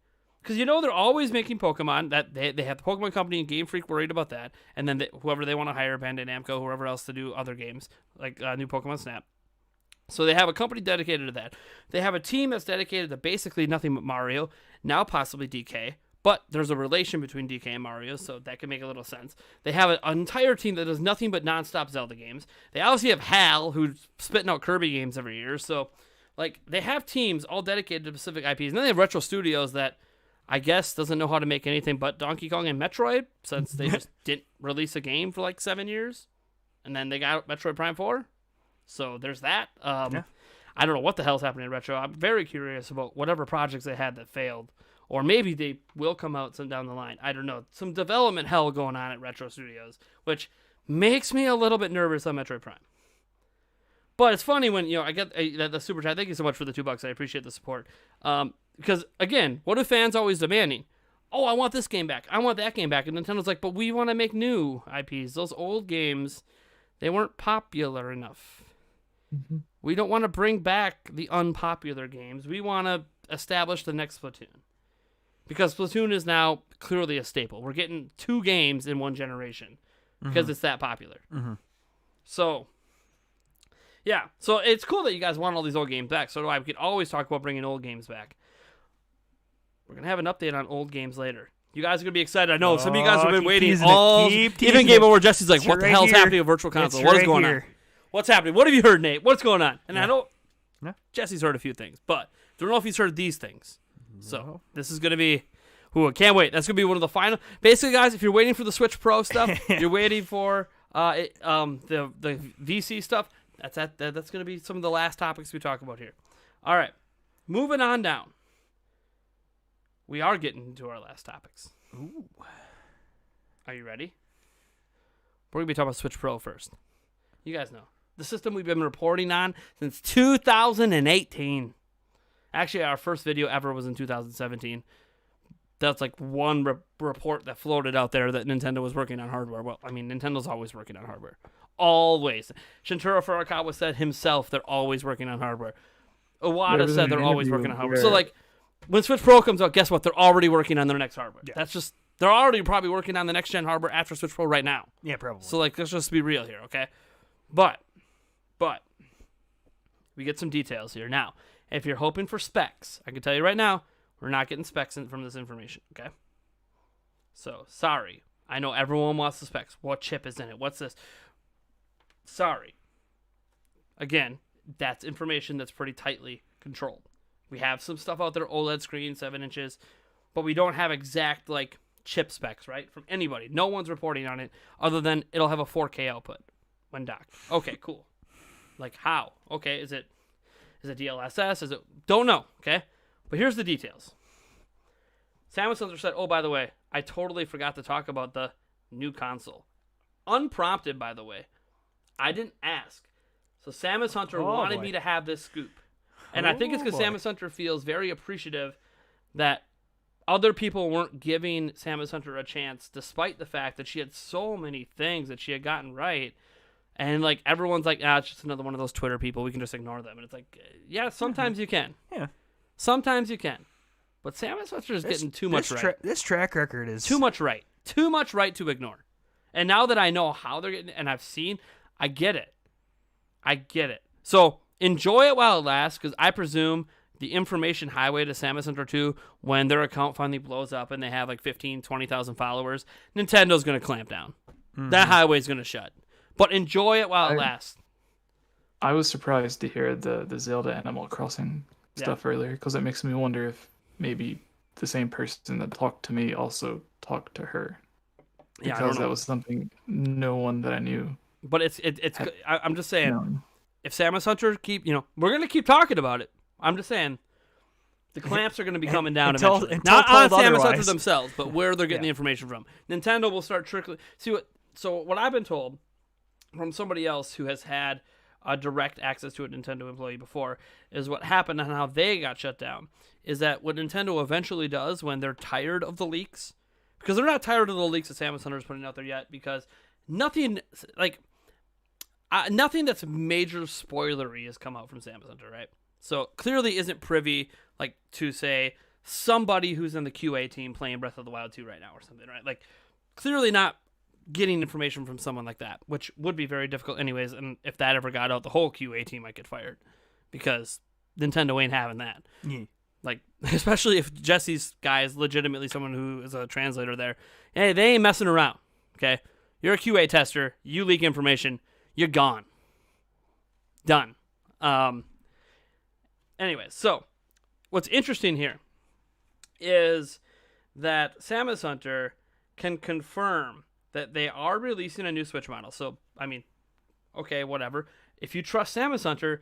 Speaker 1: Because they're always making Pokemon, that they have the Pokemon Company and Game Freak worried about that, and then whoever they want to hire, Bandai Namco, whoever else to do other games, like new Pokemon Snap. So they have a company dedicated to that. They have a team that's dedicated to basically nothing but Mario, now possibly DK, but there's a relation between DK and Mario, so that can make a little sense. They have an entire team that does nothing but nonstop Zelda games. They obviously have Hal, who's spitting out Kirby games every year, so like they have teams all dedicated to specific IPs, and then they have Retro Studios that I guess doesn't know how to make anything but Donkey Kong and Metroid, since they just didn't release a game for like 7 years, and then they got Metroid Prime 4. So there's that. I don't know what the hell's happening in Retro. I'm very curious about whatever projects they had that failed, or maybe they will come out some down the line. I don't know. Some development hell going on at Retro Studios, which makes me a little bit nervous on Metroid Prime. But it's funny when, I get the super chat. Thank you so much for the $2. I appreciate the support. Because, again, what are fans always demanding? Oh, I want this game back. I want that game back. And Nintendo's like, but we want to make new IPs. Those old games, they weren't popular enough.
Speaker 2: Mm-hmm.
Speaker 1: We don't want to bring back the unpopular games. We want to establish the next Splatoon. Because Splatoon is now clearly a staple. We're getting 2 games in one generation because it's that popular.
Speaker 3: Mm-hmm.
Speaker 1: So... yeah, so it's cool that you guys want all these old games back. So do I. We could always talk about bringing old games back. We're going to have an update on old games later. You guys are going to be excited. I know some of you guys have been waiting all... Even Game Over Jesse's like, what the hell's happening with Virtual Console? What is going on? What's happening? What have you heard, Nate? What's going on? And I know Jesse's heard a few things, but I don't know if he's heard these things. So this is going to be... Ooh, I can't wait. That's going to be one of the final... Basically, guys, if you're waiting for the Switch Pro stuff, you're waiting for the VC stuff... That's going to be some of the last topics we talk about here. All right, moving on down. We are getting into our last topics.
Speaker 3: Ooh.
Speaker 1: Are you ready? We're going to be talking about Switch Pro first. You guys know. The system we've been reporting on since 2018. Actually, our first video ever was in 2017. That's like one report that floated out there that Nintendo was working on hardware. Well, I mean, Nintendo's always working on hardware. Always. Shintaro Furukawa said himself they're always working on hardware. Iwata said they're always working on hardware. So, like, when Switch Pro comes out, guess what? They're already working on their next hardware. Yeah. That's just... They're already probably working on the next-gen hardware after Switch Pro right now.
Speaker 3: Yeah, probably.
Speaker 1: So, like, let's just be real here, okay? But, we get some details here. Now, if you're hoping for specs, I can tell you right now, we're not getting specs from this information, okay? So, sorry. I know everyone wants the specs. What chip is in it? What's this? Sorry. Again, that's information that's pretty tightly controlled. We have some stuff out there, OLED screen, 7 inches, but we don't have exact, like, chip specs, right? From anybody. No one's reporting on it other than it'll have a 4K output when docked. Okay, cool. Like, how? Okay, is it DLSS? Is it... Don't know, okay? But here's the details. Samus Hunter said, oh, by the way, I totally forgot to talk about the new console. Unprompted, by the way. I didn't ask. So Samus Hunter wanted me to have this scoop. And I think it's because Samus Hunter feels very appreciative that other people weren't giving Samus Hunter a chance, despite the fact that she had so many things that she had gotten right. And, like, everyone's like, it's just another one of those Twitter people. We can just ignore them. And it's like, yeah, sometimes you can.
Speaker 3: Yeah.
Speaker 1: Sometimes you can. But Samus Hunter is getting too much right.
Speaker 3: This track record is...
Speaker 1: Too much right. Too much right to ignore. And now that I know how they're getting, and I've seen... I get it. So, enjoy it while it lasts, because I presume the information highway to Samus Hunter 2, when their account finally blows up and they have like 15, 20,000 followers, Nintendo's going to clamp down. Mm-hmm. That highway's going to shut. But enjoy it while it lasts.
Speaker 2: I was surprised to hear the Zelda Animal Crossing stuff earlier, because it makes me wonder if maybe the same person that talked to me also talked to her. Because that was something no one that I knew.
Speaker 1: But I'm just saying, if Samus Hunter we're going to keep talking about it. I'm just saying, the clamps are going to be coming down eventually. Not on Samus Hunter themselves, but where they're getting the information from. Nintendo will start trickling. So what I've been told from somebody else who has had direct access to a Nintendo employee before is what happened and how they got shut down is that what Nintendo eventually does when they're tired of the leaks, because they're not tired of the leaks that Samus Hunter is putting out there yet, because nothing that's major spoilery has come out from Samus Hunter, right? So clearly isn't privy to say somebody who's in the QA team playing Breath of the Wild 2 right now or something, right? Like clearly not getting information from someone like that, which would be very difficult anyways. And if that ever got out, the whole QA team might get fired because Nintendo ain't having that.
Speaker 3: Yeah.
Speaker 1: Like, especially if Jesse's guy is legitimately someone who is a translator there. Hey, they ain't messing around, okay? You're a QA tester. You leak information. You're gone. Done. Anyways, so what's interesting here is that Samus Hunter can confirm that they are releasing a new Switch model. So, I mean, okay, whatever. If you trust Samus Hunter,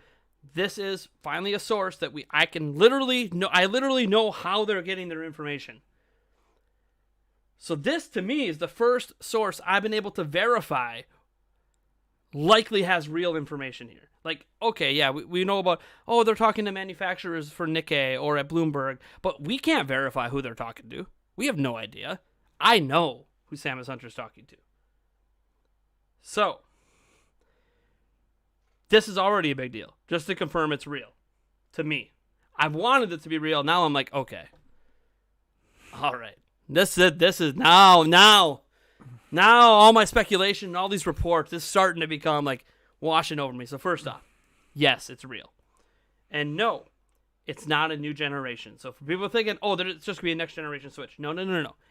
Speaker 1: this is finally a source that I literally know how they're getting their information. So this, to me, is the first source I've been able to verify likely has real information here. Like, okay, yeah, we know about, they're talking to manufacturers for Nikkei or at Bloomberg, but we can't verify who they're talking to. We have no idea. I know who Samus Hunter's talking to. So, this is already a big deal, just to confirm it's real, to me. I've wanted it to be real. Now I'm like, okay. All right. This is now all my speculation and all these reports is starting to become like washing over me. So first off, yes, it's real. And no, it's not a new generation. So for people thinking, it's just going to be a next generation Switch. No.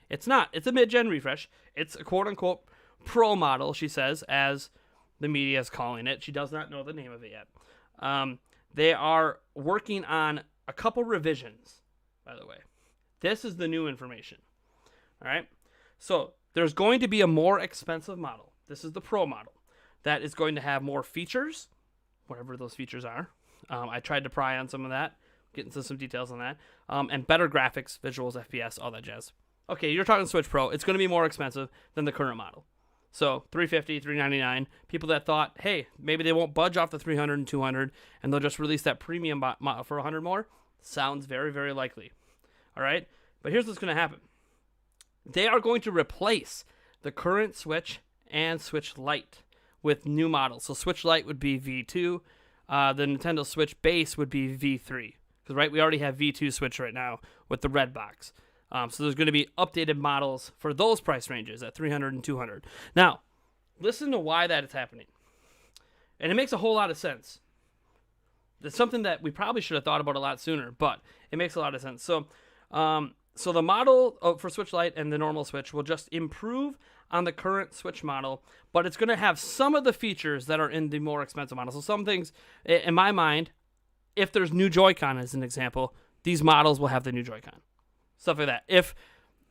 Speaker 1: It's not. It's a mid-gen refresh. It's a quote-unquote pro model, she says, as the media is calling it. She does not know the name of it yet. They are working on a couple revisions, by the way. This is the new information. All right? So there's going to be a more expensive model. This is the Pro model. That is going to have more features, whatever those features are. I tried to pry on some of that, get into some details on that. And better graphics, visuals, FPS, all that jazz. Okay, you're talking Switch Pro. It's going to be more expensive than the current model. So $350, $399. People that thought, hey, maybe they won't budge off the $300 and $200, and they'll just release that premium model for $100 more. Sounds very, very likely. All right? But here's what's going to happen. They are going to replace the current Switch and Switch Lite with new models. So Switch Lite would be V2. The Nintendo Switch base would be V3. Because, right, we already have V2 Switch right now with the red box. So there's going to be updated models for those price ranges at $300 and $200. Now, listen to why that is happening. And it makes a whole lot of sense. It's something that we probably should have thought about a lot sooner, but it makes a lot of sense. So the model for Switch Lite and the normal Switch will just improve on the current Switch model, but it's going to have some of the features that are in the more expensive model. So some things, in my mind, if there's new Joy-Con as an example, these models will have the new Joy-Con. Stuff like that. If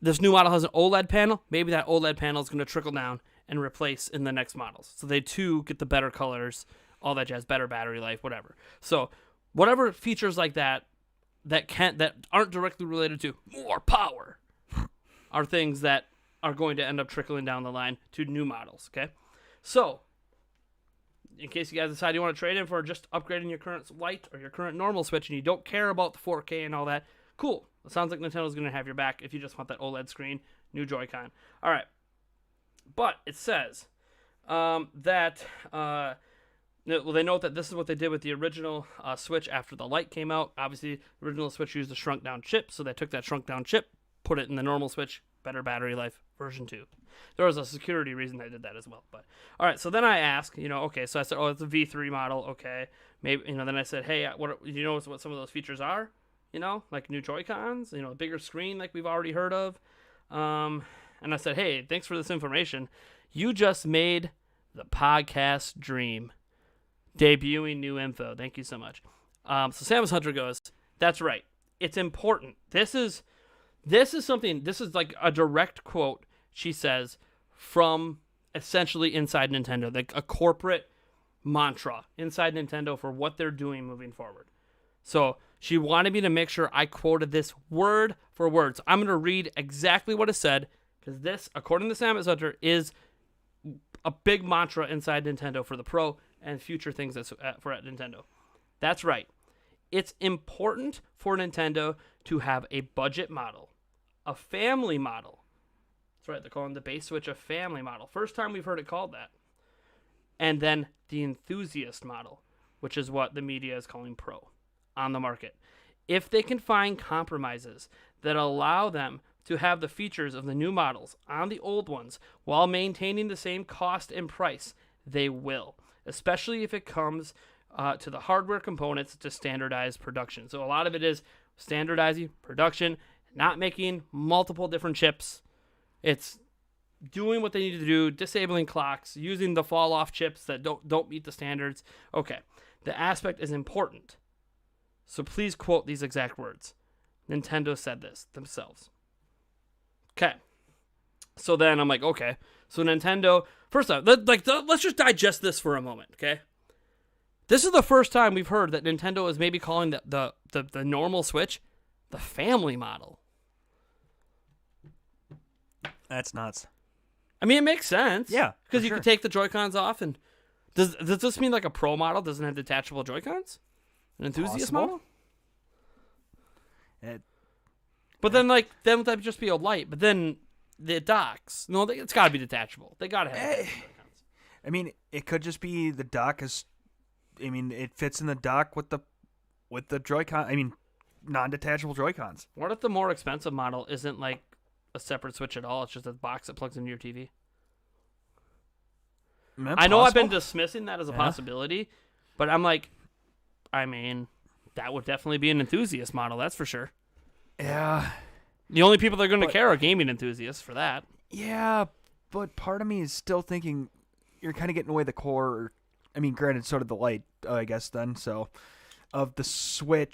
Speaker 1: this new model has an OLED panel, maybe that OLED panel is going to trickle down and replace in the next models. So they too get the better colors, all that jazz, better battery life, whatever. So whatever features like that aren't directly related to more power are things that are going to end up trickling down the line to new models, okay? So, in case you guys decide you want to trade in for just upgrading your current Lite or your current normal Switch and you don't care about the 4K and all that, cool. It sounds like Nintendo's going to have your back if you just want that OLED screen, new Joy-Con. All right. But it says that... well, they note that this is what they did with the original Switch after the Lite came out. Obviously, the original Switch used a shrunk-down chip, so they took that shrunk-down chip, put it in the normal Switch, better battery life, version 2. There was a security reason they did that as well. But all right, so then I asked, okay, so I said, it's a V3 model, okay. Maybe, then I said, hey, what some of those features are? Like new Joy-Cons, a bigger screen like we've already heard of. And I said, hey, thanks for this information. You just made the podcast dream. Debuting new info. Thank you so much. So Samus Hunter goes, that's right. It's important. This is something, this is like a direct quote, she says, from essentially inside Nintendo, like a corporate mantra inside Nintendo for what they're doing moving forward. So she wanted me to make sure I quoted this word for word. So I'm going to read exactly what it said, because this, according to Samus Hunter, is a big mantra inside Nintendo for the Pro and future things for at Nintendo. That's right. It's important for Nintendo to have a budget model, a family model. That's right. They're calling the base Switch a family model. First time we've heard it called that. And then the enthusiast model, which is what the media is calling Pro on the market. If they can find compromises that allow them to have the features of the new models on the old ones while maintaining the same cost and price, they will, especially if it comes to the hardware components to standardize production. So a lot of it is standardizing production, not making multiple different chips. It's doing what they need to do, disabling clocks, using the fall-off chips that don't meet the standards. Okay, the aspect is important. So please quote these exact words. Nintendo said this themselves. Okay. So then I'm like, okay. So Nintendo, first off, let's just digest this for a moment, okay? This is the first time we've heard that Nintendo is maybe calling the normal Switch the family model.
Speaker 3: That's nuts.
Speaker 1: I mean, it makes sense.
Speaker 3: Yeah,
Speaker 1: because you
Speaker 3: sure.
Speaker 1: can take the Joy-Cons off, and does this mean like a Pro model doesn't have detachable Joy-Cons? An enthusiast
Speaker 3: Possible.
Speaker 1: model? But then that would just be a light. But then the docks, no, it's got to be detachable. They got to have detachable Joy-Cons.
Speaker 3: I mean, it could just be the dock is. I mean, it fits in the dock with the Joy-Con. I mean, non-detachable Joy-Cons.
Speaker 1: What if the more expensive model isn't like a separate Switch at all? It's just a box that plugs into your TV. I know I've been dismissing that as a possibility, but I'm like, I mean, that would definitely be an enthusiast model, that's for sure.
Speaker 3: Yeah.
Speaker 1: The only people that are going to care are gaming enthusiasts for that.
Speaker 3: Yeah, but part of me is still thinking you're kind of getting away the core. I mean, granted, so did the light, I guess, then, so, of the switching,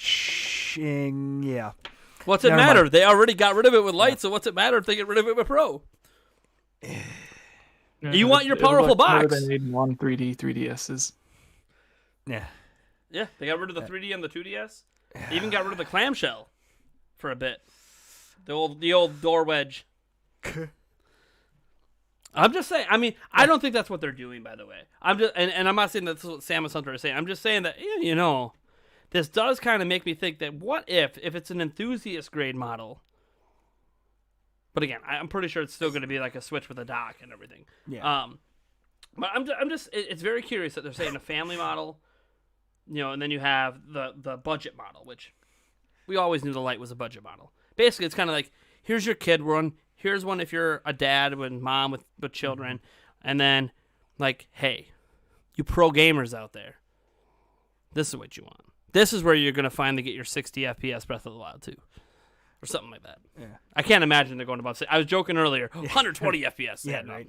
Speaker 3: yeah.
Speaker 1: What's it matter? They already got rid of it with light, so what's it matter if they get rid of it with Pro? You want your powerful box.
Speaker 2: They made one 3DSs.
Speaker 3: Yeah.
Speaker 1: Yeah, they got rid of the 3D and the 2DS. They even got rid of the clamshell for a bit. The old door wedge. I'm just saying. I mean, I don't think that's what they're doing. By the way, I'm just and I'm not saying that's what Samus Hunter is saying. I'm just saying that this does kind of make me think that what if it's an enthusiast grade model. But again, I'm pretty sure it's still going to be like a Switch with a dock and everything.
Speaker 3: Yeah.
Speaker 1: But I'm just it's very curious that they're saying a family model, and then you have the budget model, which we always knew the Lite was a budget model. Basically, it's kind of like, here's your kid one, here's one if you're a dad with mom with children, and then like, hey, you pro gamers out there, this is what you want. This is where you're going to finally get your 60 FPS Breath of the Wild 2. Or something like that. Yeah. I can't imagine they're going above. I was joking earlier. 120 FPS.
Speaker 3: Yeah, right.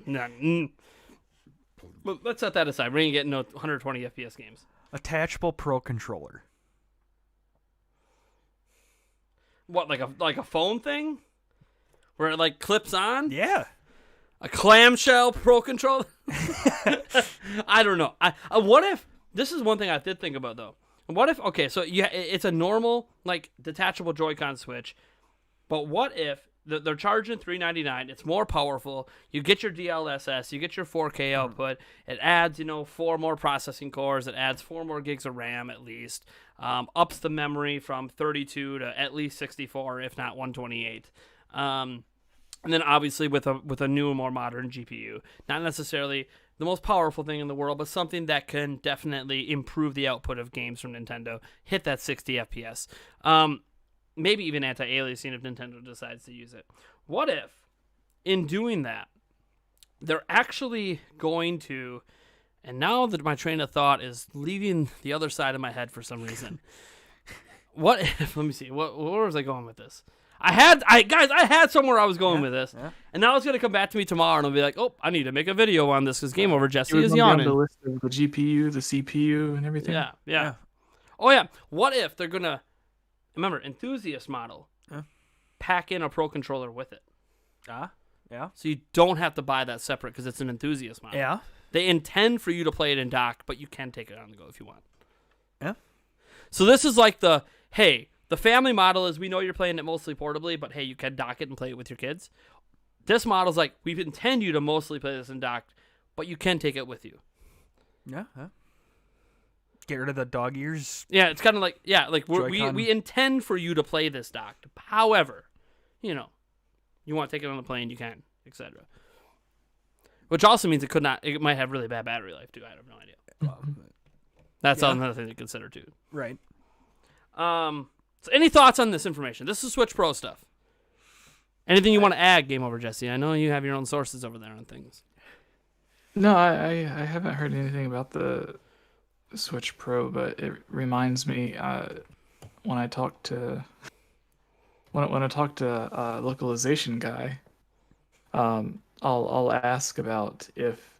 Speaker 1: But let's set that aside. We're going to get no 120 FPS games.
Speaker 3: Attachable Pro controller.
Speaker 1: What, like a phone thing? Where it like clips on?
Speaker 3: Yeah.
Speaker 1: A clamshell Pro controller? I don't know. What if, this is one thing I did think about though. What if, okay, so it's a normal, like, detachable Joy-Con Switch, but what if they're charging $399, it's more powerful, you get your DLSS, you get your 4K output, it adds, 4 more processing cores, it adds 4 more gigs of RAM at least, ups the memory from 32 to at least 64, if not 128. And then obviously with a new, more modern GPU. Not necessarily the most powerful thing in the world, but something that can definitely improve the output of games from Nintendo. Hit that 60 FPS. Maybe even anti-aliasing if Nintendo decides to use it. What if, in doing that, they're actually going to, and now that my train of thought is leaving the other side of my head for some reason. What if, let me see, where was I going with this? I had somewhere I was going with this, and now it's going to come back to me tomorrow, and I'll be like, oh, I need to make a video on this because GameOverJesse is yawning.
Speaker 2: The list of the GPU, the CPU, and everything.
Speaker 1: Yeah. Oh, yeah. What if they're going to, remember, enthusiast model, pack in a Pro controller with it?
Speaker 3: Yeah.
Speaker 1: So you don't have to buy that separate because it's an enthusiast model.
Speaker 3: Yeah.
Speaker 1: They intend for you to play it in dock, but you can take it on the go if you want.
Speaker 3: Yeah.
Speaker 1: So this is like the family model is, we know you're playing it mostly portably, but hey, you can dock it and play it with your kids. This model's like, we intend you to mostly play this in dock, but you can take it with you.
Speaker 3: Yeah. Get rid of the dog ears.
Speaker 1: Yeah, it's kind of like, we intend for you to play this docked. However, you want to take it on the plane, you can, etc. Which also means it might have really bad battery life too. I have no idea. That's another thing to consider too.
Speaker 3: Right.
Speaker 1: So any thoughts on this information? This is Switch Pro stuff. Anything you want to add, GameOverJesse? I know you have your own sources over there on things.
Speaker 2: No, I haven't heard anything about the Switch Pro, but it reminds me when I talked to a localization guy, I'll ask about if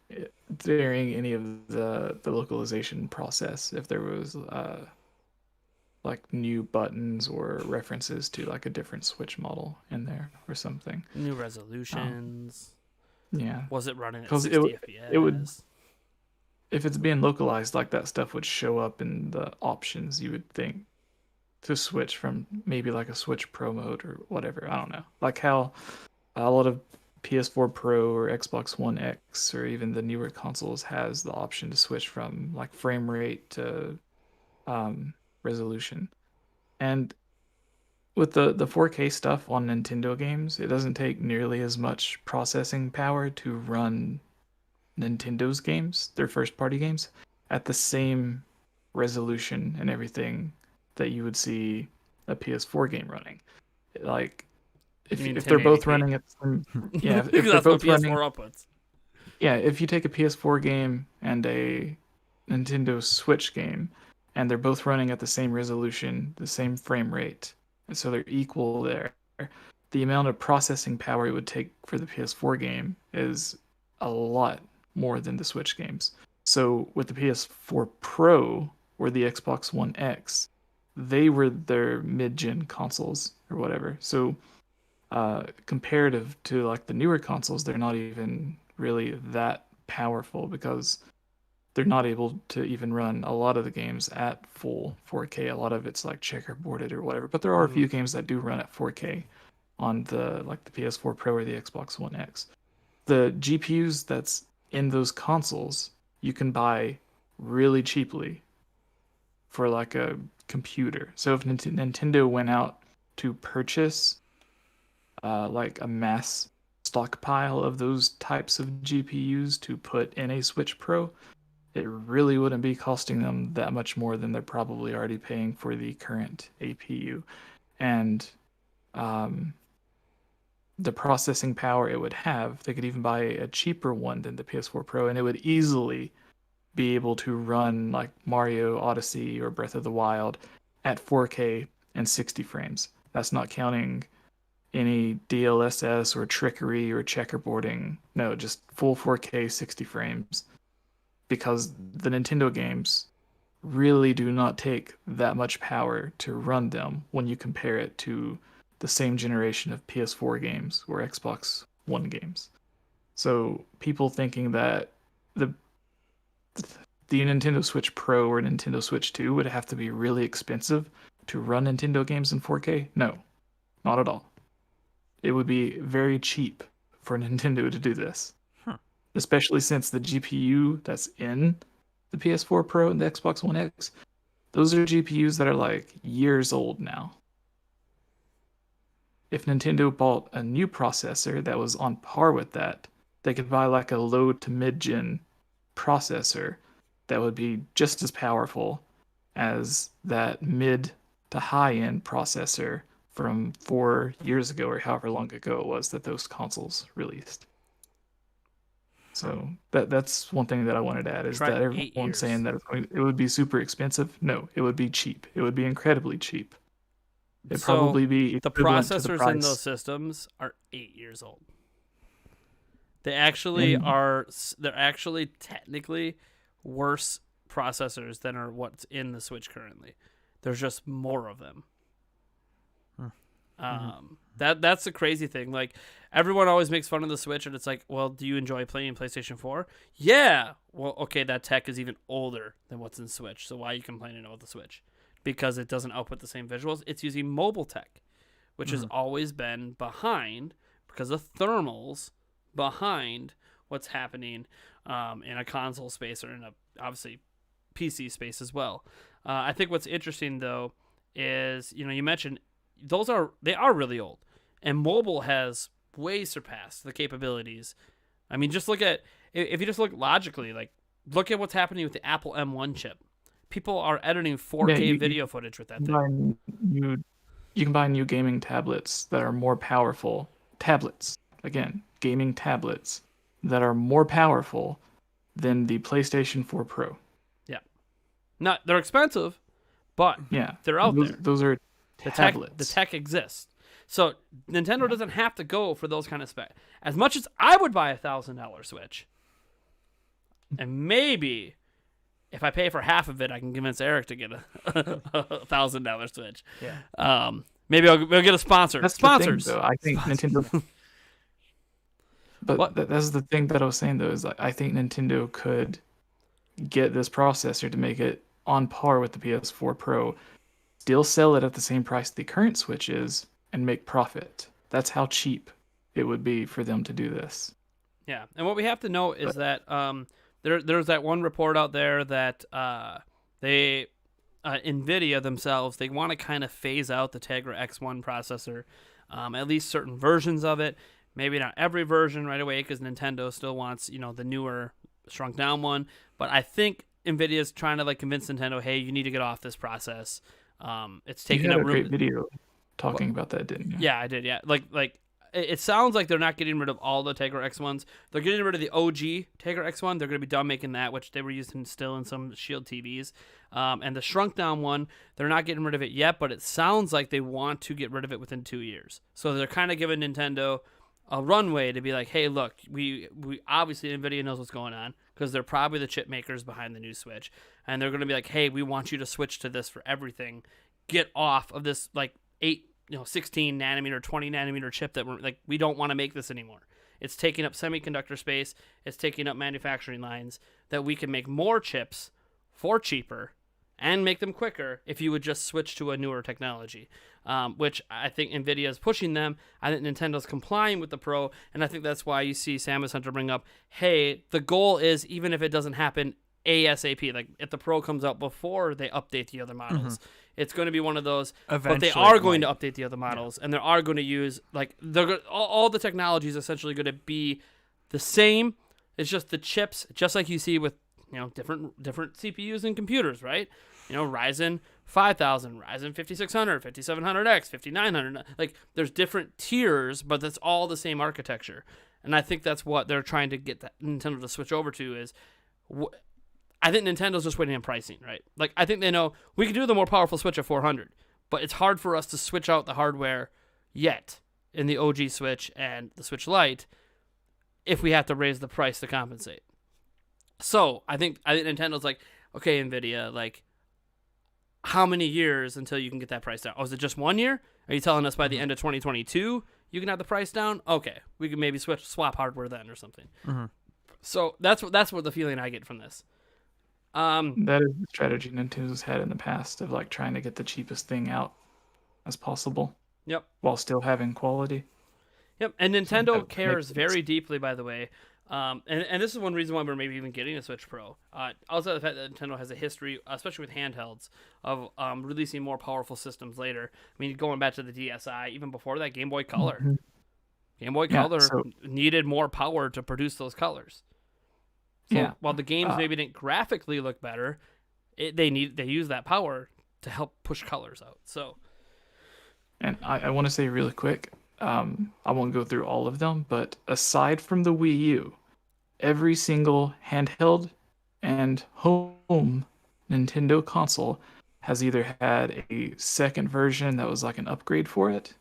Speaker 2: during any of the localization process, if there was like new buttons or references to like a different Switch model in there or something.
Speaker 1: New resolutions.
Speaker 2: Yeah,
Speaker 1: Was it running at
Speaker 2: because
Speaker 1: 60
Speaker 2: it would,
Speaker 1: FPS?
Speaker 2: if it's being localized, like that stuff would show up in the options, you would think, to switch from maybe like a Switch Pro mode or whatever. I don't know. Like how a lot of PS4 Pro or Xbox One X or even the newer consoles has the option to switch from like frame rate to resolution. And with the 4K stuff on Nintendo games, it doesn't take nearly as much processing power to run Nintendo's games, their first party games, at the same resolution and everything that you would see a PS4 game running. Like
Speaker 1: You mean
Speaker 2: if they're both
Speaker 1: 1080p?
Speaker 2: running at the same, yeah, if
Speaker 1: Because
Speaker 2: they're
Speaker 1: that's what
Speaker 2: both running,
Speaker 1: PS4 outputs.
Speaker 2: yeah, if you take a PS4 game and a Nintendo Switch game, and they're both running at the same resolution, the same frame rate, and so they're equal there, the amount of processing power it would take for the PS4 game is a lot more than the Switch games. So with the PS4 Pro or the Xbox One X, they were their mid-gen consoles or whatever. So comparative to like the newer consoles, they're not even really that powerful because they're not able to even run a lot of the games at full 4K. A lot of it's like checkerboarded or whatever, but there are a few games that do run at 4K on the like the PS4 Pro or the Xbox One X. The GPUs that's in those consoles you can buy really cheaply for like a computer. So if Nintendo went out to purchase like a mass stockpile of those types of GPUs to put in a Switch Pro, it really wouldn't be costing them that much more than they're probably already paying for the current APU. And the processing power it would have, they could even buy a cheaper one than the PS4 Pro, and it would easily be able to run like Mario Odyssey or Breath of the Wild at 4K and 60 frames. That's not counting any DLSS or trickery or checkerboarding. No, just full 4K 60 frames. Because the Nintendo games really do not take that much power to run them when you compare it to the same generation of PS4 games or Xbox One games. So people thinking that the Nintendo Switch Pro or Nintendo Switch 2 would have to be really expensive to run Nintendo games in 4K? No, not at all. It would be very cheap for Nintendo to do this. Especially since the GPU that's in the PS4 Pro and the Xbox One X, those are GPUs that are like years old now. If Nintendo bought a new processor that was on par with that, they could buy like a low to mid-gen processor that would be just as powerful as that mid to high-end processor from 4 years ago or however long ago it was that those consoles released. So that's one thing that I wanted to add is that everyone's saying that it would be super expensive. No, it would be cheap. It would be incredibly cheap. It'd probably be
Speaker 1: the processors in those systems are 8 years old. They actually are. They're actually technically worse processors than are what's in the Switch currently. There's just more of them. That's the crazy thing. Like everyone always makes fun of the Switch, and it's like, well, do you enjoy playing PlayStation 4? Yeah. Well, okay, that tech is even older than what's in Switch. So why are you complaining about the Switch? Because it doesn't output the same visuals. It's using mobile tech, which has always been behind because of thermals behind what's happening in a console space or in a obviously PC space as well. I think what's interesting though is you mentioned they are really old, and mobile has way surpassed the capabilities. I mean, just look at if you just look logically, like look at what's happening with the Apple M1 chip. People are editing 4K video footage with that thing.
Speaker 2: You can buy new gaming tablets that are more powerful. Tablets, again, gaming tablets that are more powerful than the PlayStation 4 Pro.
Speaker 1: Yeah, they're expensive, but they're out there.
Speaker 2: Those are tablets.
Speaker 1: The tech exists. So Nintendo doesn't have to go for those kind of specs. As much as I would buy $1,000 Switch, and maybe if I pay for half of it, I can convince Eric to get a $1,000 Switch.
Speaker 3: Yeah.
Speaker 1: Maybe we'll get a sponsor.
Speaker 2: That's
Speaker 1: Sponsors.
Speaker 2: The thing, though. I think Nintendo. But that's the thing that I was saying though, is like I think Nintendo could get this processor to make it on par with the PS4 Pro, still sell it at the same price the current Switch is, and make profit. That's how cheap it would be for them to do this.
Speaker 1: Yeah, and what we have to know is that there's that one report out there that NVIDIA themselves, they want to kind of phase out the Tegra X1 processor, at least certain versions of it. Maybe not every version right away, because Nintendo still wants, the newer, shrunk down one. But I think NVIDIA is trying to like convince Nintendo, hey, you need to get off this process. It's taking up room.
Speaker 2: You had a great video talking about that, didn't you?
Speaker 1: Yeah, I did. Yeah, like it sounds like they're not getting rid of all the Tegra X1s. They're getting rid of the OG Tegra X1. They're going to be done making that, which they were using still in some Shield TVs. And the shrunk down one, they're not getting rid of it yet, but it sounds like they want to get rid of it within 2 years. So they're kind of giving Nintendo a runway to be like, hey, look, we obviously NVIDIA knows what's going on because they're probably the chip makers behind the new Switch. And they're going to be like, hey, we want you to switch to this for everything. Get off of this like 16 nanometer, 20 nanometer chip that we don't want to make this anymore. It's taking up semiconductor space. It's taking up manufacturing lines that we can make more chips for cheaper and make them quicker if you would just switch to a newer technology, which I think NVIDIA is pushing them. I think Nintendo's complying with the Pro, and I think that's why you see Samus Hunter bring up, hey, the goal is, even if it doesn't happen ASAP, like if the Pro comes out before they update the other models, it's going to be one of those. But they are going to update the other models, and they are going to use all the technology is essentially going to be the same. It's just the chips, just like you see with different CPUs and computers, right? Ryzen 5000, Ryzen 5600, 5700X, 5900. Like there's different tiers, but that's all the same architecture. And I think that's what they're trying to get Nintendo to switch over to is. I think Nintendo's just waiting on pricing, right? Like, I think they know we can do the more powerful Switch at 400, but it's hard for us to switch out the hardware yet in the OG Switch and the Switch Lite if we have to raise the price to compensate. So I think Nintendo's like, okay, NVIDIA, like, how many years until you can get that price down? Oh, is it just 1 year? Are you telling us by the end of 2022 you can have the price down? Okay, we can maybe swap hardware then or something. So that's what the feeling I get from this.
Speaker 2: That is the strategy Nintendo's had in the past of like trying to get the cheapest thing out as possible.
Speaker 1: Yep.
Speaker 2: While still having quality.
Speaker 1: Yep. And Nintendo cares very deeply, by the way. And this is one reason why we're maybe even getting a Switch Pro. Also, the fact that Nintendo has a history, especially with handhelds, of releasing more powerful systems later. I mean, going back to the DSi, even before that, Game Boy Color. Game Boy Color needed more power to produce those colors. So while the games maybe didn't graphically look better, they use that power to help push colors out. So,
Speaker 2: and I want to say really quick, I won't go through all of them, but aside from the Wii U, every single handheld and home Nintendo console has either had a second version that was like an upgrade for it,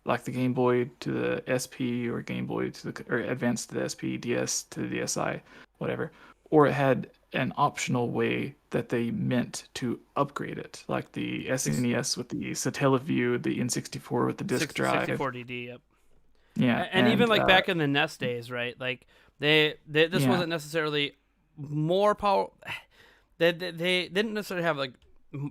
Speaker 2: like the Game Boy to the SP or Game Boy to or Advance to the SP, DS to the DSi, whatever, or it had an optional way that they meant to upgrade it, like the SNES with the Satellaview, the N64 with the disc drive,
Speaker 1: 64DD, yep.
Speaker 2: Yeah,
Speaker 1: and even like back in the NES days, right? Like this wasn't necessarily more power. They didn't necessarily have like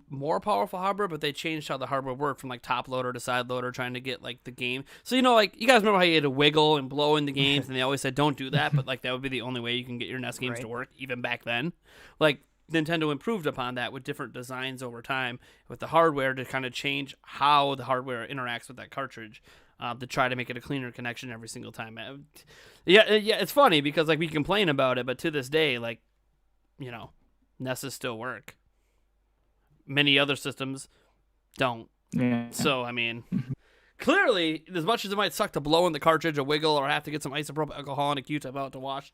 Speaker 1: more powerful hardware, but they changed how the hardware worked from like top loader to side loader, trying to get like the game. So like you guys remember how you had to wiggle and blow in the games, and they always said don't do that, but like that would be the only way you can get your NES games to work, even back then. Like Nintendo improved upon that with different designs over time with the hardware to kind of change how the hardware interacts with that cartridge. To try to make it a cleaner connection every single time. Yeah, it's funny because like we complain about it, but to this day, like NESs still work. Many other systems don't.
Speaker 2: Yeah.
Speaker 1: So I mean, clearly, as much as it might suck to blow in the cartridge, a wiggle, or have to get some isopropyl alcohol and a Q-tip out to wash,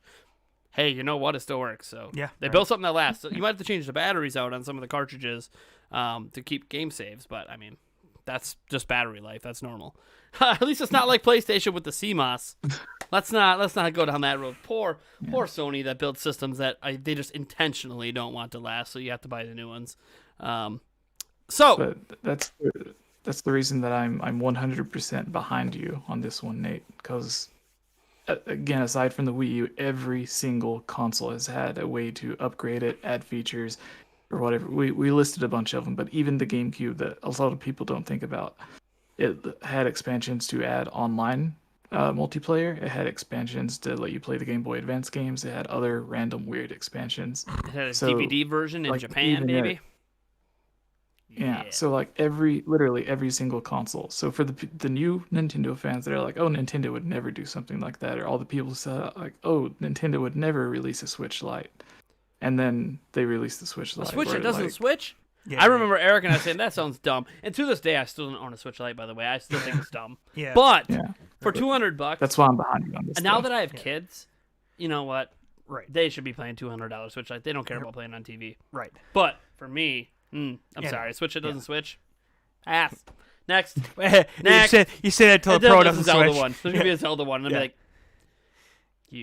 Speaker 1: hey, you know what? It still works. So
Speaker 3: yeah,
Speaker 1: they built something that lasts. So you might have to change the batteries out on some of the cartridges to keep game saves, but I mean, That's just battery life. That's normal. At least it's not like PlayStation with the CMOS. Let's not go down that road. Poor Sony that builds systems that they just intentionally don't want to last, so you have to buy the new ones.
Speaker 2: But that's the reason that I'm 100% behind you on this one, Nate. Because again, aside from the Wii U, every single console has had a way to upgrade it, add features, or whatever. We listed a bunch of them, but even the GameCube that a lot of people don't think about, it had expansions to add online multiplayer. It had expansions to let you play the Game Boy Advance games. It had other random weird expansions.
Speaker 1: It had a DVD version in Japan, maybe.
Speaker 2: Yeah, so like literally every single console. So for the new Nintendo fans that are like, oh, Nintendo would never do something like that, or all the people said like, oh, Nintendo would never release a Switch Lite, and then they released the Switch Lite.
Speaker 1: A Switch that doesn't switch?
Speaker 3: Yeah,
Speaker 1: I remember Eric and I saying that sounds dumb, and to this day I still don't own a Switch Lite. By the way, I still think it's dumb.
Speaker 3: Yeah,
Speaker 1: but for $200,
Speaker 2: that's why I'm behind you on this.
Speaker 1: And now that I have kids, you know what?
Speaker 3: Right.
Speaker 1: They should be playing $200 Switch Lite. They don't care about playing on TV.
Speaker 3: Right.
Speaker 1: But for me, I'm sorry. Switch it doesn't switch. Ass. Next.
Speaker 3: Next. You say that until the Pro doesn't
Speaker 1: Zelda
Speaker 3: switch.
Speaker 1: One. There's gonna be a Zelda one, and I'm like,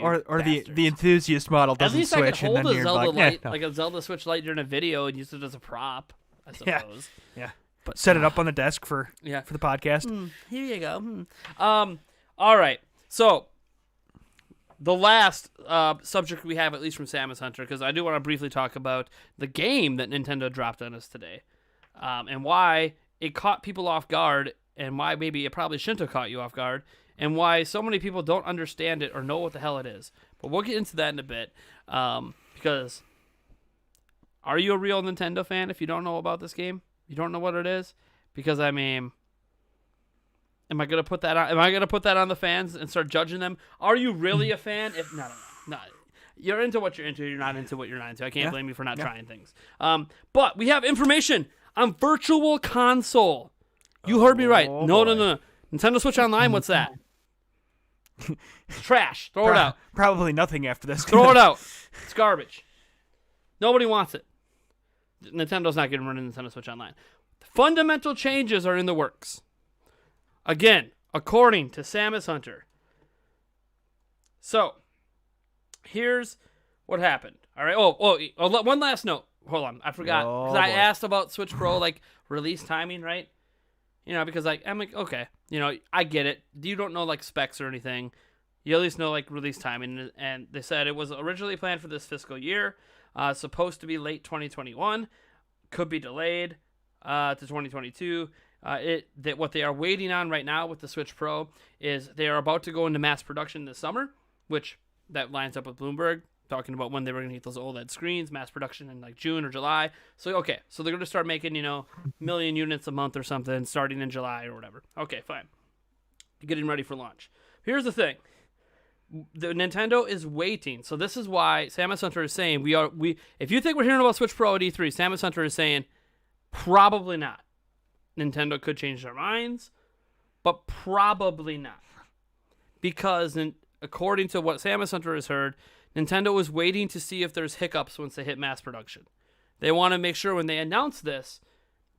Speaker 3: or the enthusiast model doesn't switch.
Speaker 1: At least I could hold a Zelda
Speaker 3: like,
Speaker 1: like a Zelda Switch Lite during a video and use it as a prop. I suppose.
Speaker 3: Yeah. But set it up on the desk for the podcast.
Speaker 1: Here you go. All right. So the last subject we have, at least from Samus Hunter, because I do want to briefly talk about the game that Nintendo dropped on us today, and why it caught people off guard, and why maybe it probably shouldn't have caught you off guard, and why so many people don't understand it or know what the hell it is. But we'll get into that in a bit, because are you a real Nintendo fan if you don't know about this game? You don't know what it is? Because, I mean, am I gonna put that on? Am I gonna put that on the fans and start judging them? Are you really a fan? If no, you're into what you're into. You're not into what you're not into. I can't blame you for not trying things. But we have information on Virtual Console. You heard me right. No. Nintendo Switch Online. What's that? It's trash. Throw it out.
Speaker 3: Probably nothing after this.
Speaker 1: Throw it out. It's garbage. Nobody wants it. Nintendo's not getting rid of Nintendo Switch Online. Fundamental changes are in the works. Again, according to Samus Hunter. So, here's what happened. All right. Oh, one last note. Hold on. I forgot. Because I asked about Switch Pro, like, release timing, right? You know, because, like, I'm like, okay. You know, I get it. You don't know, like, specs or anything. You at least know, like, release timing. And they said it was originally planned for this fiscal year. Supposed to be late 2021. Could be delayed to 2022. That what they are waiting on right now with the Switch Pro is they are about to go into mass production this summer, which that lines up with Bloomberg talking about when they were going to get those OLED screens, mass production in like June or July. So so they're going to start making, you know, 1 million units a month or something starting in July or whatever. Okay, fine. Getting ready for launch. Here's the thing. The Nintendo is waiting. So this is why Samus Hunter is saying if you think we're hearing about Switch Pro at E3, Samus Hunter is saying probably not. Nintendo could change their minds, but probably not. Because according to what Samus Hunter has heard, Nintendo is waiting to see if there's hiccups once they hit mass production. They want to make sure when they announce this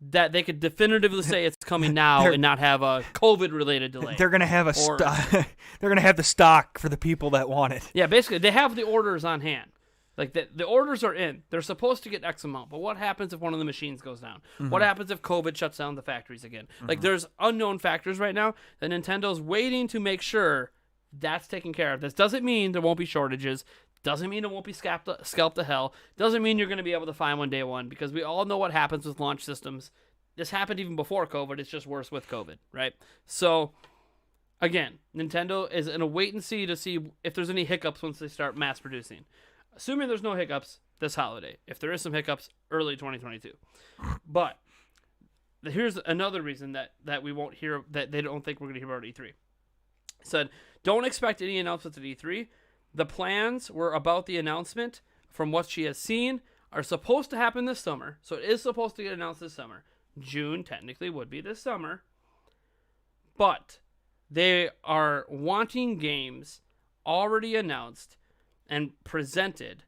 Speaker 1: that they could definitively say it's coming now and not have a COVID-related delay.
Speaker 3: They're gonna have they're gonna have the stock for the people that want it.
Speaker 1: Yeah, basically they have the orders on hand. Like the orders are in. They're supposed to get X amount, but what happens if one of the machines goes down? Mm-hmm. What happens if COVID shuts down the factories again? Mm-hmm. Like there's unknown factors right now that Nintendo's waiting to make sure that's taken care of. This doesn't mean there won't be shortages. Doesn't mean it won't be scalped to hell. Doesn't mean you're going to be able to find one day one, because we all know what happens with launch systems. This happened even before COVID. It's just worse with COVID, right? So, again, Nintendo is in a wait and see to see if there's any hiccups once they start mass producing. Assuming there's no hiccups this holiday. If there is some hiccups, early 2022. But here's another reason that we won't hear, that they don't think we're going to hear about at E3. Said, don't expect any announcements at E3. The plans were about the announcement, from what she has seen, are supposed to happen this summer. So it is supposed to get announced this summer. June technically would be this summer. But they are wanting games already announced and presented,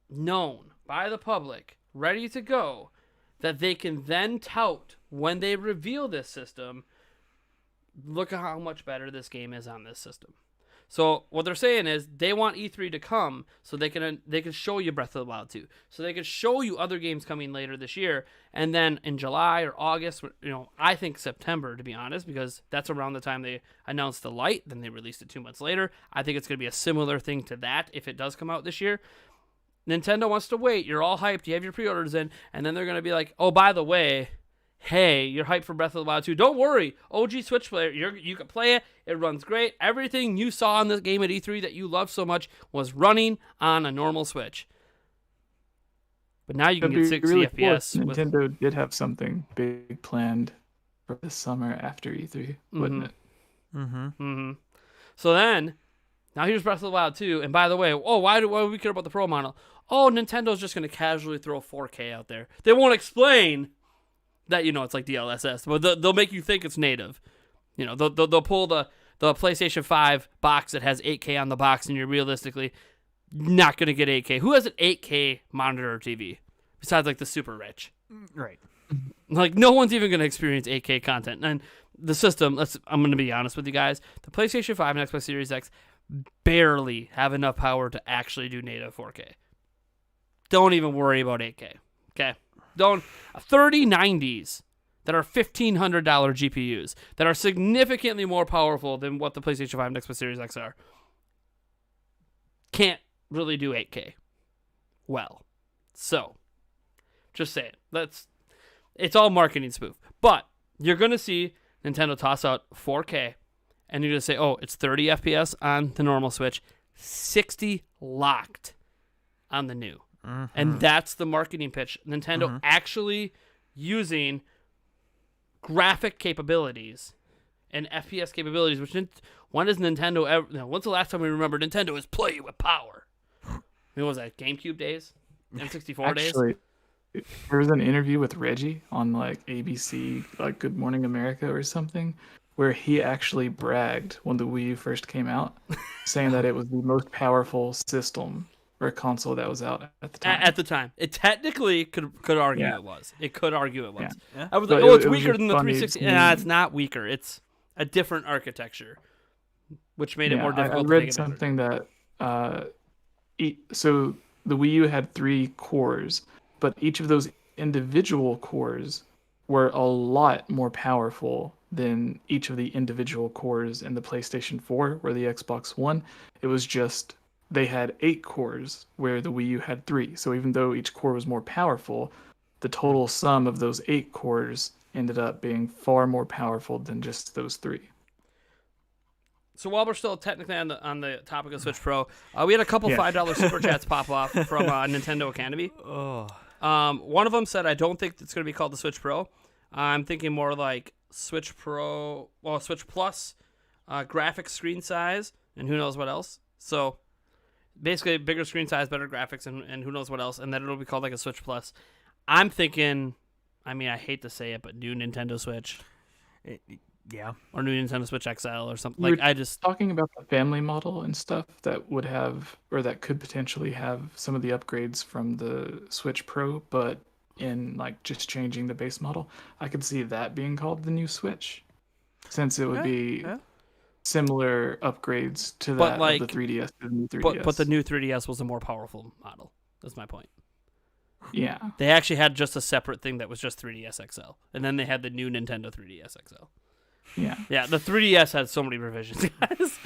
Speaker 1: known by the public, ready to go, that they can then tout when they reveal this system. Look at how much better this game is on this system. So what they're saying is they want E3 to come so they can show you Breath of the Wild 2. So they can show you other games coming later this year. And then in July or August, I think September, to be honest, because that's around the time they announced the Lite. Then they released it 2 months later. I think it's going to be a similar thing to that if it does come out this year. Nintendo wants to wait. You're all hyped. You have your pre-orders in. And then they're going to be like, oh, by the way, hey, you're hyped for Breath of the Wild 2. Don't worry. OG Switch player, you can play it. It runs great. Everything you saw in this game at E3 that you loved so much was running on a normal Switch. But now you can get 60 FPS.
Speaker 2: Nintendo did have something big planned for this summer after E3, wouldn't it?
Speaker 3: Mm-hmm.
Speaker 1: So then, now here's Breath of the Wild 2. And by the way, why do we care about the Pro model? Oh, Nintendo's just going to casually throw 4K out there. They won't explain that, it's like DLSS, but they'll make you think it's native. They'll pull the PlayStation 5 box that has 8K on the box, and you're realistically not going to get 8K. Who has an 8K monitor or TV besides like the super rich?
Speaker 3: Right.
Speaker 1: Like no one's even going to experience 8K content. And the system, I'm going to be honest with you guys, the PlayStation 5 and Xbox Series X barely have enough power to actually do native 4K. Don't even worry about 8K. Okay? 3090s that are $1,500 GPUs that are significantly more powerful than what the PlayStation 5 and Xbox Series X are can't really do 8K well. So, just saying. It's all marketing spoof. But you're going to see Nintendo toss out 4K and you're going to say, oh, it's 30 FPS on the normal Switch, 60 locked on the new. And that's the marketing pitch. Nintendo actually using graphic capabilities and FPS capabilities, which when has Nintendo ever... when's the last time we remember Nintendo is playing with power? What was that, GameCube days? N64 days?
Speaker 2: Actually, there was an interview with Reggie on like ABC, like Good Morning America or something, where he actually bragged when the Wii U first came out, saying that it was the most powerful system or a console that was out at the time.
Speaker 1: At the time. It technically could argue it was. It could argue it was.
Speaker 3: Yeah.
Speaker 1: I was like, it's weaker than the 360. Nah, it's not weaker. It's a different architecture, which made it more difficult to
Speaker 2: I read
Speaker 1: take
Speaker 2: something that... so the Wii U had 3 cores, but each of those individual cores were a lot more powerful than each of the individual cores in the PlayStation 4 or the Xbox One. It was just... they had 8 cores where the Wii U had 3. So even though each core was more powerful, the total sum of those 8 cores ended up being far more powerful than just those 3.
Speaker 1: So while we're still technically on the topic of Switch Pro, we had a couple $5 super chats pop off from Nintendo Academy. One of them said, I don't think it's going to be called the Switch Pro. I'm thinking more like Switch Pro, Switch Plus, graphics screen size, and who knows what else. So... basically, bigger screen size, better graphics, and who knows what else, and then it'll be called like a Switch Plus. I'm thinking, I hate to say it, but new Nintendo Switch. Or new Nintendo Switch XL or something.
Speaker 2: Talking about the family model and stuff that would have, or that could potentially have some of the upgrades from the Switch Pro, but in like just changing the base model, I could see that being called the new Switch, since it would be... similar upgrades to that of the 3DS to the new 3DS.
Speaker 1: But the new 3DS was a more powerful model. That's my point.
Speaker 2: Yeah.
Speaker 1: They actually had just a separate thing that was just 3DS XL. And then they had the new Nintendo 3DS XL.
Speaker 2: Yeah.
Speaker 1: Yeah, the 3DS had so many revisions, guys.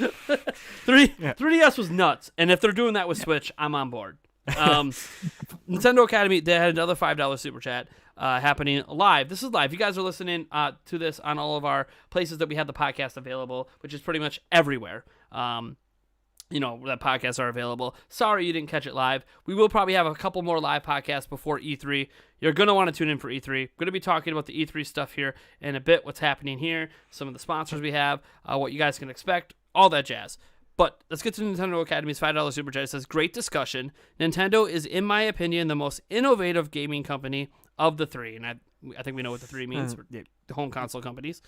Speaker 1: 3DS was nuts. And if they're doing that with Switch, I'm on board. Nintendo Academy, they had another $5 super chat happening live. This is live. You guys are listening to this on all of our places that we have the podcast available, which is pretty much everywhere. That podcasts are available. Sorry you didn't catch it live. We will probably have a couple more live podcasts before E3. You're going to want to tune in for E3. We're going to be talking about the E3 stuff here in a bit, what's happening here, some of the sponsors we have, what you guys can expect, all that jazz. But let's get to Nintendo Academy's $5 super chat. It says, great discussion. Nintendo is, in my opinion, the most innovative gaming company of the 3. And I think we know what the 3 means. The home console companies.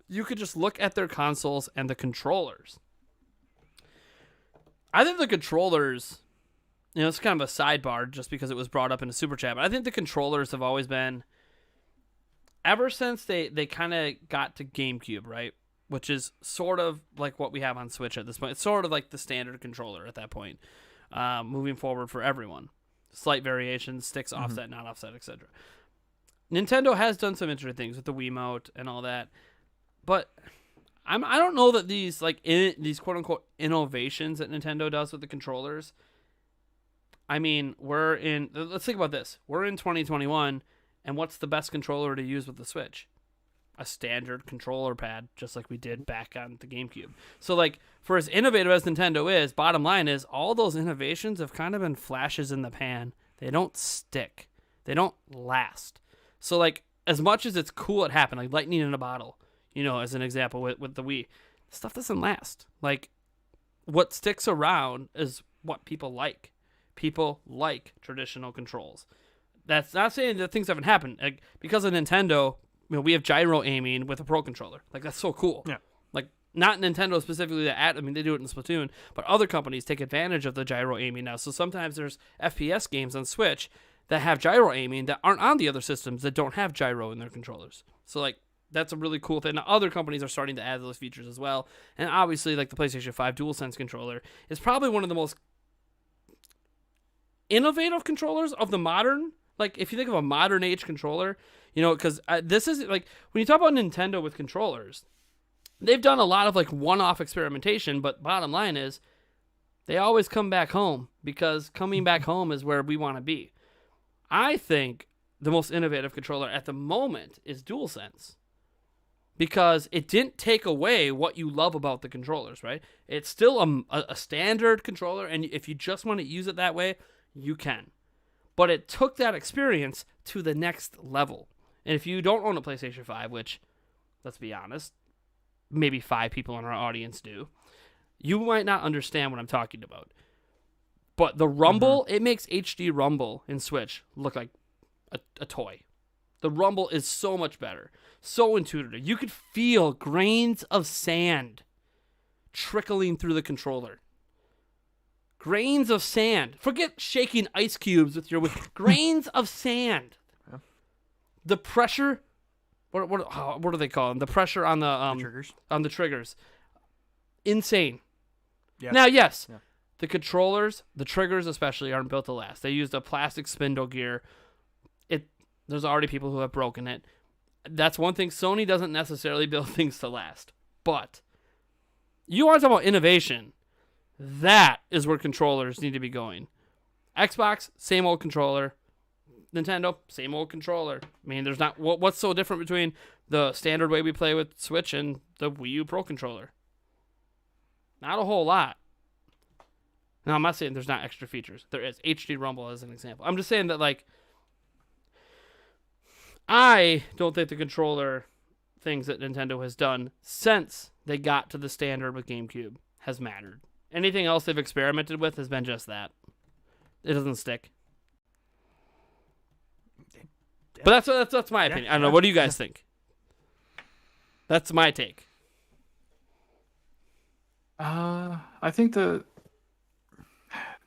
Speaker 1: You could just look at their consoles and the controllers. I think the controllers it's kind of a sidebar just because it was brought up in a super chat, but I think the controllers have always been, ever since they kind of got to GameCube, right? Which is sort of like what we have on Switch at this point. It's sort of like the standard controller at that point, moving forward for everyone. Slight variations, sticks, offset, not offset, etc. Nintendo has done some interesting things with the Wiimote and all that, but I don't know that these these quote unquote innovations that Nintendo does with the controllers. I mean, let's think about this. We're in 2021, and what's the best controller to use with the Switch? A standard controller pad, just like we did back on the GameCube. So, like, for as innovative as Nintendo is, bottom line is all those innovations have kind of been flashes in the pan. They don't stick. They don't last. So, like, as much as it's cool it happened, like lightning in a bottle, as an example with the Wii, stuff doesn't last. Like, what sticks around is what people like. People like traditional controls. That's not saying that things haven't happened. Like, because of Nintendo, we have gyro aiming with a Pro controller. Like, that's so cool.
Speaker 3: Yeah.
Speaker 1: Like, not Nintendo specifically. They do it in Splatoon, but other companies take advantage of the gyro aiming now. So sometimes there's FPS games on Switch that have gyro aiming that aren't on the other systems that don't have gyro in their controllers. So, like, that's a really cool thing. Now, other companies are starting to add those features as well. And obviously, like the PlayStation 5 DualSense controller is probably one of the most innovative controllers of the modern. Like, if you think of a modern age controller, because this is, like, when you talk about Nintendo with controllers, they've done a lot of, like, one-off experimentation, but bottom line is they always come back home, because coming back home is where we want to be. I think the most innovative controller at the moment is DualSense, because it didn't take away what you love about the controllers, right? It's still a standard controller, and if you just want to use it that way, you can. But it took that experience to the next level. And if you don't own a PlayStation 5, which, let's be honest, maybe 5 people in our audience do, you might not understand what I'm talking about. But the rumble, it makes HD rumble in Switch look like a toy. The rumble is so much better. So intuitive. You could feel grains of sand trickling through the controller. Grains of sand. Forget shaking ice cubes with your grains of sand. Yeah. The pressure. What do they call them? The pressure on the
Speaker 3: triggers.
Speaker 1: On the triggers. Insane.
Speaker 3: Yes.
Speaker 1: Now, yes, the controllers, the triggers especially, aren't built to last. They used a plastic spindle gear. There's already people who have broken it. That's one thing. Sony doesn't necessarily build things to last. But you want to talk about innovation. That is where controllers need to be going. Xbox, same old controller. Nintendo, same old controller. I mean, there's not... What's so different between the standard way we play with Switch and the Wii U Pro controller? Not a whole lot. Now, I'm not saying there's not extra features. There is. HD Rumble as an example. I'm just saying that, like... I don't think the controller things that Nintendo has done since they got to the standard with GameCube has mattered. Anything else they've experimented with has been just that. It doesn't stick. But that's my opinion. I don't know. What do you guys think? That's my take.
Speaker 2: I think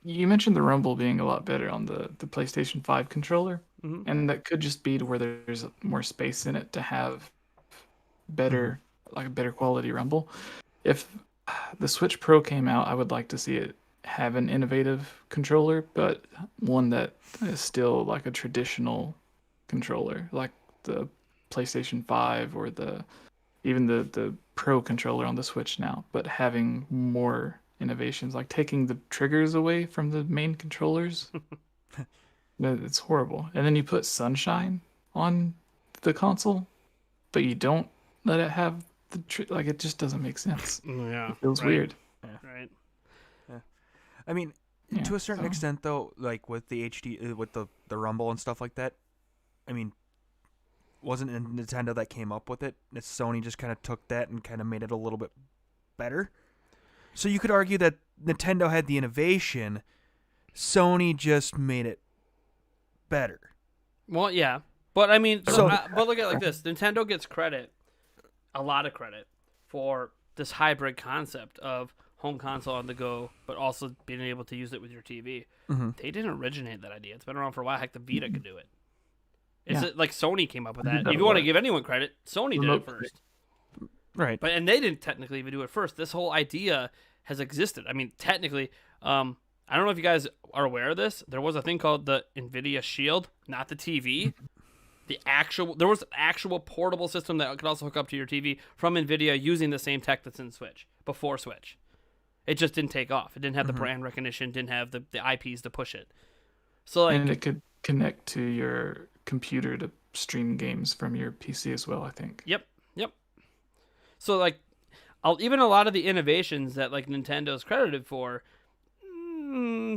Speaker 2: you mentioned the rumble being a lot better on the PlayStation 5 controller, and that could just be to where there's more space in it to have better quality rumble. If the Switch Pro came out, I would like to see it have an innovative controller, but one that is still like a traditional controller, like the PlayStation 5 or even the Pro controller on the Switch now, but having more innovations, like taking the triggers away from the main controllers. It's horrible. And then you put Sunshine on the console, but you don't let it have it just doesn't make sense.
Speaker 1: Yeah,
Speaker 2: it feels weird.
Speaker 3: Yeah.
Speaker 1: Right.
Speaker 3: Yeah. I mean, to a certain extent, though, like with the HD, with the Rumble and stuff like that, I mean, wasn't it Nintendo that came up with it? It's Sony just kind of took that and kind of made it a little bit better. So you could argue that Nintendo had the innovation, Sony just made it better.
Speaker 1: Well, yeah. But I mean, but look at it like this. Nintendo gets a lot of credit, for this hybrid concept of home console on the go, but also being able to use it with your TV.
Speaker 3: Mm-hmm.
Speaker 1: They didn't originate that idea. It's been around for a while. Heck, the Vita could do it. It's like Sony came up with that. If you want to give anyone credit, Sony did it first.
Speaker 3: Right.
Speaker 1: And they didn't technically even do it first. This whole idea has existed. I mean, technically, I don't know if you guys are aware of this. There was a thing called the NVIDIA Shield, not the TV. There was an actual portable system that could also hook up to your TV from NVIDIA using the same tech that's in Switch, before Switch. It just didn't take off. It didn't have the brand recognition, didn't have the IPs to push it. So
Speaker 2: and it could connect to your computer to stream games from your PC as well, I think.
Speaker 1: Yep. So even a lot of the innovations that Nintendo's credited for,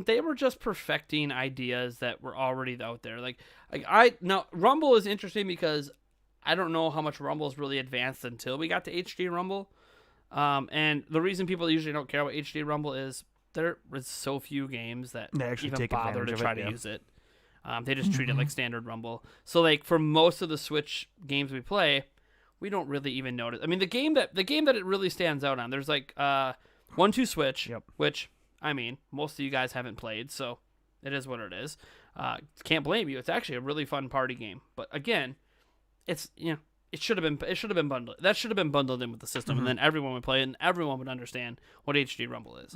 Speaker 1: they were just perfecting ideas that were already out there. Now Rumble is interesting because I don't know how much Rumble is really advanced until we got to HD Rumble. And the reason people usually don't care about HD Rumble is there was so few games that even bother to try to use it. They just treat it like standard Rumble. So for most of the Switch games we play, we don't really even notice. I mean, the game that it really stands out on, there's 1-2 Switch, which I mean, most of you guys haven't played, so it is what it is. Can't blame you. It's actually a really fun party game. But again, it's it should have been bundled. That should have been bundled in with the system, and then everyone would play it, and everyone would understand what HD Rumble is.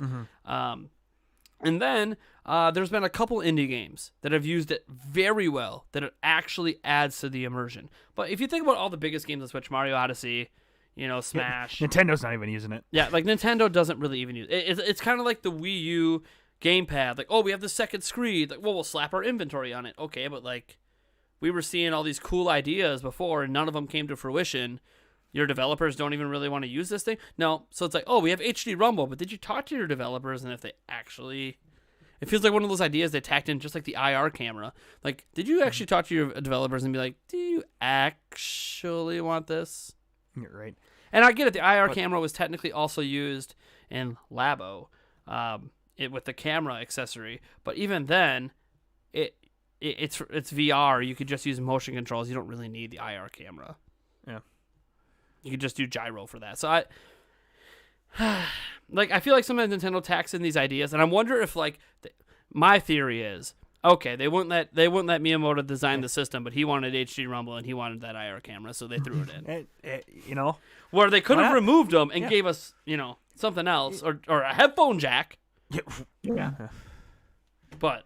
Speaker 1: And then there's been a couple indie games that have used it very well, that it actually adds to the immersion. But if you think about all the biggest games on Switch, Mario Odyssey, Smash.
Speaker 3: Nintendo's not even using it.
Speaker 1: Yeah, Nintendo doesn't really even use it. It's kind of like the Wii U gamepad. We have the second screen. We'll slap our inventory on it. Okay, but we were seeing all these cool ideas before, and none of them came to fruition. Your developers don't even really want to use this thing? No. So it's we have HD Rumble, but did you talk to your developers and if they actually... It feels like one of those ideas they tacked in just like the IR camera. Did you actually talk to your developers and be like, do you actually want this?
Speaker 3: You're right.
Speaker 1: And I get it. The IR camera was technically also used in Labo with the camera accessory. But even then, it's VR. You could just use motion controls. You don't really need the IR camera.
Speaker 3: Yeah.
Speaker 1: You could just do gyro for that. So I feel like sometimes Nintendo tacks in these ideas, and I wonder if my theory is, okay, they wouldn't let Miyamoto design the system, but he wanted HD Rumble and he wanted that IR camera, so they threw it in. Where they could have removed them and gave us something else or a headphone jack.
Speaker 2: Yeah.
Speaker 1: But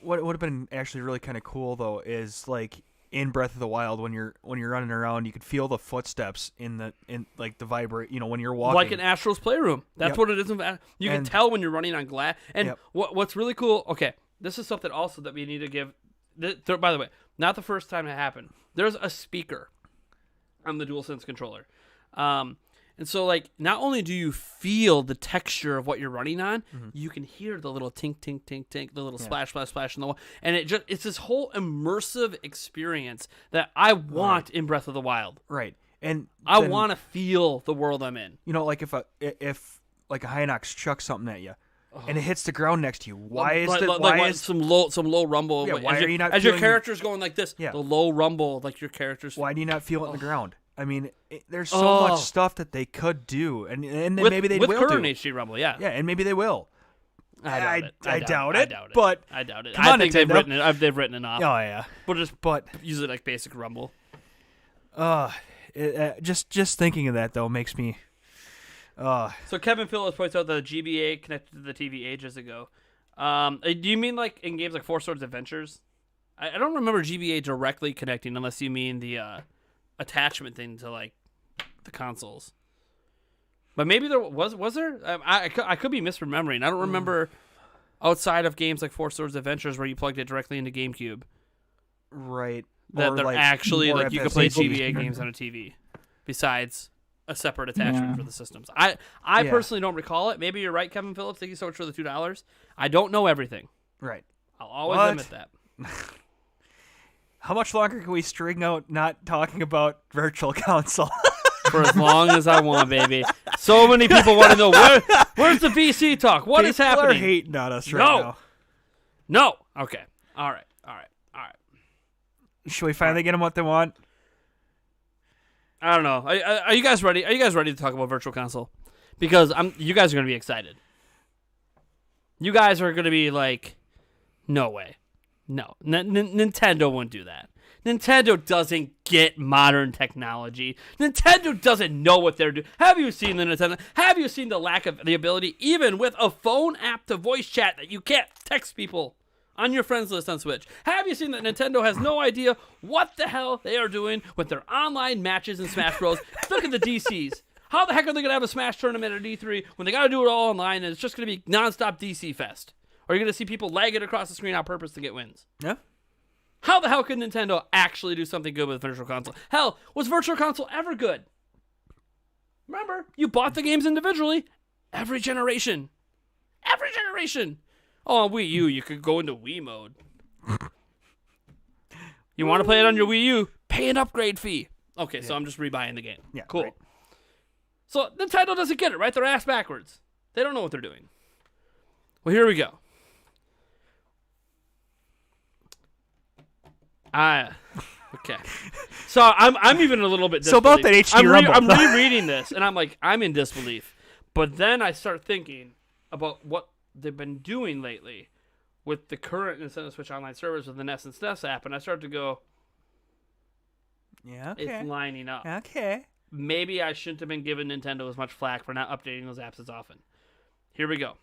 Speaker 3: what would have been actually really kind of cool though is in Breath of the Wild, when you're running around, you could feel the footsteps in the vibrate. When you're walking,
Speaker 1: like in Astro's Playroom. That's what it is. You can tell when you're running on glass. And what's really cool. Okay, this is something also that we need to give. By the way, not the first time it happened. There's a speaker on the DualSense controller, and so not only do you feel the texture of what you're running on, you can hear the little tink tink tink tink, the little splash splash splash in the wall, and it's this whole immersive experience that I want in Breath of the Wild.
Speaker 3: Right, and
Speaker 1: I want to feel the world I'm in.
Speaker 3: If a Hinox chucks something at you, and it hits the ground next to you, why is
Speaker 1: some low rumble?
Speaker 3: Yeah, why are you not
Speaker 1: as your character's going like this?
Speaker 3: Yeah.
Speaker 1: The low rumble, your character's.
Speaker 3: Why do you not feel it in the ground? I mean, there's so much stuff that they could do, and maybe they will do.
Speaker 1: With current HD Rumble, yeah.
Speaker 3: Yeah, and maybe they will.
Speaker 1: I
Speaker 3: doubt it. But
Speaker 1: I doubt it.
Speaker 3: I
Speaker 1: think
Speaker 3: Nintendo.
Speaker 1: they've written it off.
Speaker 3: Oh yeah.
Speaker 1: But use it like basic Rumble.
Speaker 3: Just thinking of that though makes me.
Speaker 1: So Kevin Phillips points out that the GBA connected to the TV ages ago. Do you mean in games like Four Swords Adventures? I don't remember GBA directly connecting, unless you mean the attachment thing to the consoles. But maybe there was there? I could be misremembering. I don't remember outside of games like Four Swords Adventures where you plugged it directly into GameCube.
Speaker 3: Right.
Speaker 1: That they're actually you could play GBA games on a TV, besides a separate attachment for the systems. I personally don't recall it. Maybe you're right, Kevin Phillips. Thank you so much for the $2. I don't know everything.
Speaker 3: Right.
Speaker 1: I'll always admit that.
Speaker 3: How much longer can we string out not talking about Virtual Console?
Speaker 1: For as long as I want, baby. So many people want to know where's the VC talk? What is happening?
Speaker 3: People are hating on us right now.
Speaker 1: No. Okay. All right.
Speaker 3: Should we finally get them what they want?
Speaker 1: I don't know. Are you guys ready? Are you guys ready to talk about Virtual Console? because you guys are going to be excited. You guys are going to be like, no way. No, Nintendo won't do that. Nintendo doesn't get modern technology. Nintendo doesn't know what they're doing. Have you seen the Nintendo? Have you seen the lack of the ability, even with a phone app to voice chat, that you can't text people on your friends list on Switch? Have you seen that Nintendo has no idea what the hell they are doing with their online matches in Smash Bros? Look at the DCs. How the heck are they going to have a Smash tournament at E3 when they got to do it all online and it's just going to be nonstop DC fest? Or are you going to see people lag it across the screen on purpose to get wins?
Speaker 3: Yeah.
Speaker 1: How the hell could Nintendo actually do something good with Virtual Console? Hell, was Virtual Console ever good? Remember, you bought the games individually every generation. Every generation. Oh, on Wii U, you could go into Wii mode. You want to play it on your Wii U? Pay an upgrade fee. Okay, so I'm just rebuying the game.
Speaker 3: Yeah,
Speaker 1: cool.
Speaker 3: right.
Speaker 1: So Nintendo doesn't get it, right? They're ass backwards. They don't know what they're doing. Well, here we go. Okay. So I'm even a little bit disbelief.
Speaker 3: So about that HD Rumble.
Speaker 1: I'm rereading this, and I'm like, I'm in disbelief. But then I start thinking about what they've been doing lately with the current Nintendo Switch Online service with the NES and SNES app, and I start to go,
Speaker 3: yeah, okay.
Speaker 1: It's lining up.
Speaker 3: Okay.
Speaker 1: Maybe I shouldn't have been giving Nintendo as much flack for not updating those apps as often. Here we go.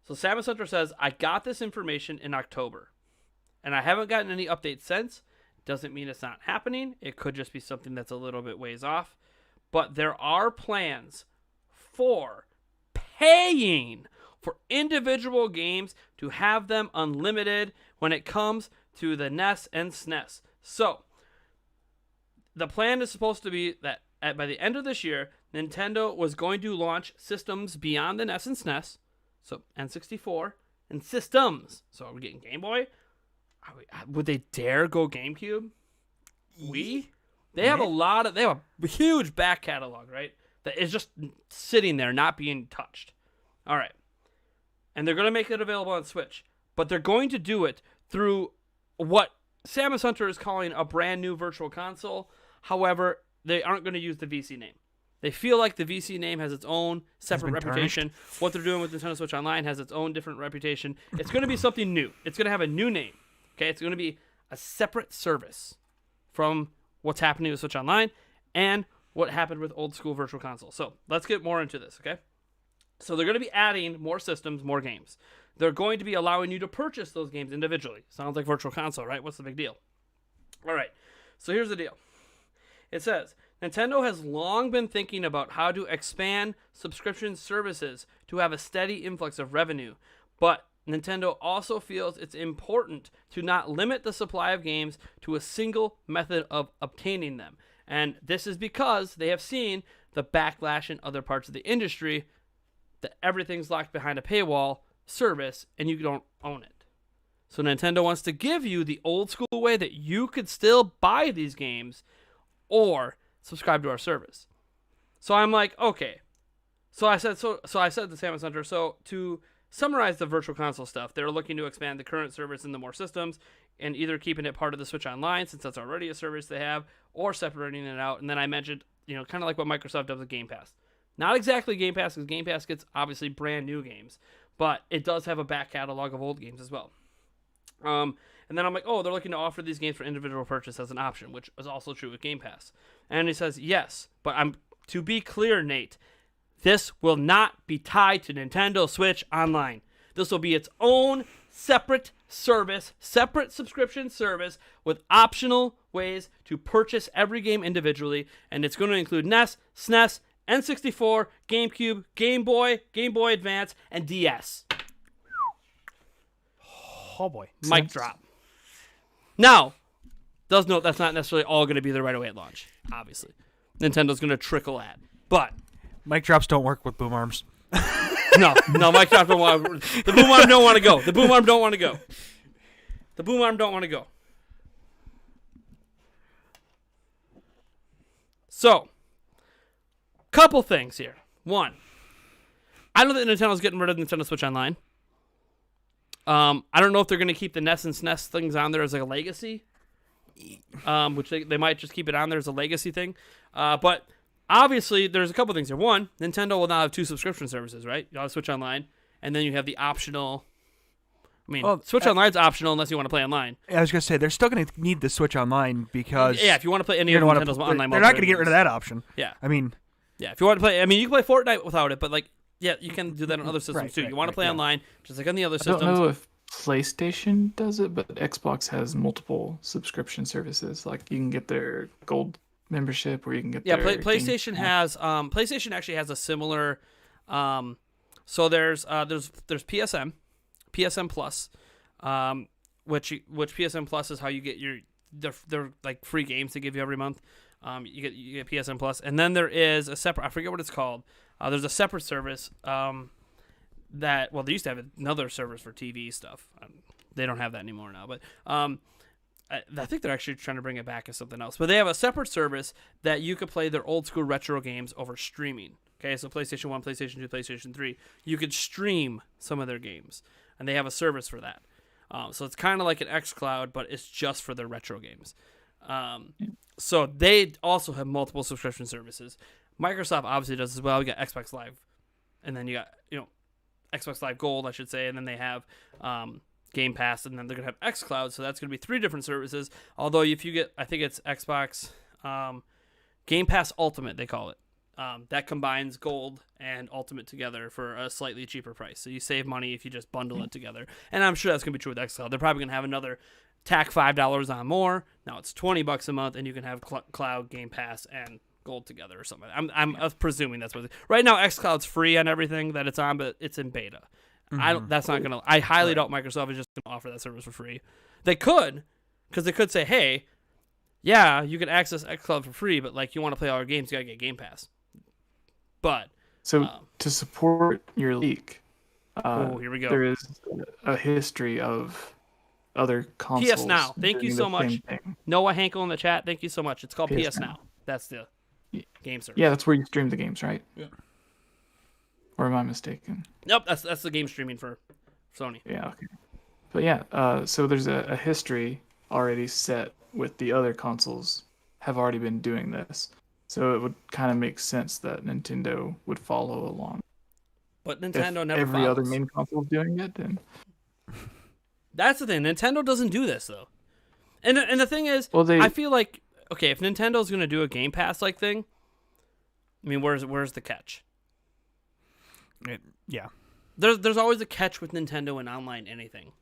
Speaker 1: So Samus Hunter says, I got this information in October, and I haven't gotten any updates since. Doesn't mean it's not happening. It could just be something that's a little bit ways off. But there are plans for paying for individual games to have them unlimited when it comes to the NES and SNES. So, the plan is supposed to be that by the end of this year, Nintendo was going to launch systems beyond the NES and SNES, so N64, and systems. So, are we getting Game Boy? Would they dare go GameCube? Wii? They have they have a huge back catalog, right? That is just sitting there, not being touched. All right. And they're going to make it available on Switch, but they're going to do it through what Samus Hunter is calling a brand new virtual console. However, they aren't going to use the VC name. They feel like the VC name has its own separate reputation. What they're doing with Nintendo Switch Online has its own different reputation. It's going to be something new. It's going to have a new name. Okay, it's going to be a separate service from what's happening with Switch Online and what happened with old school virtual console. So let's get more into this, okay? So they're going to be adding more systems, more games. They're going to be allowing you to purchase those games individually. Sounds like virtual console, right? What's the big deal? All right, so here's the deal. It says, Nintendo has long been thinking about how to expand subscription services to have a steady influx of revenue, but Nintendo also feels it's important to not limit the supply of games to a single method of obtaining them. And this is because they have seen the backlash in other parts of the industry that everything's locked behind a paywall service and you don't own it. So Nintendo wants to give you the old school way that you could still buy these games or subscribe to our service. So I'm like, okay. So I said to Samus Hunter, so to summarize the virtual console stuff, they're looking to expand the current service into more systems and either keeping it part of the Switch Online since that's already a service they have or separating it out. And then I mentioned, kind of like what Microsoft does with Game Pass. Not exactly Game Pass because Game Pass gets obviously brand new games, but it does have a back catalog of old games as well. And then I'm like, oh, they're looking to offer these games for individual purchase as an option, which is also true with Game Pass. And he says, yes, but to be clear, Nate, this will not be tied to Nintendo Switch Online. This will be its own separate service, separate subscription service with optional ways to purchase every game individually. And it's going to include NES, SNES, N64, GameCube, Game Boy Advance, and DS.
Speaker 3: Oh boy.
Speaker 1: Mic drop. Now, does note that's not necessarily all going to be there right away at launch, obviously. Nintendo's going to trickle ad. But
Speaker 3: mic drops don't work with boom arms.
Speaker 1: No, mic drops don't want to. The boom arm don't want to go. The boom arm don't want to go. The boom arm don't want to go. So, couple things here. One, I don't think Nintendo's getting rid of Nintendo Switch Online. I don't know if they're going to keep the NES and SNES things on there as like a legacy, which they might just keep it on there as a legacy thing. But obviously, there's a couple things here. One, Nintendo will now have 2 subscription services, right? You'll have Switch Online, and then you have the optional. I mean, Switch Online's optional unless you want to play online.
Speaker 3: I was gonna say they're still gonna need the Switch Online because
Speaker 1: if you want to play any of Nintendo's online,
Speaker 3: they're not gonna get rid of that option.
Speaker 1: Yeah,
Speaker 3: I mean,
Speaker 1: if you want to play, I mean, you can play Fortnite without it, but like, you can do that on other systems too. You want to play online, just like on the other systems.
Speaker 2: I don't know if PlayStation does it, but Xbox has multiple subscription services. Like you can get their gold membership, or you can get
Speaker 1: PlayStation has PlayStation actually has a similar. So there's PSN Plus, which PSN Plus is how you get they're like free games they give you every month. You get PSN Plus, and then there is a separate, I forget what it's called. There's a separate service that, well, they used to have another service for TV stuff. They don't have that anymore now, but I think they're actually trying to bring it back as something else. But they have a separate service that you could play their old school retro games over streaming. Okay, so PlayStation 1, PlayStation 2, PlayStation 3, you could stream some of their games, and they have a service for that. So it's kind of like an xCloud, but it's just for their retro games. So they also have multiple subscription services. Microsoft obviously does as well. You got Xbox Live, and then you got Xbox Live Gold, I should say, and then they have Game Pass, and then they're gonna have xCloud. So that's gonna be 3 different services. Although if you get, I think it's Xbox Game Pass Ultimate, they call it. That combines Gold and Ultimate together for a slightly cheaper price. So you save money if you just bundle it together. And I'm sure that's gonna be true with xCloud. They're probably gonna have another tack $5 on more. Now it's $20 a month, and you can have Cloud, Game Pass, and Gold together or something. I'm presuming that's what. Right now, xCloud's free on everything that it's on, but it's in beta. That's not gonna. I highly doubt Microsoft is just gonna offer that service for free. They could, because they could say, hey, yeah, you can access xCloud for free, but like you want to play all our games, you gotta get Game Pass. But
Speaker 2: to support your leak,
Speaker 1: here we go.
Speaker 2: There is a history of other consoles.
Speaker 1: PS Now. Thank you so much. Noah Hankel in the chat. Thank you so much. It's called PS Now. That's the game service.
Speaker 2: Yeah, that's where you stream the games, right?
Speaker 1: Yeah.
Speaker 2: Or am I mistaken?
Speaker 1: Nope, that's the game streaming for Sony.
Speaker 2: Yeah, okay. But yeah, so there's a history already set with the other consoles have already been doing this. So it would kind of make sense that Nintendo would follow along.
Speaker 1: But Nintendo
Speaker 2: if
Speaker 1: never
Speaker 2: every
Speaker 1: follows.
Speaker 2: other main console is doing it, then
Speaker 1: that's the thing. Nintendo doesn't do this though. And the thing is, I feel like, okay, if Nintendo's going to do a Game Pass like thing, I mean, where's the catch?
Speaker 3: Yeah.
Speaker 1: There's always a catch with Nintendo and online anything.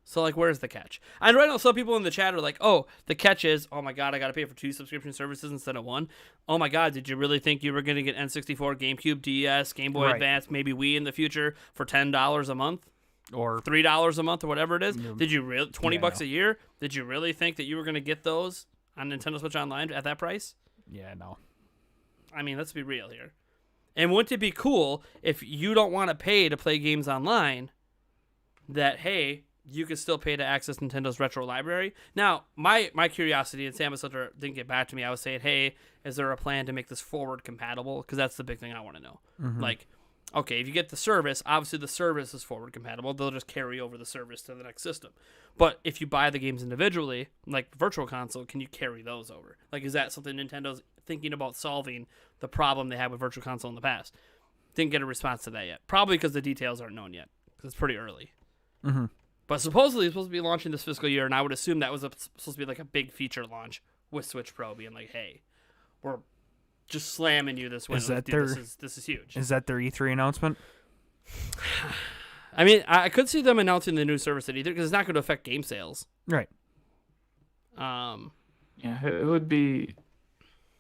Speaker 1: So, like, where's the catch? And right now, some people in the chat are like, oh, the catch is, oh my god, I got to pay for 2 subscription services instead of 1. Oh my god, did you really think you were going to get N64, GameCube, DS, Game Boy Advance, maybe Wii in the future for $10 a month? Or $3 a month or whatever it is? Did you really, $20 a year? Did you really think that you were going to get those on Nintendo Switch Online at that price?
Speaker 3: Yeah, no.
Speaker 1: I mean, let's be real here. And wouldn't it be cool if you don't want to pay to play games online, that, hey, you could still pay to access Nintendo's retro library? Now, my curiosity, and Samus Hunter didn't get back to me, I was saying, hey, is there a plan to make this forward compatible? Because that's the big thing I want to know. Like, okay, if you get the service, obviously the service is forward compatible. They'll just carry over the service to the next system. But if you buy the games individually, like Virtual Console, can you carry those over? Like, is that something Nintendo's thinking about solving, the problem they had with Virtual Console in the past? Didn't get a response to that yet. Probably because the details aren't known yet, because it's pretty early. But supposedly it's supposed to be launching this fiscal year, and I would assume that was supposed to be like a big feature launch with Switch Pro, being like, hey, we're just slamming you this window. This is huge.
Speaker 3: Is that their E3 announcement?
Speaker 1: I mean, I could see them announcing the new service at E3, because it's not going to affect game sales.
Speaker 3: Right.
Speaker 2: Yeah, it would be.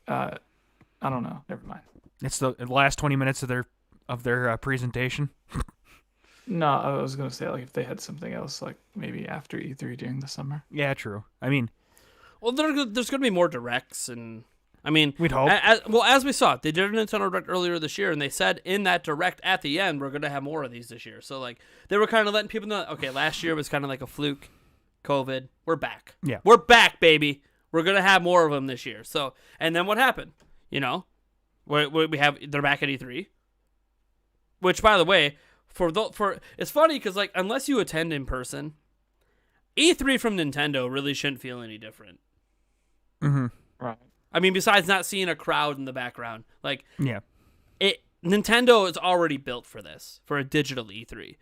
Speaker 2: I don't know. Never mind.
Speaker 3: It's the last 20 minutes of their presentation.
Speaker 2: No, I was gonna say, like, if they had something else, like maybe after E3 during the summer.
Speaker 3: Yeah, true. I mean,
Speaker 1: well, there's gonna be more directs, and I mean,
Speaker 3: we'd hope.
Speaker 1: As we saw, they did a Nintendo Direct earlier this year, and they said in that Direct at the end, we're gonna have more of these this year. So like, they were kind of letting people know, okay, last year was kind of like a fluke, COVID. We're back.
Speaker 3: Yeah,
Speaker 1: we're back, baby. We're gonna have more of them this year. So, and then what happened? You know, they're back at E3, which, by the way, it's funny because, like, unless you attend in person, E3 from Nintendo really shouldn't feel any different.
Speaker 2: Right.
Speaker 1: I mean, besides not seeing a crowd in the background, like
Speaker 3: Yeah.
Speaker 1: Nintendo is already built for this, for a digital E3.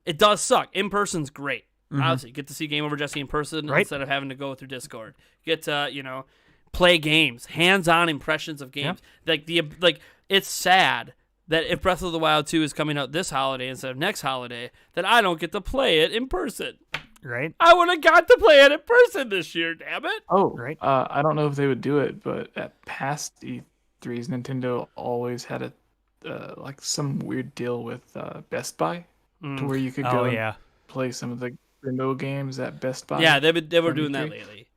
Speaker 1: It does suck. In person's great. Obviously, you get to see GameOverJesse in person instead of having to go through Discord. You get to, play games, hands-on impressions of games. Like it's sad that if Breath of the Wild 2 is coming out this holiday instead of next holiday, that I don't get to play it in person.
Speaker 3: Right.
Speaker 1: I would have got to play it in person this year, damn it.
Speaker 2: Oh,
Speaker 3: right.
Speaker 2: I don't know if they would do it, but at past E3s, Nintendo always had a like some weird deal with Best Buy, to where you could go and play some of the remote games at Best Buy.
Speaker 1: Yeah, they were doing that lately.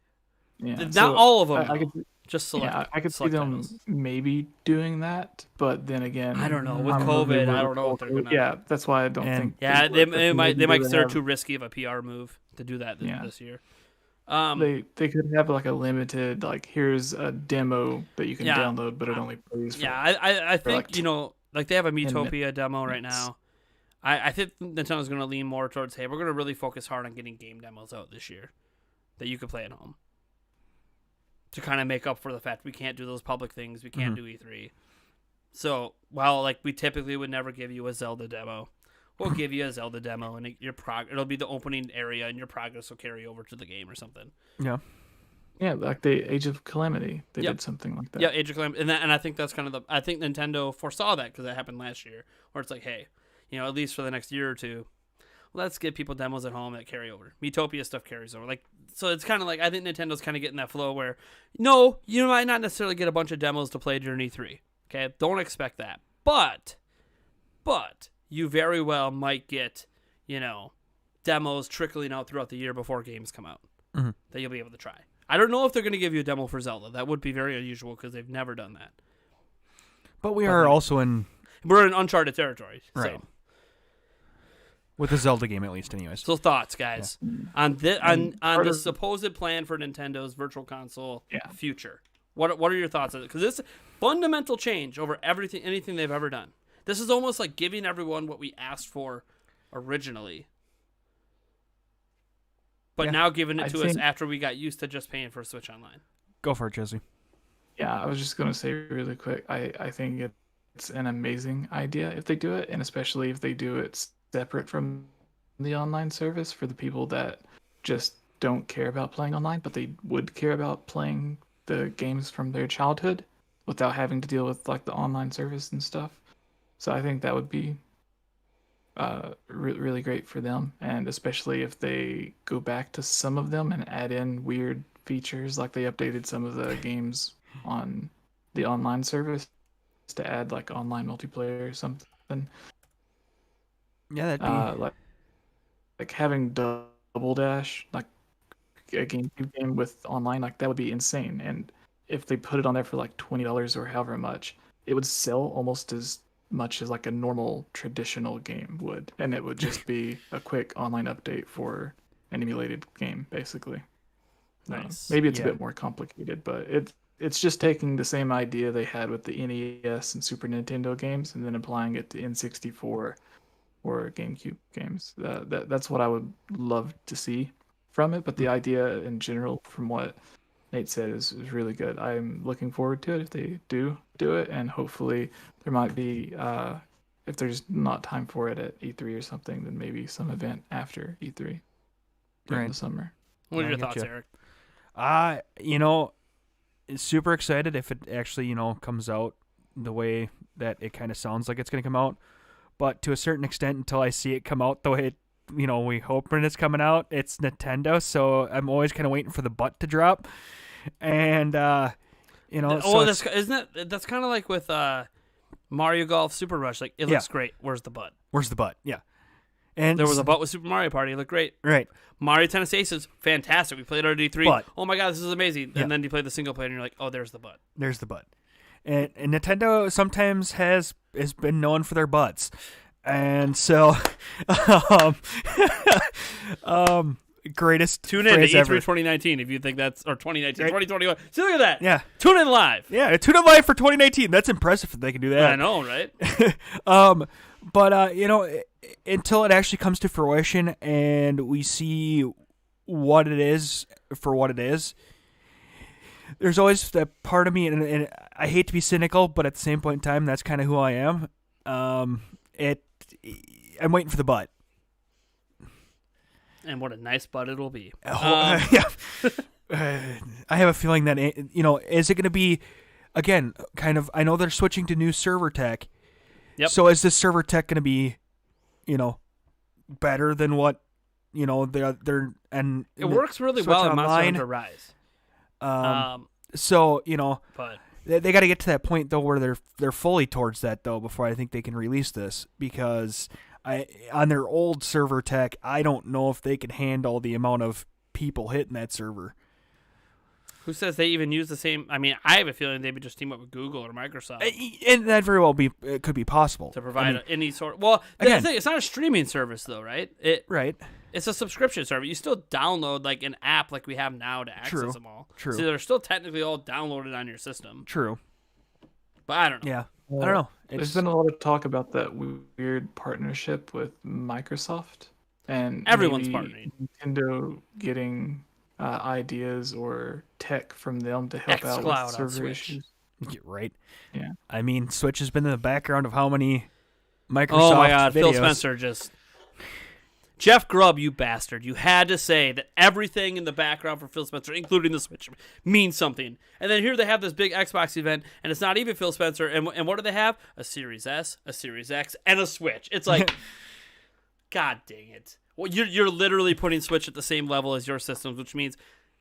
Speaker 2: Yeah,
Speaker 1: not all of them. Just select.
Speaker 2: Yeah, I could see them
Speaker 1: titles.
Speaker 2: maybe doing that, but then again,
Speaker 1: I don't know. With
Speaker 2: I'm
Speaker 1: COVID,
Speaker 2: really
Speaker 1: I don't know if they're gonna.
Speaker 2: Yeah, that's why I don't think.
Speaker 1: Yeah,
Speaker 2: would.
Speaker 1: they might consider
Speaker 2: have,
Speaker 1: too risky of a PR move to do that this year.
Speaker 2: They could have like a limited, like, here's a demo that you can download, but it only plays.
Speaker 1: I think like they have a Metopia
Speaker 2: minutes.
Speaker 1: demo right now. I think Nintendo's going to lean more towards, hey, we're going to really focus hard on getting game demos out this year that you can play at home to kind of make up for the fact we can't do those public things, we can't do E3. So while like we typically would never give you a Zelda demo, we'll give you a Zelda demo, and it'll be the opening area, and your progress will carry over to the game or something.
Speaker 3: Yeah.
Speaker 2: Yeah, like the Age of Calamity, they did something like that.
Speaker 1: Yeah, Age of Calamity, and I think that's kind of I think Nintendo foresaw that because that happened last year, where it's like, hey, at least for the next year or two, let's get people demos at home that carry over. Metopia stuff carries over, so it's kind of like I think Nintendo's kind of getting that flow where, no, you might not necessarily get a bunch of demos to play during E3. Okay, don't expect that, but you very well might get, demos trickling out throughout the year before games come out that you'll be able to try. I don't know if they're going to give you a demo for Zelda. That would be very unusual because they've never done that.
Speaker 3: But we're in
Speaker 1: uncharted territory.
Speaker 3: Right.
Speaker 1: So.
Speaker 3: With the Zelda game, at least, anyways.
Speaker 1: So thoughts, guys, on the supposed plan for Nintendo's Virtual Console future. What are your thoughts on it? Because this fundamental change over anything they've ever done. This is almost like giving everyone what we asked for originally, but now giving it to us after we got used to just paying for Switch Online.
Speaker 3: Go for it, Jesse.
Speaker 2: Yeah, I was just going to say really quick, I think it's an amazing idea if they do it, and especially if they do it separate from the online service for the people that just don't care about playing online, but they would care about playing the games from their childhood without having to deal with like the online service and stuff. So I think that would be really great for them, and especially if they go back to some of them and add in weird features, like they updated some of the games on the online service to add like online multiplayer or something.
Speaker 3: Yeah, that'd be
Speaker 2: like having Double Dash, like a GameCube game with online, like that would be insane. And if they put it on there for like $20 or however much, it would sell almost as much as like a normal traditional game would, and it would just be a quick online update for an emulated game, basically.
Speaker 1: Nice.
Speaker 2: Maybe it's a bit more complicated, but it's just taking the same idea they had with the NES and Super Nintendo games and then applying it to N64 or GameCube games. That's what I would love to see from it, but the idea in general, from what Nate said, is really good. I'm looking forward to it if they do it, and hopefully there might be, if there's not time for it at E3 or something, then maybe some event after E3 during the summer.
Speaker 1: What are your thoughts, Eric?
Speaker 3: Super excited if it actually, comes out the way that it kind of sounds like it's going to come out. But to a certain extent, until I see it come out the way it, we hope when it's coming out, it's Nintendo. So I'm always kind of waiting for the butt to drop. And, that's kind of like with Mario Golf Super Rush. Like, it looks great. Where's the butt? Where's the butt? Yeah. And
Speaker 1: there was a butt with Super Mario Party. It looked great.
Speaker 3: Right.
Speaker 1: Mario Tennis Aces, fantastic. We played it on D3. But, oh my God, this is amazing. And then you play the single player and you're like, oh, there's the butt.
Speaker 3: There's the butt. And Nintendo sometimes has been known for their butts. And so, greatest
Speaker 1: tune in to E3
Speaker 3: ever.
Speaker 1: 2019 if you think that's, or 2019, 2021. See, look at that.
Speaker 3: Yeah.
Speaker 1: Tune in live.
Speaker 3: Yeah, tune in live for 2019. That's impressive if they can do that.
Speaker 1: I know, right?
Speaker 3: But until it actually comes to fruition and we see what it is for what it is, there's always that part of me, and I hate to be cynical, but at the same point in time, that's kind of who I am. I'm waiting for the butt.
Speaker 1: And what a nice butt it'll be.
Speaker 3: Yeah. I have a feeling that, is it going to be, again, kind of, I know they're switching to new server tech.
Speaker 1: Yep.
Speaker 3: So is this server tech going to be, better than what, they're, and
Speaker 1: it works really well in Monster Hunter Rise.
Speaker 3: So,
Speaker 1: but
Speaker 3: they got to get to that point, though, where they're fully towards that, though, before I think they can release this, because on their old server tech, I don't know if they can handle the amount of people hitting that server.
Speaker 1: Who says they even use the same? I mean, I have a feeling they would just team up with Google or Microsoft.
Speaker 3: And that very well could be possible.
Speaker 1: To provide any sort of... Well, again, the thing, it's not a streaming service, though, right?
Speaker 3: Right.
Speaker 1: It's a subscription service. You still download like an app like we have now to access them all.
Speaker 3: True.
Speaker 1: So they're still technically all downloaded on your system.
Speaker 3: True.
Speaker 1: But I don't know.
Speaker 3: Yeah. I don't know.
Speaker 2: There's been a lot of talk about that weird partnership with Microsoft and
Speaker 1: everyone's partnering.
Speaker 2: Nintendo getting ideas or tech from them to help out with server issues.
Speaker 3: Right.
Speaker 2: Yeah.
Speaker 3: I mean, Switch has been in the background of how many Microsoft
Speaker 1: Oh my God,
Speaker 3: videos.
Speaker 1: Phil Spencer just... Jeff Grubb, you bastard. You had to say that everything in the background for Phil Spencer, including the Switch, means something. And then here they have this big Xbox event, and it's not even Phil Spencer. And what do they have? A Series S, a Series X, and a Switch. It's like, God dang it. Well, you're literally putting Switch at the same level as your systems, which means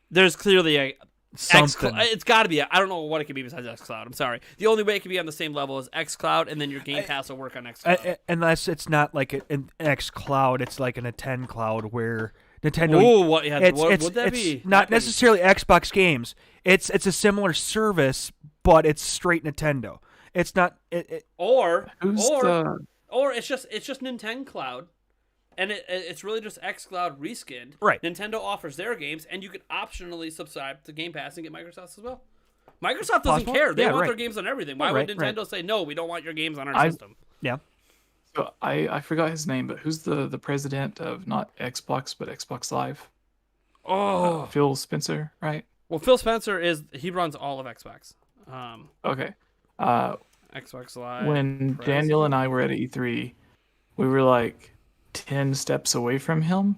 Speaker 1: there's clearly a... It's got to be. I don't know what it could be besides xCloud. I'm sorry. The only way it could be on the same level is xCloud, and then your Game Pass will work on xCloud.
Speaker 3: Unless it's not like an xCloud, it's like an Nintendo Cloud where Nintendo.
Speaker 1: Oh, what would that be?
Speaker 3: It's not necessarily Xbox games. It's a similar service, but it's straight Nintendo. It's not.
Speaker 1: Or it's just Nintendo Cloud. And it's really just xCloud reskinned.
Speaker 3: Right.
Speaker 1: Nintendo offers their games, and you can optionally subscribe to Game Pass and get Microsoft's as well. Microsoft doesn't care. They want their games on everything. Why would Nintendo say, no, we don't want your games on our system?
Speaker 3: Yeah.
Speaker 2: So I forgot his name, but who's the president of not Xbox, but Xbox Live?
Speaker 1: Oh.
Speaker 2: Phil Spencer, right?
Speaker 1: Well, Phil Spencer he runs all of Xbox.
Speaker 2: Okay.
Speaker 1: Xbox Live.
Speaker 2: When Daniel and I were at E3, we were like 10 steps away from him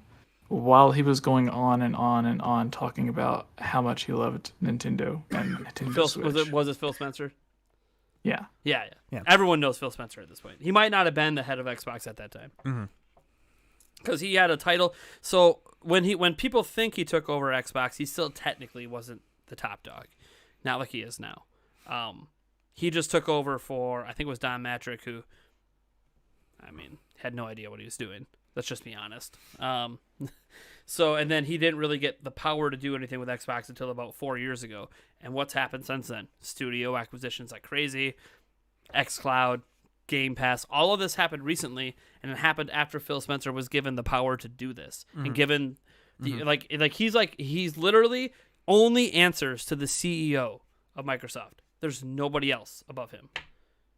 Speaker 2: while he was going on and on and on talking about how much he loved Nintendo and Nintendo Switch.
Speaker 1: Was it Phil Spencer?
Speaker 2: Yeah.
Speaker 1: Yeah. Everyone knows Phil Spencer at this point. He might not have been the head of Xbox at that time. Because he had a title. So when people think he took over Xbox, he still technically wasn't the top dog. Not like he is now. He just took over for, I think it was Don Matrick, who, had no idea what he was doing. Let's just be honest. And then he didn't really get the power to do anything with Xbox until about 4 years ago. And what's happened since then? Studio acquisitions like crazy, xCloud, Game Pass, all of this happened recently, and it happened after Phil Spencer was given the power to do this. And given the he's literally only answers to the CEO of Microsoft. There's nobody else above him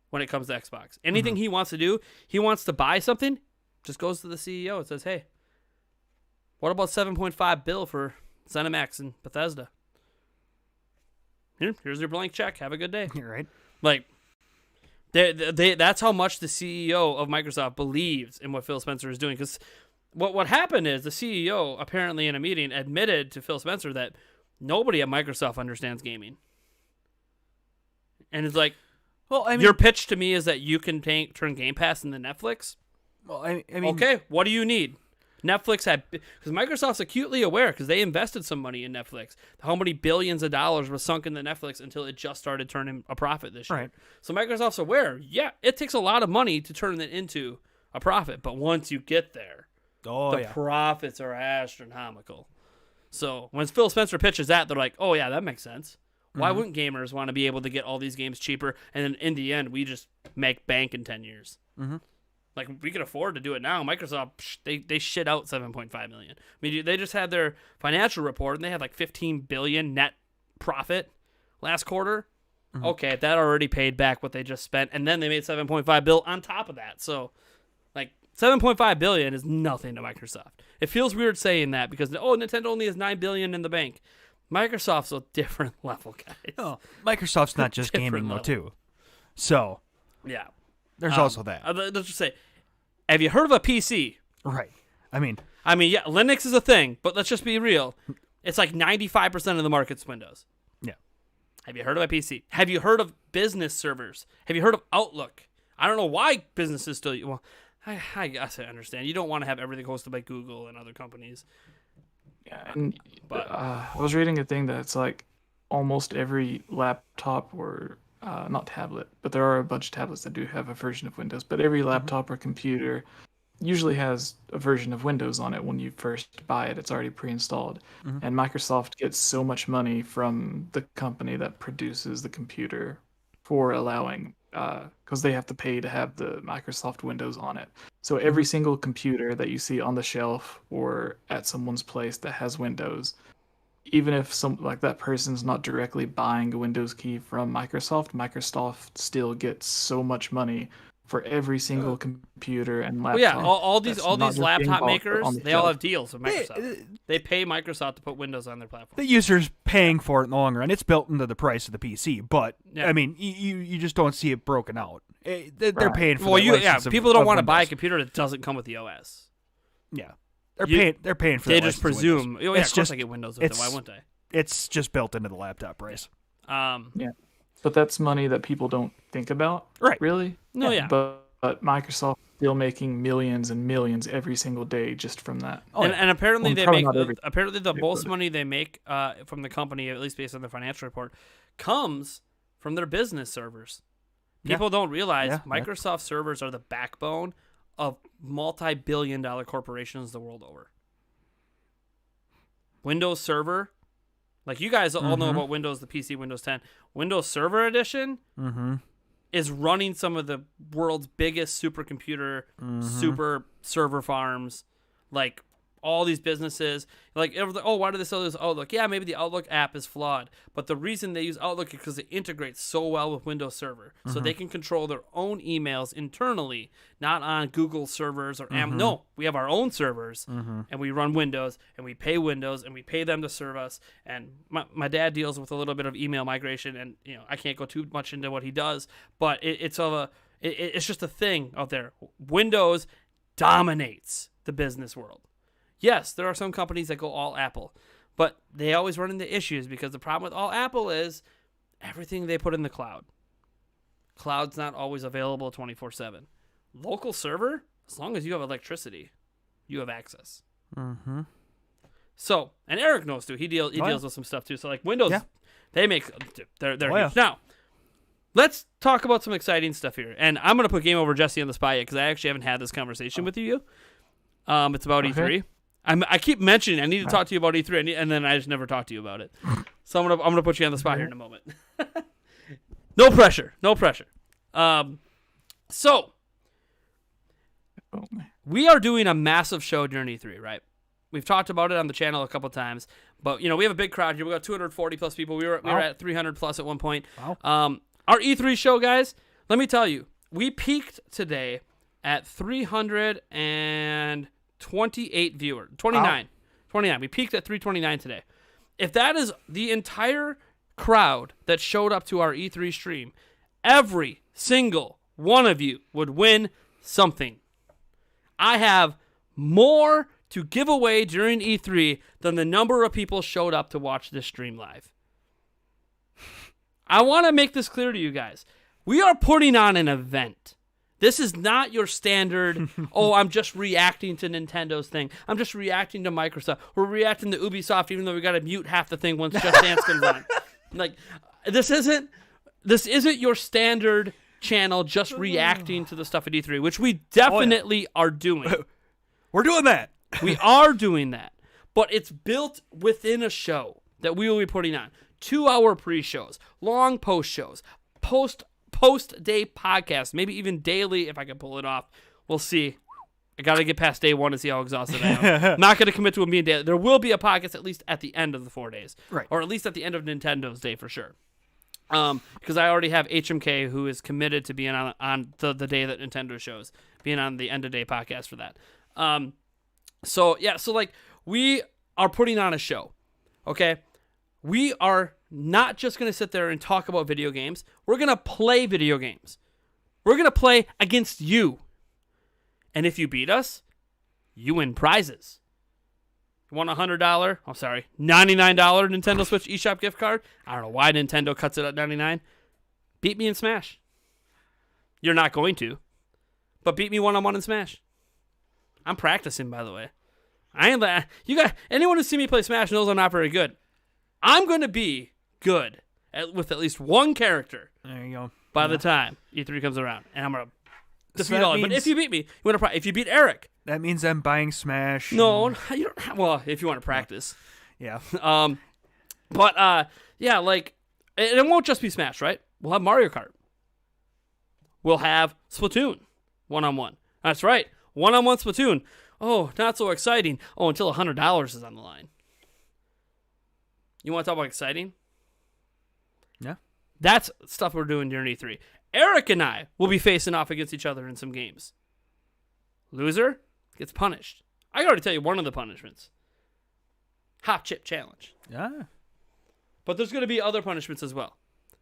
Speaker 1: when it comes to Xbox. Anything he wants to do, he wants to buy something, just goes to the CEO and says, hey, what about $7.5 billion for ZeniMax and Bethesda? Here's your blank check. Have a good day.
Speaker 3: You're right.
Speaker 1: Like, that's how much the CEO of Microsoft believes in what Phil Spencer is doing. Because what happened is the CEO, apparently in a meeting, admitted to Phil Spencer that nobody at Microsoft understands gaming. And it's like, your pitch to me is that you can turn Game Pass into Netflix?
Speaker 3: Well, I mean,
Speaker 1: okay, what do you need? Netflix because Microsoft's acutely aware because they invested some money in Netflix. How many billions of dollars was sunk into Netflix until it just started turning a profit this year?
Speaker 3: Right.
Speaker 1: So Microsoft's aware. Yeah, it takes a lot of money to turn it into a profit, but once you get there, the profits are astronomical. So when Phil Spencer pitches that, they're like, "Oh yeah, that makes sense. Why wouldn't gamers want to be able to get all these games cheaper? And then in the end, we just make bank in 10 years." Like, we can afford to do it now. Microsoft, they shit out $7.5 million. I mean, they just had their financial report, and they had like $15 billion net profit last quarter. Okay, that already paid back what they just spent, and then they made $7.5 billion on top of that. So, like, $7.5 billion is nothing to Microsoft. It feels weird saying that because, Nintendo only has $9 billion in the bank. Microsoft's a different level, guys.
Speaker 3: Oh, Microsoft's not just gaming, though, too. So,
Speaker 1: yeah.
Speaker 3: There's also that.
Speaker 1: Let's just say, have you heard of a PC?
Speaker 3: Right. I mean,
Speaker 1: yeah, Linux is a thing, but let's just be real. It's like 95% of the market's Windows.
Speaker 3: Yeah.
Speaker 1: Have you heard of a PC? Have you heard of business servers? Have you heard of Outlook? I don't know why businesses still... Well, I guess I understand. You don't want to have everything hosted by Google and other companies.
Speaker 2: Yeah, and I was reading a thing that's like almost every laptop or not tablet, but there are a bunch of tablets that do have a version of Windows, but every laptop or computer usually has a version of Windows on it when you first buy it. It's already pre-installed. And Microsoft gets so much money from the company that produces the computer for allowing, because they have to pay to have the Microsoft Windows on it. So every single computer that you see on the shelf or at someone's place that has Windows, even if that person's not directly buying a Windows key from Microsoft still gets so much money for every single computer and laptop.
Speaker 1: Well, yeah, all these laptop makers, they all have deals with Microsoft. They pay Microsoft to put Windows on their platform.
Speaker 3: The user's paying for it in the long run. It's built into the price of the PC, but I mean, you just don't see it broken out. They're paying for it.
Speaker 1: People don't want to buy a computer that doesn't come with the OS.
Speaker 3: Yeah. They're paying for.
Speaker 1: They just presume. Oh, yeah, of course I get Windows with it. Why wouldn't I?
Speaker 3: It's just built into the laptop price.
Speaker 1: Yeah,
Speaker 2: but that's money that people don't think about.
Speaker 3: Right?
Speaker 2: Really?
Speaker 1: No, yeah.
Speaker 2: But Microsoft still making millions and millions every single day just from that.
Speaker 1: And apparently they make the most money they make from the company, at least based on the financial report, comes from their business servers. People don't realize Microsoft servers are the backbone of multi-billion-dollar corporations the world over. Windows Server, like you guys all know about Windows, the PC, Windows 10. Windows Server Edition is running some of the world's biggest supercomputer, super server farms, like all these businesses. Like, why do they sell this Outlook? Yeah, maybe the Outlook app is flawed, but the reason they use Outlook is because it integrates so well with Windows Server, so they can control their own emails internally, not on Google servers or No, we have our own servers, and we run Windows, and we pay Windows, and we pay them to serve us. And my dad deals with a little bit of email migration, and I can't go too much into what he does, but it's just a thing out there. Windows dominates the business world. Yes, there are some companies that go all Apple, but they always run into issues because the problem with all Apple is everything they put in the cloud. Cloud's not always available 24/7. Local server, as long as you have electricity, you have access. So, and Eric knows too. He deals with some stuff too. So like Windows, they make they're huge. Now, let's talk about some exciting stuff here. And I'm gonna put GameOverJesse on the spot yet because I actually haven't had this conversation with you. It's about E3. I keep mentioning I need to talk to you about E3, and then I just never talk to you about it. So I'm gonna put you on the spot here in a moment. No pressure. So we are doing a massive show during E3, right? We've talked about it on the channel a couple times, but we have a big crowd here. We got 240 plus people. We were at 300 plus at one point. Wow. Our E3 show, guys. Let me tell you, we peaked today at 328 viewers. 29. Wow. 29. We peaked at 329 today. If that is the entire crowd that showed up to our E3 stream, every single one of you would win something. I have more to give away during E3 than the number of people showed up to watch this stream live. I want to make this clear to you guys. We are putting on an event. This is not your standard, I'm just reacting to Nintendo's thing. I'm just reacting to Microsoft. We're reacting to Ubisoft even though we got to mute half the thing once Just Dance comes on. Like, this isn't your standard channel just reacting to the stuff at E3, which we definitely are doing.
Speaker 3: We're doing that.
Speaker 1: We are doing that. But it's built within a show that we will be putting on. 2-hour pre-shows, long post-shows, post-day podcast, maybe even daily if I can pull it off. We'll see. I got to get past day one to see how exhausted I am. I'm not going to commit to it being daily. There will be a podcast at least at the end of the 4 days.
Speaker 3: Right.
Speaker 1: Or at least at the end of Nintendo's day for sure. Because I already have HMK who is committed to being on the day that Nintendo shows, being on the end of day podcast for that. So like we are putting on a show. Okay. we are not just going to sit there and talk about video games. We're going to play video games. We're going to play against you. And if you beat us, you win prizes. You want a $99 Nintendo Switch eShop gift card? I don't know why Nintendo cuts it at $99. Beat me in Smash. You're not going to. But beat me one-on-one in Smash. I'm practicing, by the way. Anyone who's seen me play Smash knows I'm not very good. I'm going to be good with at least one character.
Speaker 3: There you go.
Speaker 1: By the time E3 comes around, and I'm going to defeat all. But if you beat me, you win a prize. If you beat Eric,
Speaker 3: that means I'm buying Smash.
Speaker 1: No, you don't. Well, if you want to practice,
Speaker 3: yeah.
Speaker 1: Yeah, like it won't just be Smash, right? We'll have Mario Kart. We'll have Splatoon, 1-on-1. That's right, 1-on-1 Splatoon. Oh, not so exciting. Oh, until $100 is on the line. You want to talk about exciting?
Speaker 3: Yeah.
Speaker 1: That's stuff we're doing during E3. Eric and I will be facing off against each other in some games. Loser gets punished. I can already tell you one of the punishments. Hop chip challenge.
Speaker 3: Yeah.
Speaker 1: But there's going to be other punishments as well.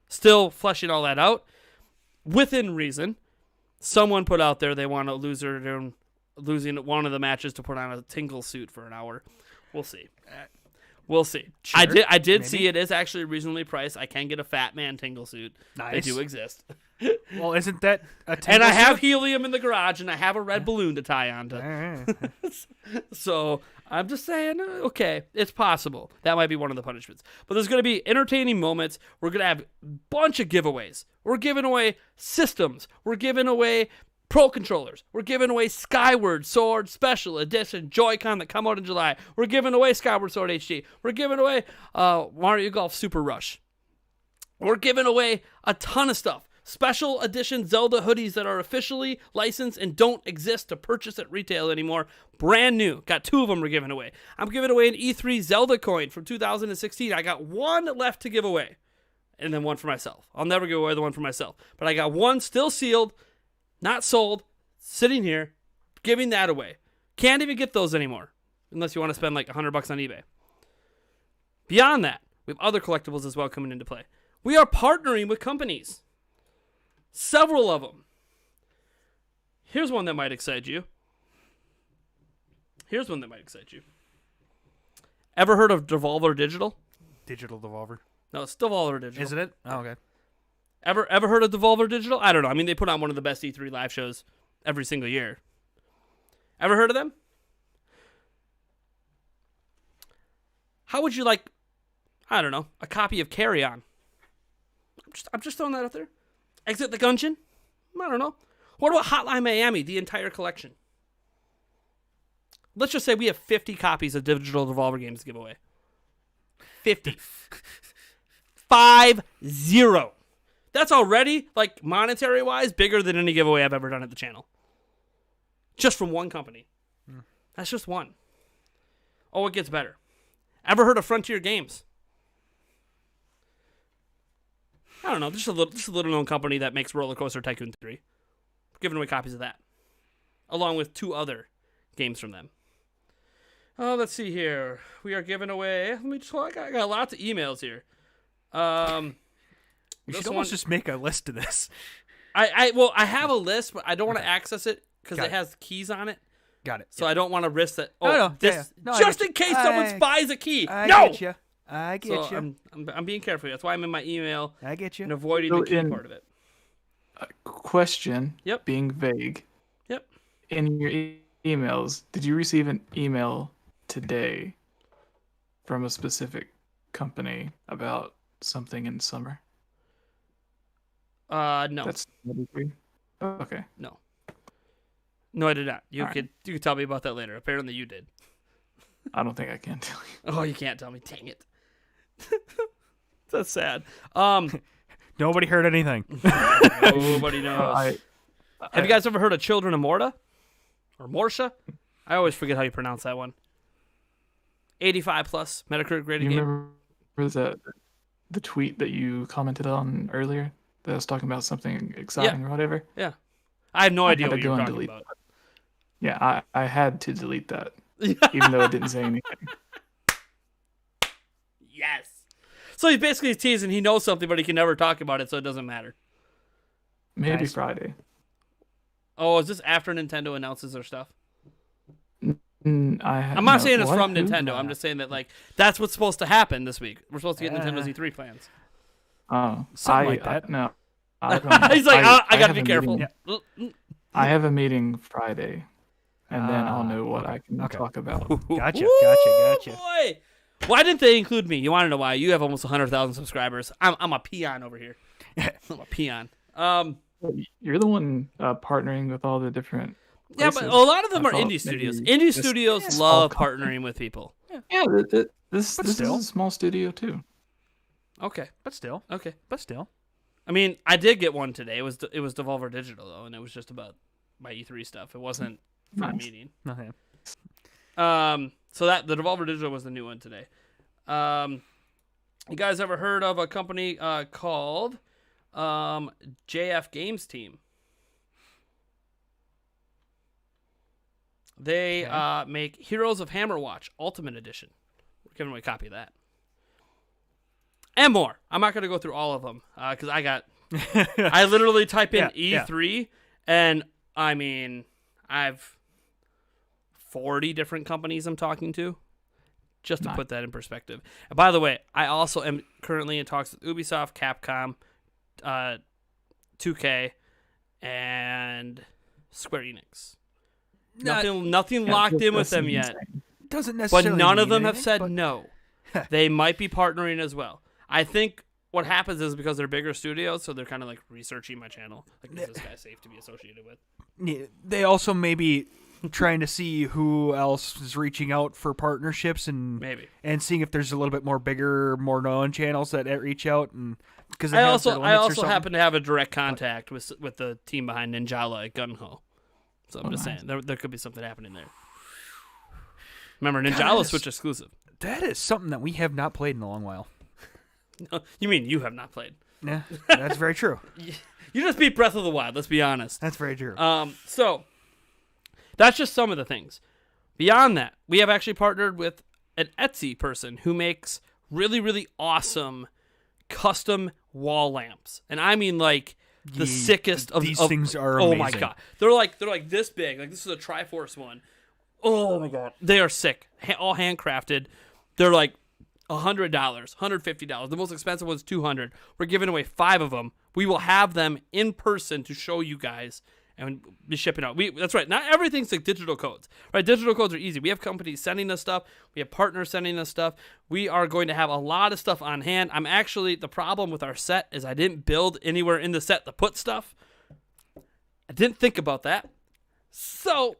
Speaker 1: Still fleshing all that out. Within reason. Someone put out there they want a loser losing one of the matches to put on a tingle suit for an hour. We'll see. We'll see.
Speaker 3: Sure,
Speaker 1: I did
Speaker 3: maybe.
Speaker 1: see it is actually reasonably priced. I can get a fat man tingle suit.
Speaker 3: Nice.
Speaker 1: They do exist.
Speaker 3: Well, isn't that a tingle
Speaker 1: And I have
Speaker 3: suit?
Speaker 1: helium in the garage, and I have a red balloon to tie onto.
Speaker 3: All right.
Speaker 1: So I'm just saying, okay, it's possible. That might be one of the punishments. But there's going to be entertaining moments. We're going to have a bunch of giveaways. We're giving away systems. We're giving away Pro controllers. We're giving away Skyward Sword Special Edition Joy-Con that come out in July. We're giving away Skyward Sword HD. We're giving away Mario Golf Super Rush. We're giving away a ton of stuff. Special edition Zelda hoodies that are officially licensed and don't exist to purchase at retail anymore. Brand new. Got 2 of them we're giving away. I'm giving away an E3 Zelda coin from 2016. I got 1 left to give away. And then 1 for myself. I'll never give away the one for myself. But I got 1 still sealed, not sold, sitting here, giving that away. Can't even get those anymore. Unless you want to spend like $100 on eBay. Beyond that, we have other collectibles as well coming into play. We are partnering with companies. Several of them. Here's one that might excite you. Ever heard of Devolver Digital?
Speaker 3: Digital Devolver.
Speaker 1: No, it's Devolver Digital.
Speaker 3: Isn't it? Oh, okay.
Speaker 1: Ever heard of Devolver Digital? I don't know. I mean, they put on one of the best E3 live shows every single year. Ever heard of them? How would you like, I don't know, a copy of Carry On? I'm just throwing that out there. Exit the Gungeon? I don't know. What about Hotline Miami, the entire collection? Let's just say we have 50 copies of Digital Devolver games to give away. 50. 50. That's already, like, monetary-wise, bigger than any giveaway I've ever done at the channel. Just from one company. That's just one. Oh, it gets better. Ever heard of Frontier Games? I don't know, just a little known company that makes Roller Coaster Tycoon 3. We're giving away copies of that. Along with 2 other games from them. Oh, let's see here. We are giving away, I got lots of emails here.
Speaker 3: You should almost just make a list of this.
Speaker 1: I have a list, but I don't want to access it because it has keys on it.
Speaker 3: Got it.
Speaker 1: So I don't want to risk that.
Speaker 3: Oh, no, No,
Speaker 1: just in case someone buys a key.
Speaker 3: I
Speaker 1: no!
Speaker 3: get you. I get you.
Speaker 1: I'm being careful. That's why I'm in my email.
Speaker 3: I get you.
Speaker 1: And avoiding the key part of it.
Speaker 2: Question.
Speaker 1: Yep.
Speaker 2: Being vague.
Speaker 1: Yep.
Speaker 2: In your emails, did you receive an email today from a specific company about something in summer?
Speaker 1: No.
Speaker 2: That's okay.
Speaker 1: No, I did not. You could tell me about that later. Apparently you did.
Speaker 2: I don't think I can tell you.
Speaker 1: Oh, you can't tell me. Dang it. That's sad.
Speaker 3: Nobody heard anything.
Speaker 1: Nobody knows. Have you guys ever heard of Children of Morta? Or Morsha? I always forget how you pronounce that one. 85 plus Metacritic rated game.
Speaker 2: Remember the tweet that you commented on earlier that was talking about something exciting or whatever?
Speaker 1: Yeah. I have no idea what you're talking about.
Speaker 2: Yeah, I had to delete that, even though it didn't say anything.
Speaker 1: Yes. So he's basically teasing he knows something, but he can never talk about it, so it doesn't matter.
Speaker 2: Maybe Friday.
Speaker 1: Oh, is this after Nintendo announces their stuff?
Speaker 2: I'm
Speaker 1: not saying it's from Nintendo. I'm just saying that like that's what's supposed to happen this week. We're supposed to get Nintendo's E3 plans.
Speaker 2: Oh,
Speaker 3: something like that.
Speaker 2: No.
Speaker 1: He's like, I gotta be careful.
Speaker 2: I have a meeting Friday, and then I'll know what I can talk about.
Speaker 3: Gotcha.
Speaker 1: Boy. Why didn't they include me? You want to know why? You have almost 100,000 subscribers. I'm a peon over here. I'm a peon.
Speaker 2: You're the one partnering with all the different places.
Speaker 1: Yeah, but a lot of them are indie studios. Indie studios love partnering with people.
Speaker 2: Yeah, this is a small studio too.
Speaker 1: Okay.
Speaker 3: But still.
Speaker 1: I mean, I did get one today. It was Devolver Digital though, and it was just about my E3 stuff. It wasn't for a meeting.
Speaker 3: Okay.
Speaker 1: So that the Devolver Digital was the new one today. You guys ever heard of a company called JF Games Team? They make Heroes of Hammerwatch Ultimate Edition. We're giving away a copy of that. And more. I'm not going to go through all of them because I literally type in E3 and I mean, I've 40 different companies I'm talking to just to put that in perspective. And by the way, I also am currently in talks with Ubisoft, Capcom, 2K, and Square Enix. Nothing locked in with them yet.
Speaker 3: Doesn't necessarily
Speaker 1: but none of them
Speaker 3: anything,
Speaker 1: have said no. They might be partnering as well. I think what happens is because they're bigger studios, so they're kind of like researching my channel. Like, is this guy safe to be associated with?
Speaker 3: Yeah, they also may be trying to see who else is reaching out for partnerships and seeing if there's a little bit more bigger, more known channels that reach out. And because
Speaker 1: I also happen to have a direct contact with the team behind Ninjala at Gunho. So I'm just saying there could be something happening there. Remember, Ninjala Switch exclusive.
Speaker 3: That is something that we have not played in a long while.
Speaker 1: No, you mean you have not played?
Speaker 3: Yeah, that's very true.
Speaker 1: You just beat Breath of the Wild. Let's be honest.
Speaker 3: That's very true.
Speaker 1: So that's just some of the things. Beyond that, we have actually partnered with an Etsy person who makes really, really awesome custom wall lamps, and I mean like the sickest of
Speaker 3: these things are amazing.
Speaker 1: Oh my god, they're like this big. Like this is a Triforce one. Oh my god, they are sick. All handcrafted. They're like $100, $150. The most expensive one's $200. We're giving away 5 of them. We will have them in person to show you guys and be shipping out. That's right. Not everything's like digital codes, right? Digital codes are easy. We have companies sending us stuff. We have partners sending us stuff. We are going to have a lot of stuff on hand. The problem with our set is I didn't build anywhere in the set to put stuff. I didn't think about that. So,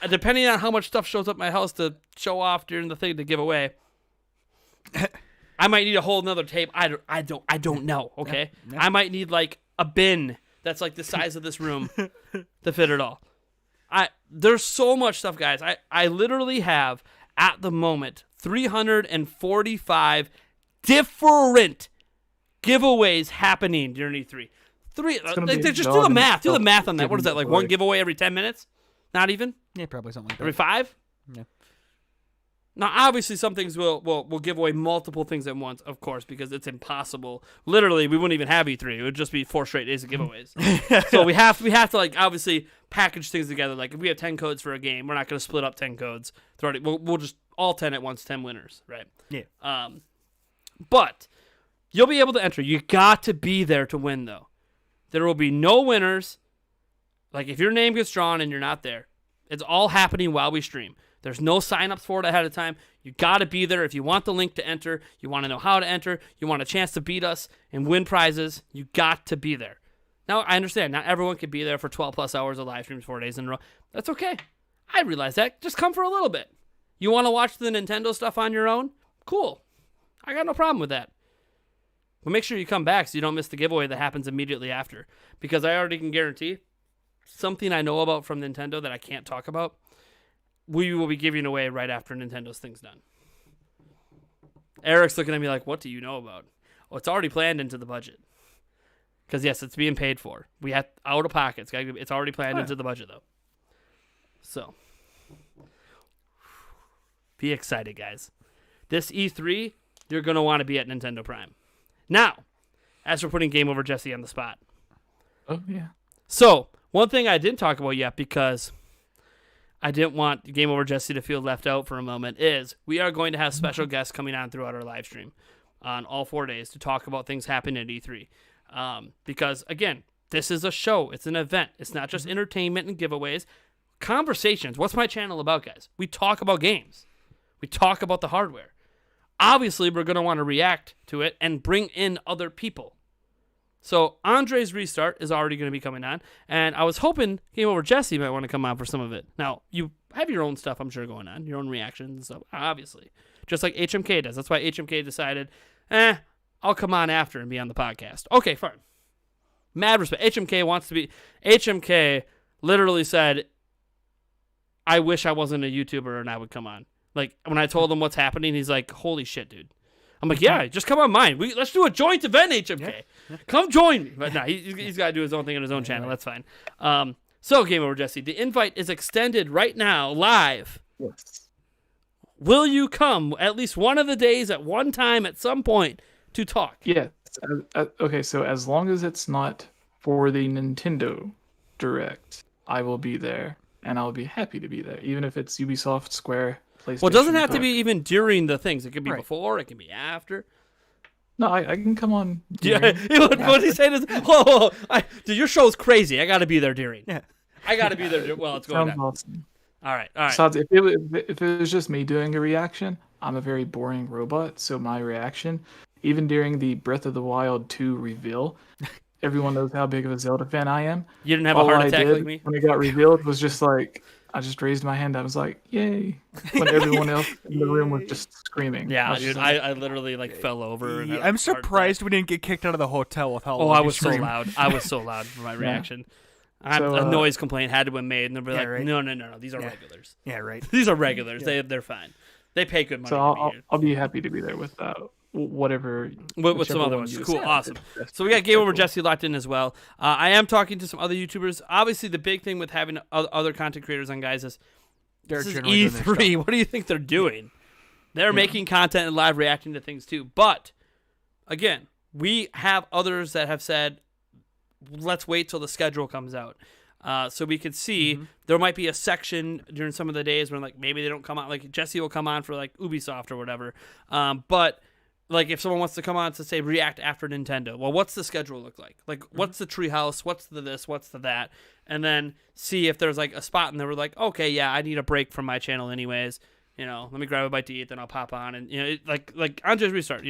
Speaker 1: depending on how much stuff shows up at my house to show off during the thing to give away, I might need a whole nother tape. I don't know. Okay, yeah. I might need like a bin that's like the size of this room to fit it all. There's so much stuff, guys. I literally have at the moment 345 different giveaways happening during E3. Just do the math. Do the math on that. What is that, like one giveaway every 10 minutes? Not even?
Speaker 3: Yeah, probably something like that.
Speaker 1: Every 5?
Speaker 3: Yeah.
Speaker 1: Now, obviously, some things will give away multiple things at once, of course, because it's impossible. Literally, we wouldn't even have E3. It would just be 4 straight days of giveaways. So we have to like obviously package things together. Like if we have 10 codes for a game, we're not going to split up 10 codes. We'll just all 10 at once, 10 winners, right?
Speaker 3: Yeah.
Speaker 1: But you'll be able to enter. You got to be there to win, though. There will be no winners. Like if your name gets drawn and you're not there, it's all happening while we stream. There's no sign-ups for it ahead of time. You got to be there. If you want the link to enter, you want to know how to enter, you want a chance to beat us and win prizes, you got to be there. Now, I understand. Not everyone can be there for 12-plus hours of live streams 4 days in a row. That's okay. I realize that. Just come for a little bit. You want to watch the Nintendo stuff on your own? Cool. I got no problem with that. But make sure you come back so you don't miss the giveaway that happens immediately after. Because I already can guarantee something I know about from Nintendo that I can't talk about, we will be giving away right after Nintendo's thing's done. Eric's looking at me like, what do you know about? Oh, it's already planned into the budget. Because, yes, it's being paid for. We have out of pocket. It's already planned into the budget, though. So, be excited, guys. This E3 you're going to want to be at Nintendo Prime. Now, as for putting GameOverJesse on the spot.
Speaker 2: Oh, yeah.
Speaker 1: So, one thing I didn't talk about yet because I didn't want GameOverJesse to feel left out for a moment is we are going to have special guests coming on throughout our live stream on all 4 days to talk about things happening at E3. Because, again, this is a show. It's an event. It's not just entertainment and giveaways. Conversations. What's my channel about, guys? We talk about games. We talk about the hardware. Obviously, we're going to want to react to it and bring in other people. So, Andre's Restart is already going to be coming on, and I was hoping GameOverJesse might want to come on for some of it. Now, you have your own stuff, I'm sure, going on, your own reactions and stuff, obviously. Just like HMK does. That's why HMK decided, I'll come on after and be on the podcast. Okay, fine. Mad respect. HMK wants to be... HMK literally said, I wish I wasn't a YouTuber and I would come on. Like, when I told him what's happening, he's like, holy shit, dude. I'm like, yeah, just come on mine. Let's do a joint event, HMK. Yeah. Come join me. But no, he's got to do his own thing on his own channel. That's fine. So, GameOverJesse, the invite is extended right now, live.
Speaker 2: Yes.
Speaker 1: Will you come at least one of the days at one time at some point to talk?
Speaker 2: Yes. Okay, so as long as it's not for the Nintendo Direct, I will be there, and I'll be happy to be there, even if it's Ubisoft, Square, PlayStation.
Speaker 1: Well, it doesn't have to be even during the things. It could be before. It can be after.
Speaker 2: No, I can come on.
Speaker 1: Yeah, what he's saying is, whoa, dude, your show's crazy. I got to be there during.
Speaker 3: Yeah.
Speaker 1: I got to be there. Well, it's going
Speaker 2: Sounds
Speaker 1: on.
Speaker 2: awesome.
Speaker 1: All right.
Speaker 2: Besides, if it was just me doing a reaction, I'm a very boring robot, so my reaction, even during the Breath of the Wild 2 reveal, everyone knows how big of a Zelda fan I am.
Speaker 1: You didn't have a heart attack like me?
Speaker 2: When it got revealed was just like, I just raised my hand. I was like, yay. When everyone else in the room was just screaming.
Speaker 1: Yeah, dude, I literally fell over. And
Speaker 3: I'm surprised we didn't get kicked out of the hotel with how loud
Speaker 1: I was so loud. I was so loud for my reaction. A noise complaint had to be made, and they'll be like,
Speaker 3: right.
Speaker 1: no, these are regulars.
Speaker 3: Yeah, right.
Speaker 1: These are regulars. Yeah. They're fine. They pay good money
Speaker 2: So I'll be happy to be there with whatever.
Speaker 1: With some other ones. Cool, awesome. So we got GameOverJesse locked in as well. I am talking to some other YouTubers. Obviously, the big thing with having other content creators on, guys, is this is E3. What do you think they're doing? They're making content and live reacting to things too. But, again, we have others that have said, let's wait till the schedule comes out. So we could see there might be a section during some of the days when maybe they don't come on. Like Jesse will come on for Ubisoft or whatever. But if someone wants to come on to say react after Nintendo, well, what's the schedule look like? What's the treehouse? What's the this? What's the that? And then see if there's a spot and they were like, okay, yeah, I need a break from my channel anyways. Let me grab a bite to eat, then I'll pop on and like Andre's Restart.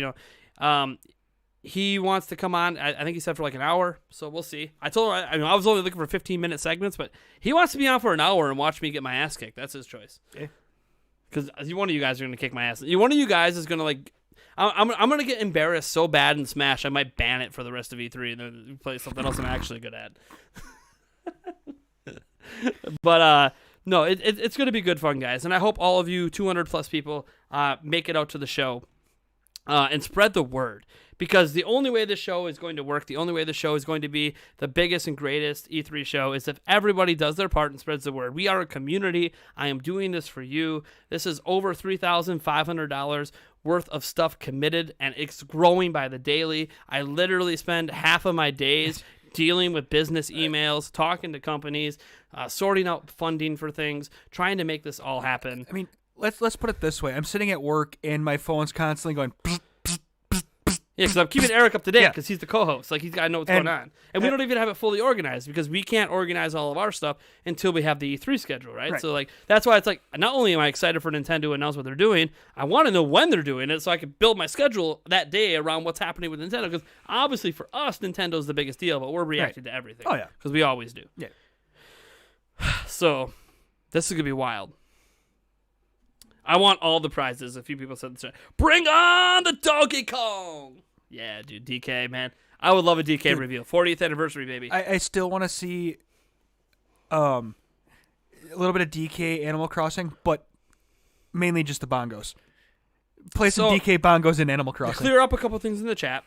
Speaker 1: He wants to come on. I think he said for an hour, so we'll see. I told him I was only looking for 15-minute segments, but he wants to be on for an hour and watch me get my ass kicked. That's his choice. Because one of you guys are gonna kick my ass. One of you guys is gonna I'm gonna get embarrassed so bad in Smash I might ban it for the rest of E3 and then play something else I'm actually good at. But no, it's gonna be good fun, guys, and I hope all of you 200 plus people make it out to the show and spread the word. Because the only way this show is going to work, the only way the show is going to be the biggest and greatest E3 show is if everybody does their part and spreads the word. We are a community. I am doing this for you. This is over $3,500 worth of stuff committed, and it's growing by the daily. I literally spend half of my days dealing with business emails, talking to companies, sorting out funding for things, trying to make this all happen.
Speaker 3: I mean, let's put it this way. I'm sitting at work, and my phone's constantly going...
Speaker 1: Yeah, because I'm keeping Eric up to date because he's the co-host. He's got to know what's going on. And we don't even have it fully organized because we can't organize all of our stuff until we have the E3 schedule, right? So, that's why it's not only am I excited for Nintendo to announce what they're doing, I want to know when they're doing it so I can build my schedule that day around what's happening with Nintendo. Because obviously for us, Nintendo's the biggest deal, but we're reacting to everything.
Speaker 3: Oh, yeah.
Speaker 1: Because we always do.
Speaker 3: Yeah.
Speaker 1: So, this is going to be wild. I want all the prizes. A few people said this. Bring on the Donkey Kong! Yeah, dude, DK, man. I would love a DK reveal. 40th anniversary, baby.
Speaker 3: I still want to see a little bit of DK Animal Crossing, but mainly just the bongos. Play some DK bongos in Animal Crossing.
Speaker 1: Clear up a couple things in the chat.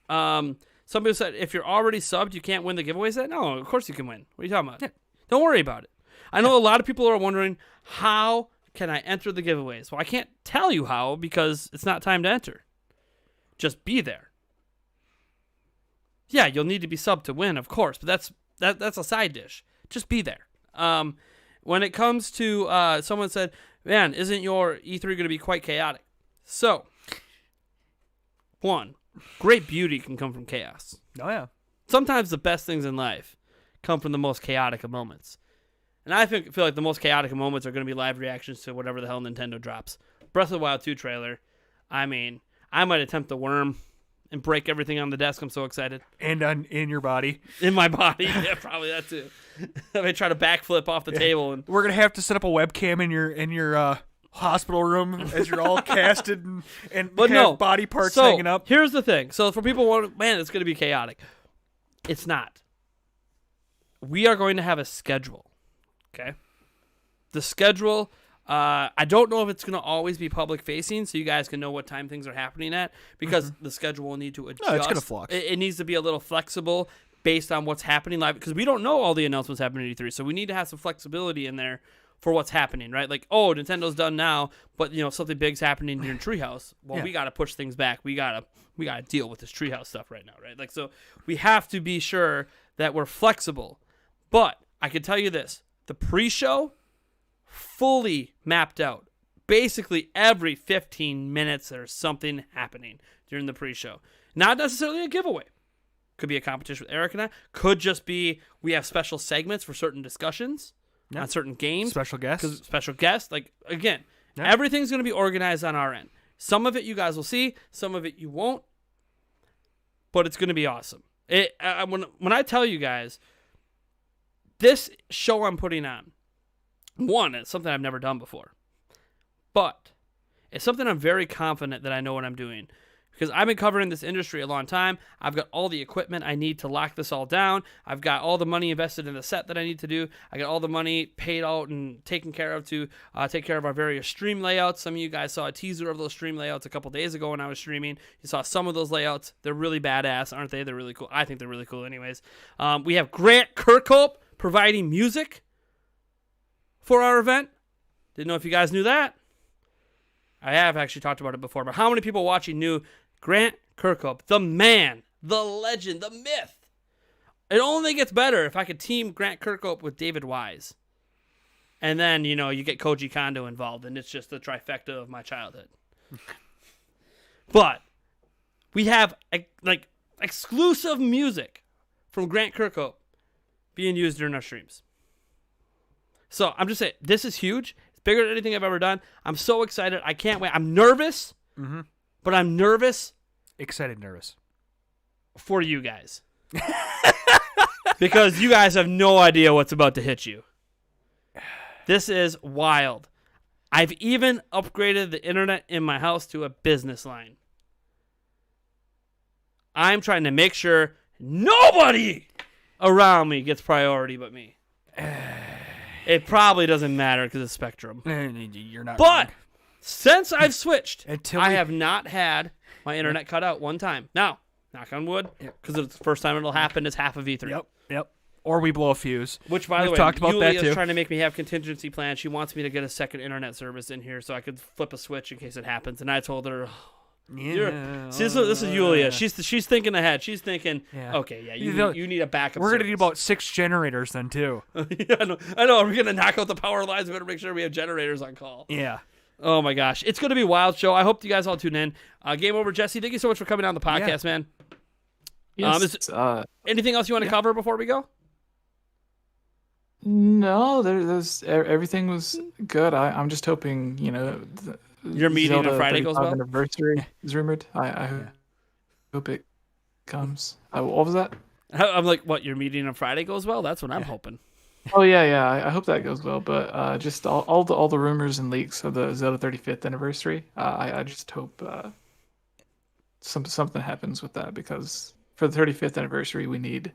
Speaker 1: Somebody said, if you're already subbed, you can't win the giveaways. No, of course you can win. What are you talking about? Yeah. Don't worry about it. I know a lot of people are wondering, how can I enter the giveaways? Well, I can't tell you how because it's not time to enter. Just be there. Yeah, you'll need to be subbed to win, of course, but that's a side dish. Just be there. When it comes to someone said, man, isn't your E3 going to be quite chaotic? So, one, great beauty can come from chaos.
Speaker 3: Oh, yeah.
Speaker 1: Sometimes the best things in life come from the most chaotic of moments. And I feel like the most chaotic of moments are going to be live reactions to whatever the hell Nintendo drops. Breath of the Wild 2 trailer. I mean, I might attempt the worm and break everything on the desk. I'm so excited.
Speaker 3: And in your body.
Speaker 1: In my body. Yeah, probably that too. I may try to backflip off the table. And
Speaker 3: we're going to have to set up a webcam in your hospital room as you're all casted and body parts hanging up.
Speaker 1: Here's the thing. So for people who want, man, it's going to be chaotic. It's not. We are going to have a schedule. Okay? The schedule, I don't know if it's going to always be public facing so you guys can know what time things are happening at because the schedule will need to adjust.
Speaker 3: No, it's going to flux.
Speaker 1: It needs to be a little flexible based on what's happening live because we don't know all the announcements happening at E3, so we need to have some flexibility in there for what's happening, right? Like, oh, Nintendo's done now, but something big's happening during Treehouse. Well, we got to push things back. We got to deal with this Treehouse stuff right now, right? Like, so we have to be sure that we're flexible. But I can tell you this, the pre-show fully mapped out. Basically every 15 minutes there's something happening during the pre-show. Not necessarily a giveaway. Could be a competition with Eric and I. Could just be we have special segments for certain discussions on certain games.
Speaker 3: Special guests.
Speaker 1: Special guests. Like, again, everything's going to be organized on our end. Some of it you guys will see. Some of it you won't. But it's going to be awesome. When I tell you guys, this show I'm putting on, one, it's something I've never done before. But it's something I'm very confident that I know what I'm doing. Because I've been covering this industry a long time. I've got all the equipment I need to lock this all down. I've got all the money invested in the set that I need to do. I got all the money paid out and taken care of to take care of our various stream layouts. Some of you guys saw a teaser of those stream layouts a couple days ago when I was streaming. You saw some of those layouts. They're really badass, aren't they? They're really cool. I think they're really cool anyways. We have Grant Kirkhope providing music for our event. Didn't know if you guys knew that. I have actually talked about it before, but how many people watching knew Grant Kirkhope, the man, the legend, the myth? It only gets better if I could team Grant Kirkhope with David Wise. And then, you get Koji Kondo involved, and it's just the trifecta of my childhood. But we have, exclusive music from Grant Kirkhope being used during our streams. So I'm just saying, this is huge. It's bigger than anything I've ever done. I'm so excited. I can't wait. I'm nervous, but I'm nervous.
Speaker 3: Excited, nervous.
Speaker 1: For you guys. Because you guys have no idea what's about to hit you. This is wild. I've even upgraded the internet in my house to a business line. I'm trying to make sure nobody around me gets priority but me. It probably doesn't matter because it's Spectrum.
Speaker 3: You're not.
Speaker 1: But
Speaker 3: wrong.
Speaker 1: since I've switched, I have not had my internet cut out one time. Now, knock on wood, because it's the first time it'll happen is half of E3.
Speaker 3: Yep. Or we blow a fuse.
Speaker 1: Which, by the way,
Speaker 3: talked about that
Speaker 1: Yulia's
Speaker 3: too.
Speaker 1: trying to make me have contingency plans. She wants me to get a second internet service in here so I could flip a switch in case it happens. And I told her, see, this is Yulia. She's thinking ahead. She's thinking, okay, you need a backup.
Speaker 3: We're gonna need about 6 generators then too.
Speaker 1: I know. We're gonna knock out the power lines. We better make sure we have generators on call.
Speaker 3: Yeah.
Speaker 1: Oh my gosh, it's gonna be a wild show. I hope you guys all tune in. GameOverJesse, thank you so much for coming on the podcast, man.
Speaker 2: Yes.
Speaker 1: Anything else you want to cover before we go?
Speaker 2: No, there's everything was good. I'm just hoping
Speaker 1: your meeting on Friday goes well.
Speaker 2: Anniversary is rumored. I hope it comes. What was that?
Speaker 1: I'm like, what? Your meeting on Friday goes well? That's what I'm hoping.
Speaker 2: Oh yeah. I hope that goes well. But just all the rumors and leaks of the Zelda 35th anniversary. I just hope something happens with that because for the 35th anniversary we need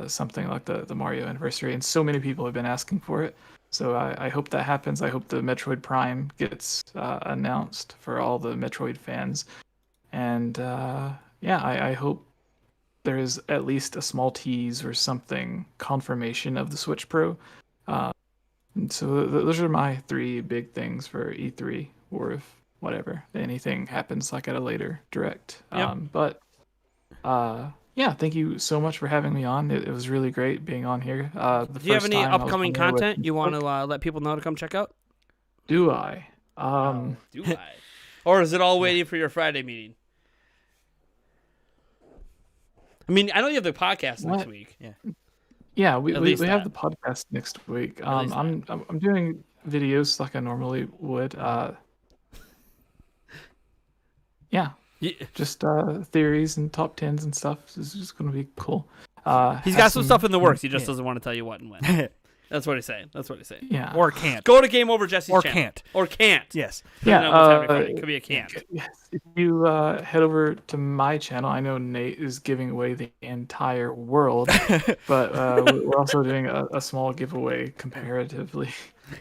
Speaker 2: something like the Mario anniversary, and so many people have been asking for it. So I hope that happens. I hope the Metroid Prime gets announced for all the Metroid fans, and I hope there is at least a small tease or something confirmation of the Switch Pro. So those are my 3 big things for E3, or whatever. Anything happens like at a later direct.
Speaker 1: Yep.
Speaker 2: Yeah, thank you so much for having me on. It was really great being on here.
Speaker 1: Do you have any upcoming content you want to let people know to come check out?
Speaker 2: Do I?
Speaker 1: Do I? Or is it all waiting for your Friday meeting? I mean, I know you have the podcast next week.
Speaker 3: Yeah.
Speaker 2: Yeah, we have the podcast next week. I'm doing videos like I normally would. Yeah. Just theories and top 10s and stuff. It's just going to be cool.
Speaker 1: He's got some stuff in the works. He just doesn't want to tell you what and when. That's what he's saying.
Speaker 2: Yeah.
Speaker 3: Or can't.
Speaker 1: Go to GameOverJesse's channel.
Speaker 3: Can't.
Speaker 1: Or can't.
Speaker 3: Yes.
Speaker 2: Yeah.
Speaker 1: It could be a can't.
Speaker 2: Yes. If you head over to my channel, I know Nate is giving away the entire world, but we're also doing a small giveaway comparatively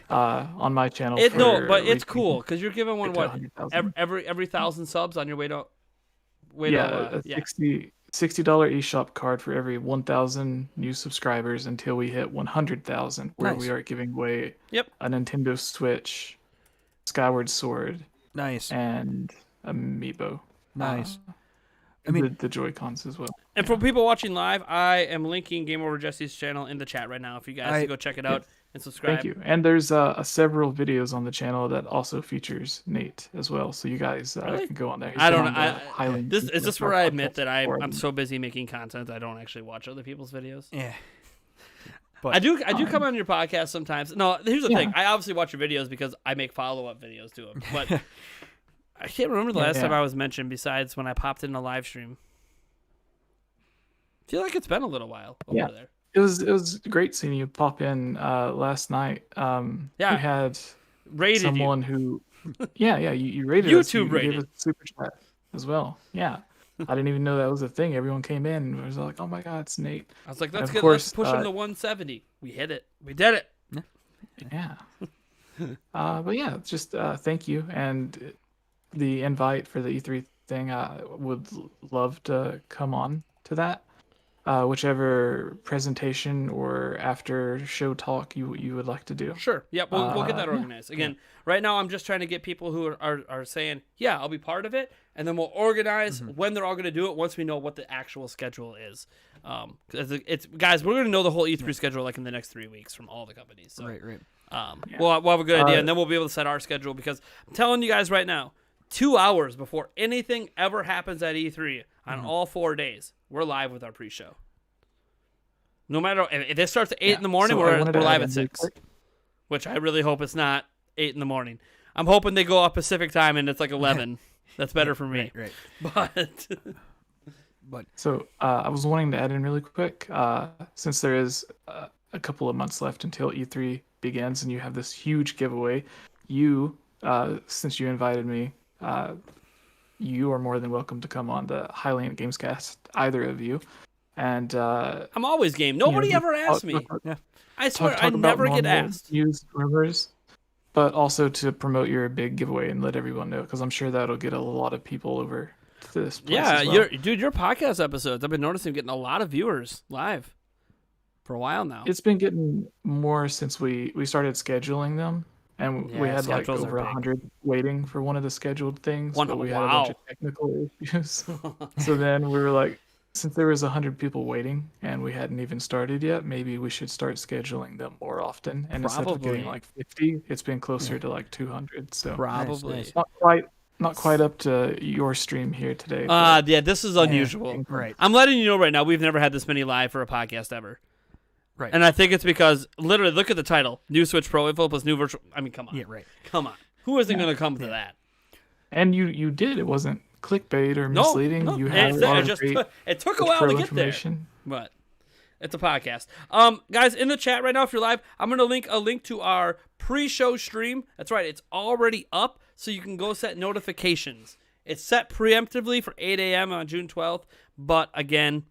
Speaker 2: on my channel.
Speaker 1: But it's cool because you're giving one every 1,000 subs on your way to.
Speaker 2: A $60 eShop card for every 1,000 new subscribers until we hit 100,000, where we are giving away a Nintendo Switch, Skyward Sword, and Amiibo.
Speaker 3: Nice.
Speaker 2: I mean the Joy-Cons as well.
Speaker 1: And for people watching live, I am linking GameOverJesse's channel in the chat right now. If you guys go check it out and subscribe.
Speaker 2: Thank you. And there's several videos on the channel that also features Nate as well, so you guys can go on there.
Speaker 1: I don't know. Is this where I admit that I'm so busy making content I don't actually watch other people's videos?
Speaker 3: Yeah.
Speaker 1: But I do come on your podcast sometimes. No, here's the thing. I obviously watch your videos because I make follow-up videos to them. But I can't remember the last time I was mentioned besides when I popped in a live stream. I feel like it's been a little while over there.
Speaker 2: It was great seeing you pop in last night. We had
Speaker 1: rated
Speaker 2: someone who you rated us.
Speaker 1: YouTube rated.
Speaker 2: Gave us a super chat as well. Yeah. I didn't even know that was a thing. Everyone came in and was like, "Oh my god, it's Nate."
Speaker 1: I was like, "Let's push him to 170." We hit it. We did it.
Speaker 2: Yeah. But yeah, just thank you, and the invite for the E3 thing. I would love to come on to that. Whichever presentation or after show talk you would like to do.
Speaker 1: Sure. Yeah, we'll get that organized. Again, right now I'm just trying to get people who are saying, yeah, I'll be part of it, and then we'll organize when they're all going to do it once we know what the actual schedule is. It's guys, we're going to know the whole E3 schedule like in the next 3 weeks from all the companies. So,
Speaker 3: right.
Speaker 1: We'll have a good idea, and then we'll be able to set our schedule because I'm telling you guys right now, 2 hours before anything ever happens at E3 on all 4 days, we're live with our pre-show. No matter if this starts at 8 in the morning, we're live at 6. Which I really hope it's not 8 in the morning. I'm hoping they go up Pacific time and it's like 11. That's better for me.
Speaker 3: Right.
Speaker 1: But
Speaker 2: so I was wanting to add in really quick, since there is a couple of months left until E3 begins, and you have this huge giveaway. Since you invited me, you are more than welcome to come on the Highland Gamescast, either of you. And
Speaker 1: I'm always game. Nobody ever asks me. I swear, I never get asked.
Speaker 2: Use rumors, but also to promote your big giveaway and let everyone know, because I'm sure that'll get a lot of people over to this place.
Speaker 1: Yeah,
Speaker 2: as well.
Speaker 1: your podcast episodes, I've been noticing getting a lot of viewers live for a while now.
Speaker 2: It's been getting more since we started scheduling them. And we had like over 100 waiting for one of the scheduled things. But we had a bunch of technical issues. So then we were like, since there was 100 people waiting and we hadn't even started yet, maybe we should start scheduling them more often. And instead of getting like 50, it's been closer to like 200. So
Speaker 1: probably
Speaker 2: nice. Not quite up to your stream here today.
Speaker 1: This is unusual.
Speaker 3: Right.
Speaker 1: I'm letting you know right now, we've never had this many live for a podcast ever.
Speaker 3: Right.
Speaker 1: And I think it's because, literally, look at the title. New Switch Pro info plus new virtual... I mean, come on.
Speaker 3: Yeah, right.
Speaker 1: Come on. Who isn't going to come to that?
Speaker 2: And you did. It wasn't clickbait or misleading.
Speaker 1: No.
Speaker 2: You had a lot of great
Speaker 1: it took a while to get there. But it's a podcast. Guys, in the chat right now, if you're live, I'm going to link a link to our pre-show stream. That's right. It's already up, so you can go set notifications. It's set preemptively for 8 a.m. on June 12th. But, again...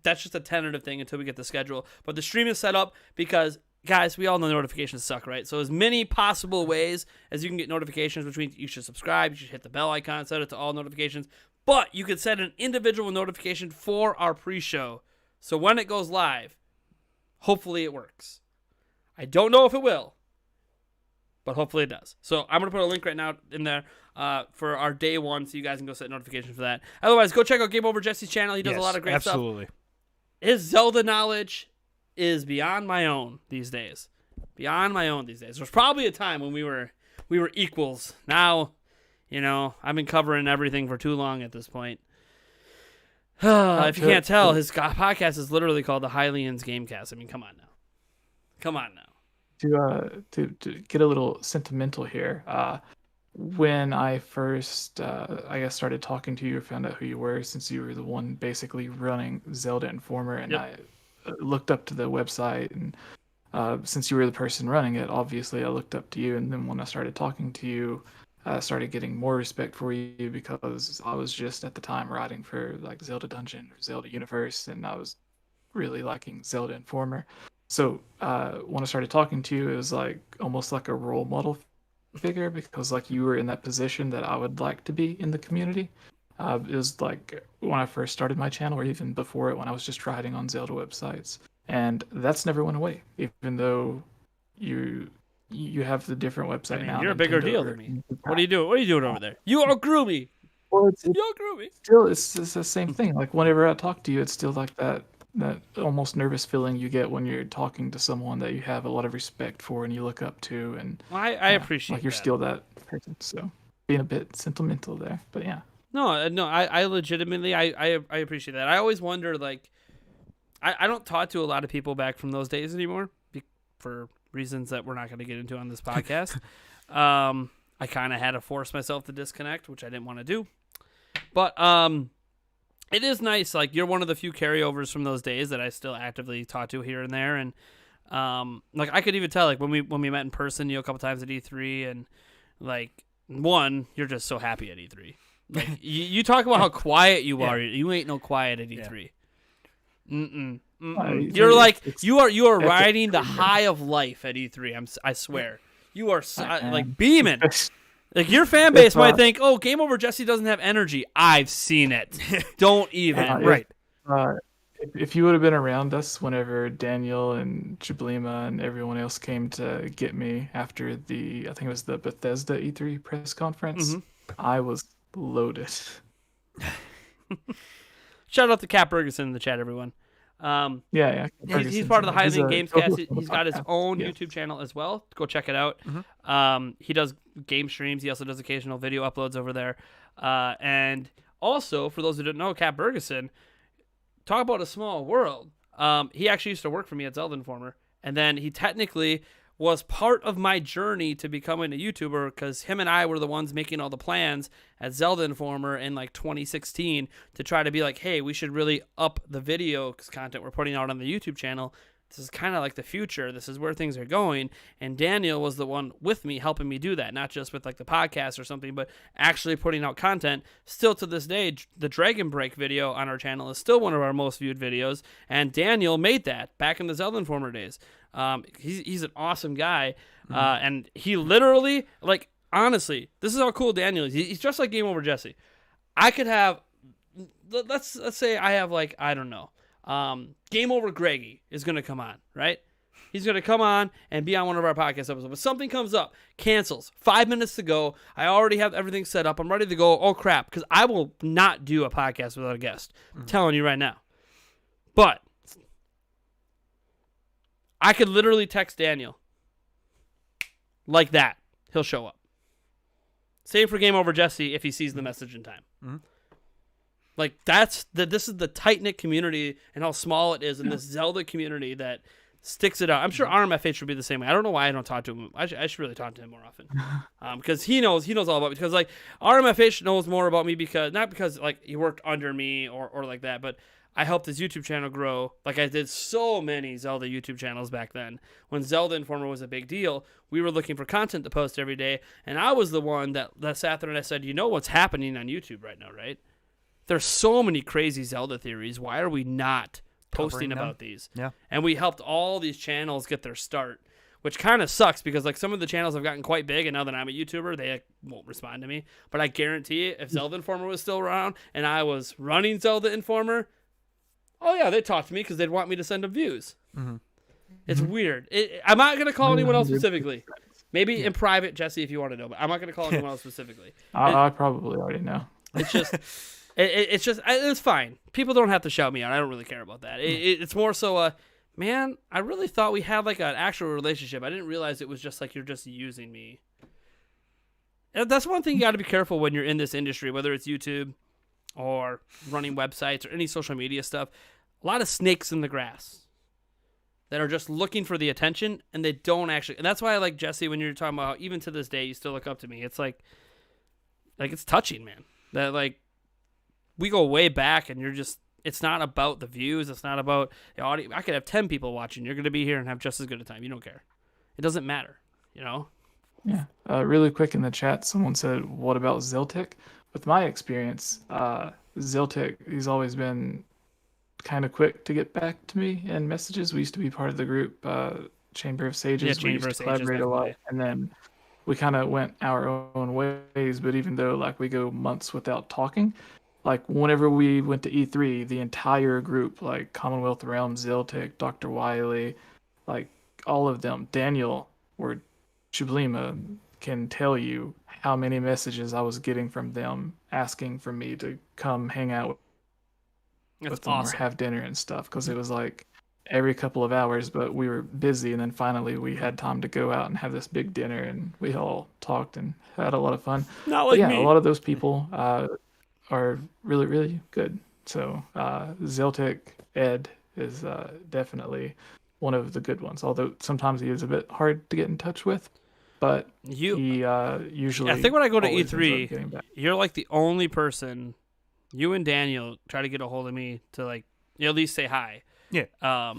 Speaker 1: that's just a tentative thing until we get the schedule. But the stream is set up because, guys, we all know notifications suck, right? So as many possible ways as you can get notifications, which means you should subscribe, you should hit the bell icon, set it to all notifications. But you could set an individual notification for our pre-show. So when it goes live, hopefully it works. I don't know if it will, but hopefully it does. So I'm going to put a link right now in there. for our day one, so you guys can go set notifications for that. Otherwise, go check out GameOverJesse's channel. He does a lot of great stuff.
Speaker 3: Absolutely.
Speaker 1: His Zelda knowledge is beyond my own these days. Beyond my own these days. There's probably a time when we were equals. Now, I've been covering everything for too long at this point. If you can't tell, his podcast is literally called the Hylians Gamecast. I mean, come on now.
Speaker 2: To get a little sentimental here, when I first, started talking to you, found out who you were, since you were the one basically running Zelda Informer, and I looked up to the website, and since you were the person running it, obviously I looked up to you, and then when I started talking to you, I started getting more respect for you because I was just at the time writing for like Zelda Dungeon or Zelda Universe, and I was really liking Zelda Informer. So when I started talking to you, it was like almost like a role model figure, because like you were in that position that I would like to be in the community. It was like when I first started my channel, or even before it, when I was just writing on Zelda websites, and that's never went away, even though you have the different website now.
Speaker 1: You're a bigger deal than me. What are you doing? What are you doing over there? You outgrew me.
Speaker 2: Well,
Speaker 1: You outgrew me.
Speaker 2: still it's the same thing. Like whenever I talk to you, it's still like that almost nervous feeling you get when you're talking to someone that you have a lot of respect for and you look up to, and
Speaker 1: Well, I appreciate
Speaker 2: like you're
Speaker 1: that.
Speaker 2: still that person. So being a bit sentimental there, but yeah.
Speaker 1: No, I legitimately, I appreciate that. I always wonder, like, I don't talk to a lot of people back from those days anymore for reasons that we're not going to get into on this podcast. I kind of had to force myself to disconnect, which I didn't want to do. But it is nice. Like, you're one of the few carryovers from those days that I still actively talk to here and there. And like, I could even tell, like, when we met in person, a couple times at E3, and like, you're just so happy at E3. Like, you talk about how quiet you are. You ain't no quiet at E3. You're like, you are riding the high of life at E3. I swear, you are like beaming. Like, your fan base might think, "Oh, GameOverJesse doesn't have energy." I've seen it. Don't even.
Speaker 3: Right.
Speaker 2: If you would have been around us whenever Daniel and Chiblima and everyone else came to get me after I think it was the Bethesda E3 press conference, I was loaded.
Speaker 1: Shout out to Cat Bergeson in the chat, everyone.
Speaker 2: Yeah.
Speaker 1: He's part of the Highland Gamescast. He's got his own YouTube channel as well. Go check it out. He does game streams. He also does occasional video uploads over there. And also, for those who don't know, Cat Bergeson, talk about a small world. He actually used to work for me at Zelda Informer, and then he technically was part of my journey to becoming a YouTuber, because him and I were the ones making all the plans at Zelda Informer in like 2016 to try to be like, hey, we should really up the video content we're putting out on the YouTube channel. This is kind of like the future. This is where things are going. And Daniel was the one with me helping me do that, not just with like the podcast or something, but actually putting out content. Still to this day, the Dragon Break video on our channel is still one of our most viewed videos. And Daniel made that back in the Zelda Informer days. He's an awesome guy. And he literally, like, honestly, this is how cool Daniel is. He's just like GameOverJesse. I could have, let's say I have, like, I don't know, Game Over Greggy is going to come on, right? He's going to come on and be on one of our podcast episodes. But something comes up, cancels, 5 minutes to go. I already have everything set up. I'm ready to go. Oh, crap, because I will not do a podcast without a guest. I'm telling you right now. But I could literally text Daniel like that. He'll show up. Same for GameOverJesse if he sees the message in time. Like, this is the tight-knit community and how small it is in this Zelda community that sticks it out. I'm sure RMFH would be the same way. I don't know why I don't talk to him. I should really talk to him more often. Because he knows all about me. Because, like, RMFH knows more about me not because, like, he worked under me or like that, but I helped his YouTube channel grow. Like, I did so many Zelda YouTube channels back then. When Zelda Informer was a big deal, we were looking for content to post every day, and I was the one that sat there and I said, you know what's happening on YouTube right now, right? There's so many crazy Zelda theories. Why are we not posting about these?
Speaker 3: Yeah.
Speaker 1: And we helped all these channels get their start, which kind of sucks because, like, some of the channels have gotten quite big, and now that I'm a YouTuber, they won't respond to me. But I guarantee you, if Zelda Informer was still around and I was running Zelda Informer, oh yeah, they'd talk to me because they'd want me to send them views. It's weird. I'm not going to call anyone else specifically. Maybe in private, Jesse, if you want to know, but I'm not going to call anyone else specifically.
Speaker 2: I probably already know.
Speaker 1: It's just, it's fine. People don't have to shout me out. I don't really care about that. It's more so, man, I really thought we had like an actual relationship. I didn't realize it was just like you're just using me. And that's one thing you got to be careful when you're in this industry, whether it's YouTube or running websites or any social media stuff. A lot of snakes in the grass that are just looking for the attention, and they don't actually. And that's why I like Jesse when you're talking about how even to this day you still look up to me. It's like it's touching, man. That like we go way back, and you're just. It's not about the views. It's not about the audience. I could have 10 people watching. You're going to be here and have just as good a time. You don't care. It doesn't matter. You know.
Speaker 2: Yeah. Really quick in the chat, someone said, "What about Ziltic?" With my experience, Ziltic, he's always been kind of quick to get back to me in messages. We used to be part of the group Chamber of Sages.
Speaker 1: Yeah,
Speaker 2: we used to collaborate a lot, and then we kind of went our own ways. But even though like we go months without talking, like whenever we went to E3, the entire group, like Commonwealth Realm, Ziltic, Dr. Wiley, like all of them, Daniel or Chublima can tell you how many messages I was getting from them asking for me to come hang out with them or have dinner and stuff, because it was like every couple of hours, but we were busy, and then finally we had time to go out and have this big dinner, and we all talked and had a lot of fun.
Speaker 1: Not like me.
Speaker 2: A lot of those people are really, really good. So Ziltic Ed is definitely one of the good ones, although sometimes he is a bit hard to get in touch with. But he usually.
Speaker 1: I think when I go to E3, you're like the only person. You and Daniel try to get a hold of me to like at least say hi.
Speaker 3: Yeah.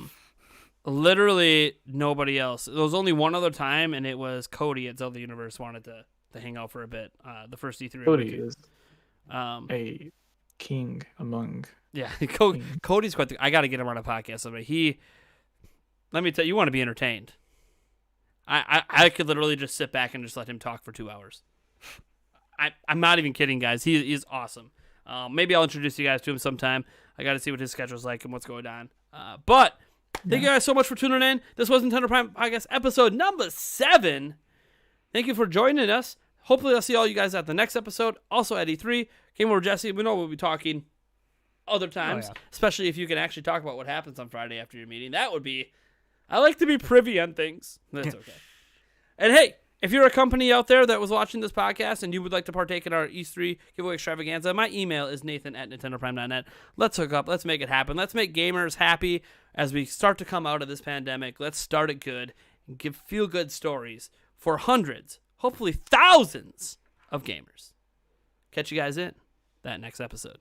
Speaker 1: Literally nobody else. There was only one other time, and it was Cody at Zelda Universe wanted to hang out for a bit. The first E3.
Speaker 2: Cody is a king among.
Speaker 1: Yeah, Cody's quite. I got to get him on a podcast someday. Let me tell you, you want to be entertained. I could literally just sit back and just let him talk for 2 hours. I'm not even kidding, guys. He's awesome. Maybe I'll introduce you guys to him sometime. I got to see what his schedule's like and what's going on. But thank you guys so much for tuning in. This was Nintendo Prime Podcast episode number 7. Thank you for joining us. Hopefully I'll see all you guys at the next episode. Also at E3. GameOverJesse, we know we'll be talking other times, especially if you can actually talk about what happens on Friday after your meeting. That would be... I like to be privy on things. That's okay. And hey, if you're a company out there that was watching this podcast and you would like to partake in our E3 giveaway extravaganza, my email is nathan@nintendoprime.net. Let's hook up. Let's make it happen. Let's make gamers happy as we start to come out of this pandemic. Let's start it good and give feel-good stories for hundreds, hopefully thousands of gamers. Catch you guys in that next episode.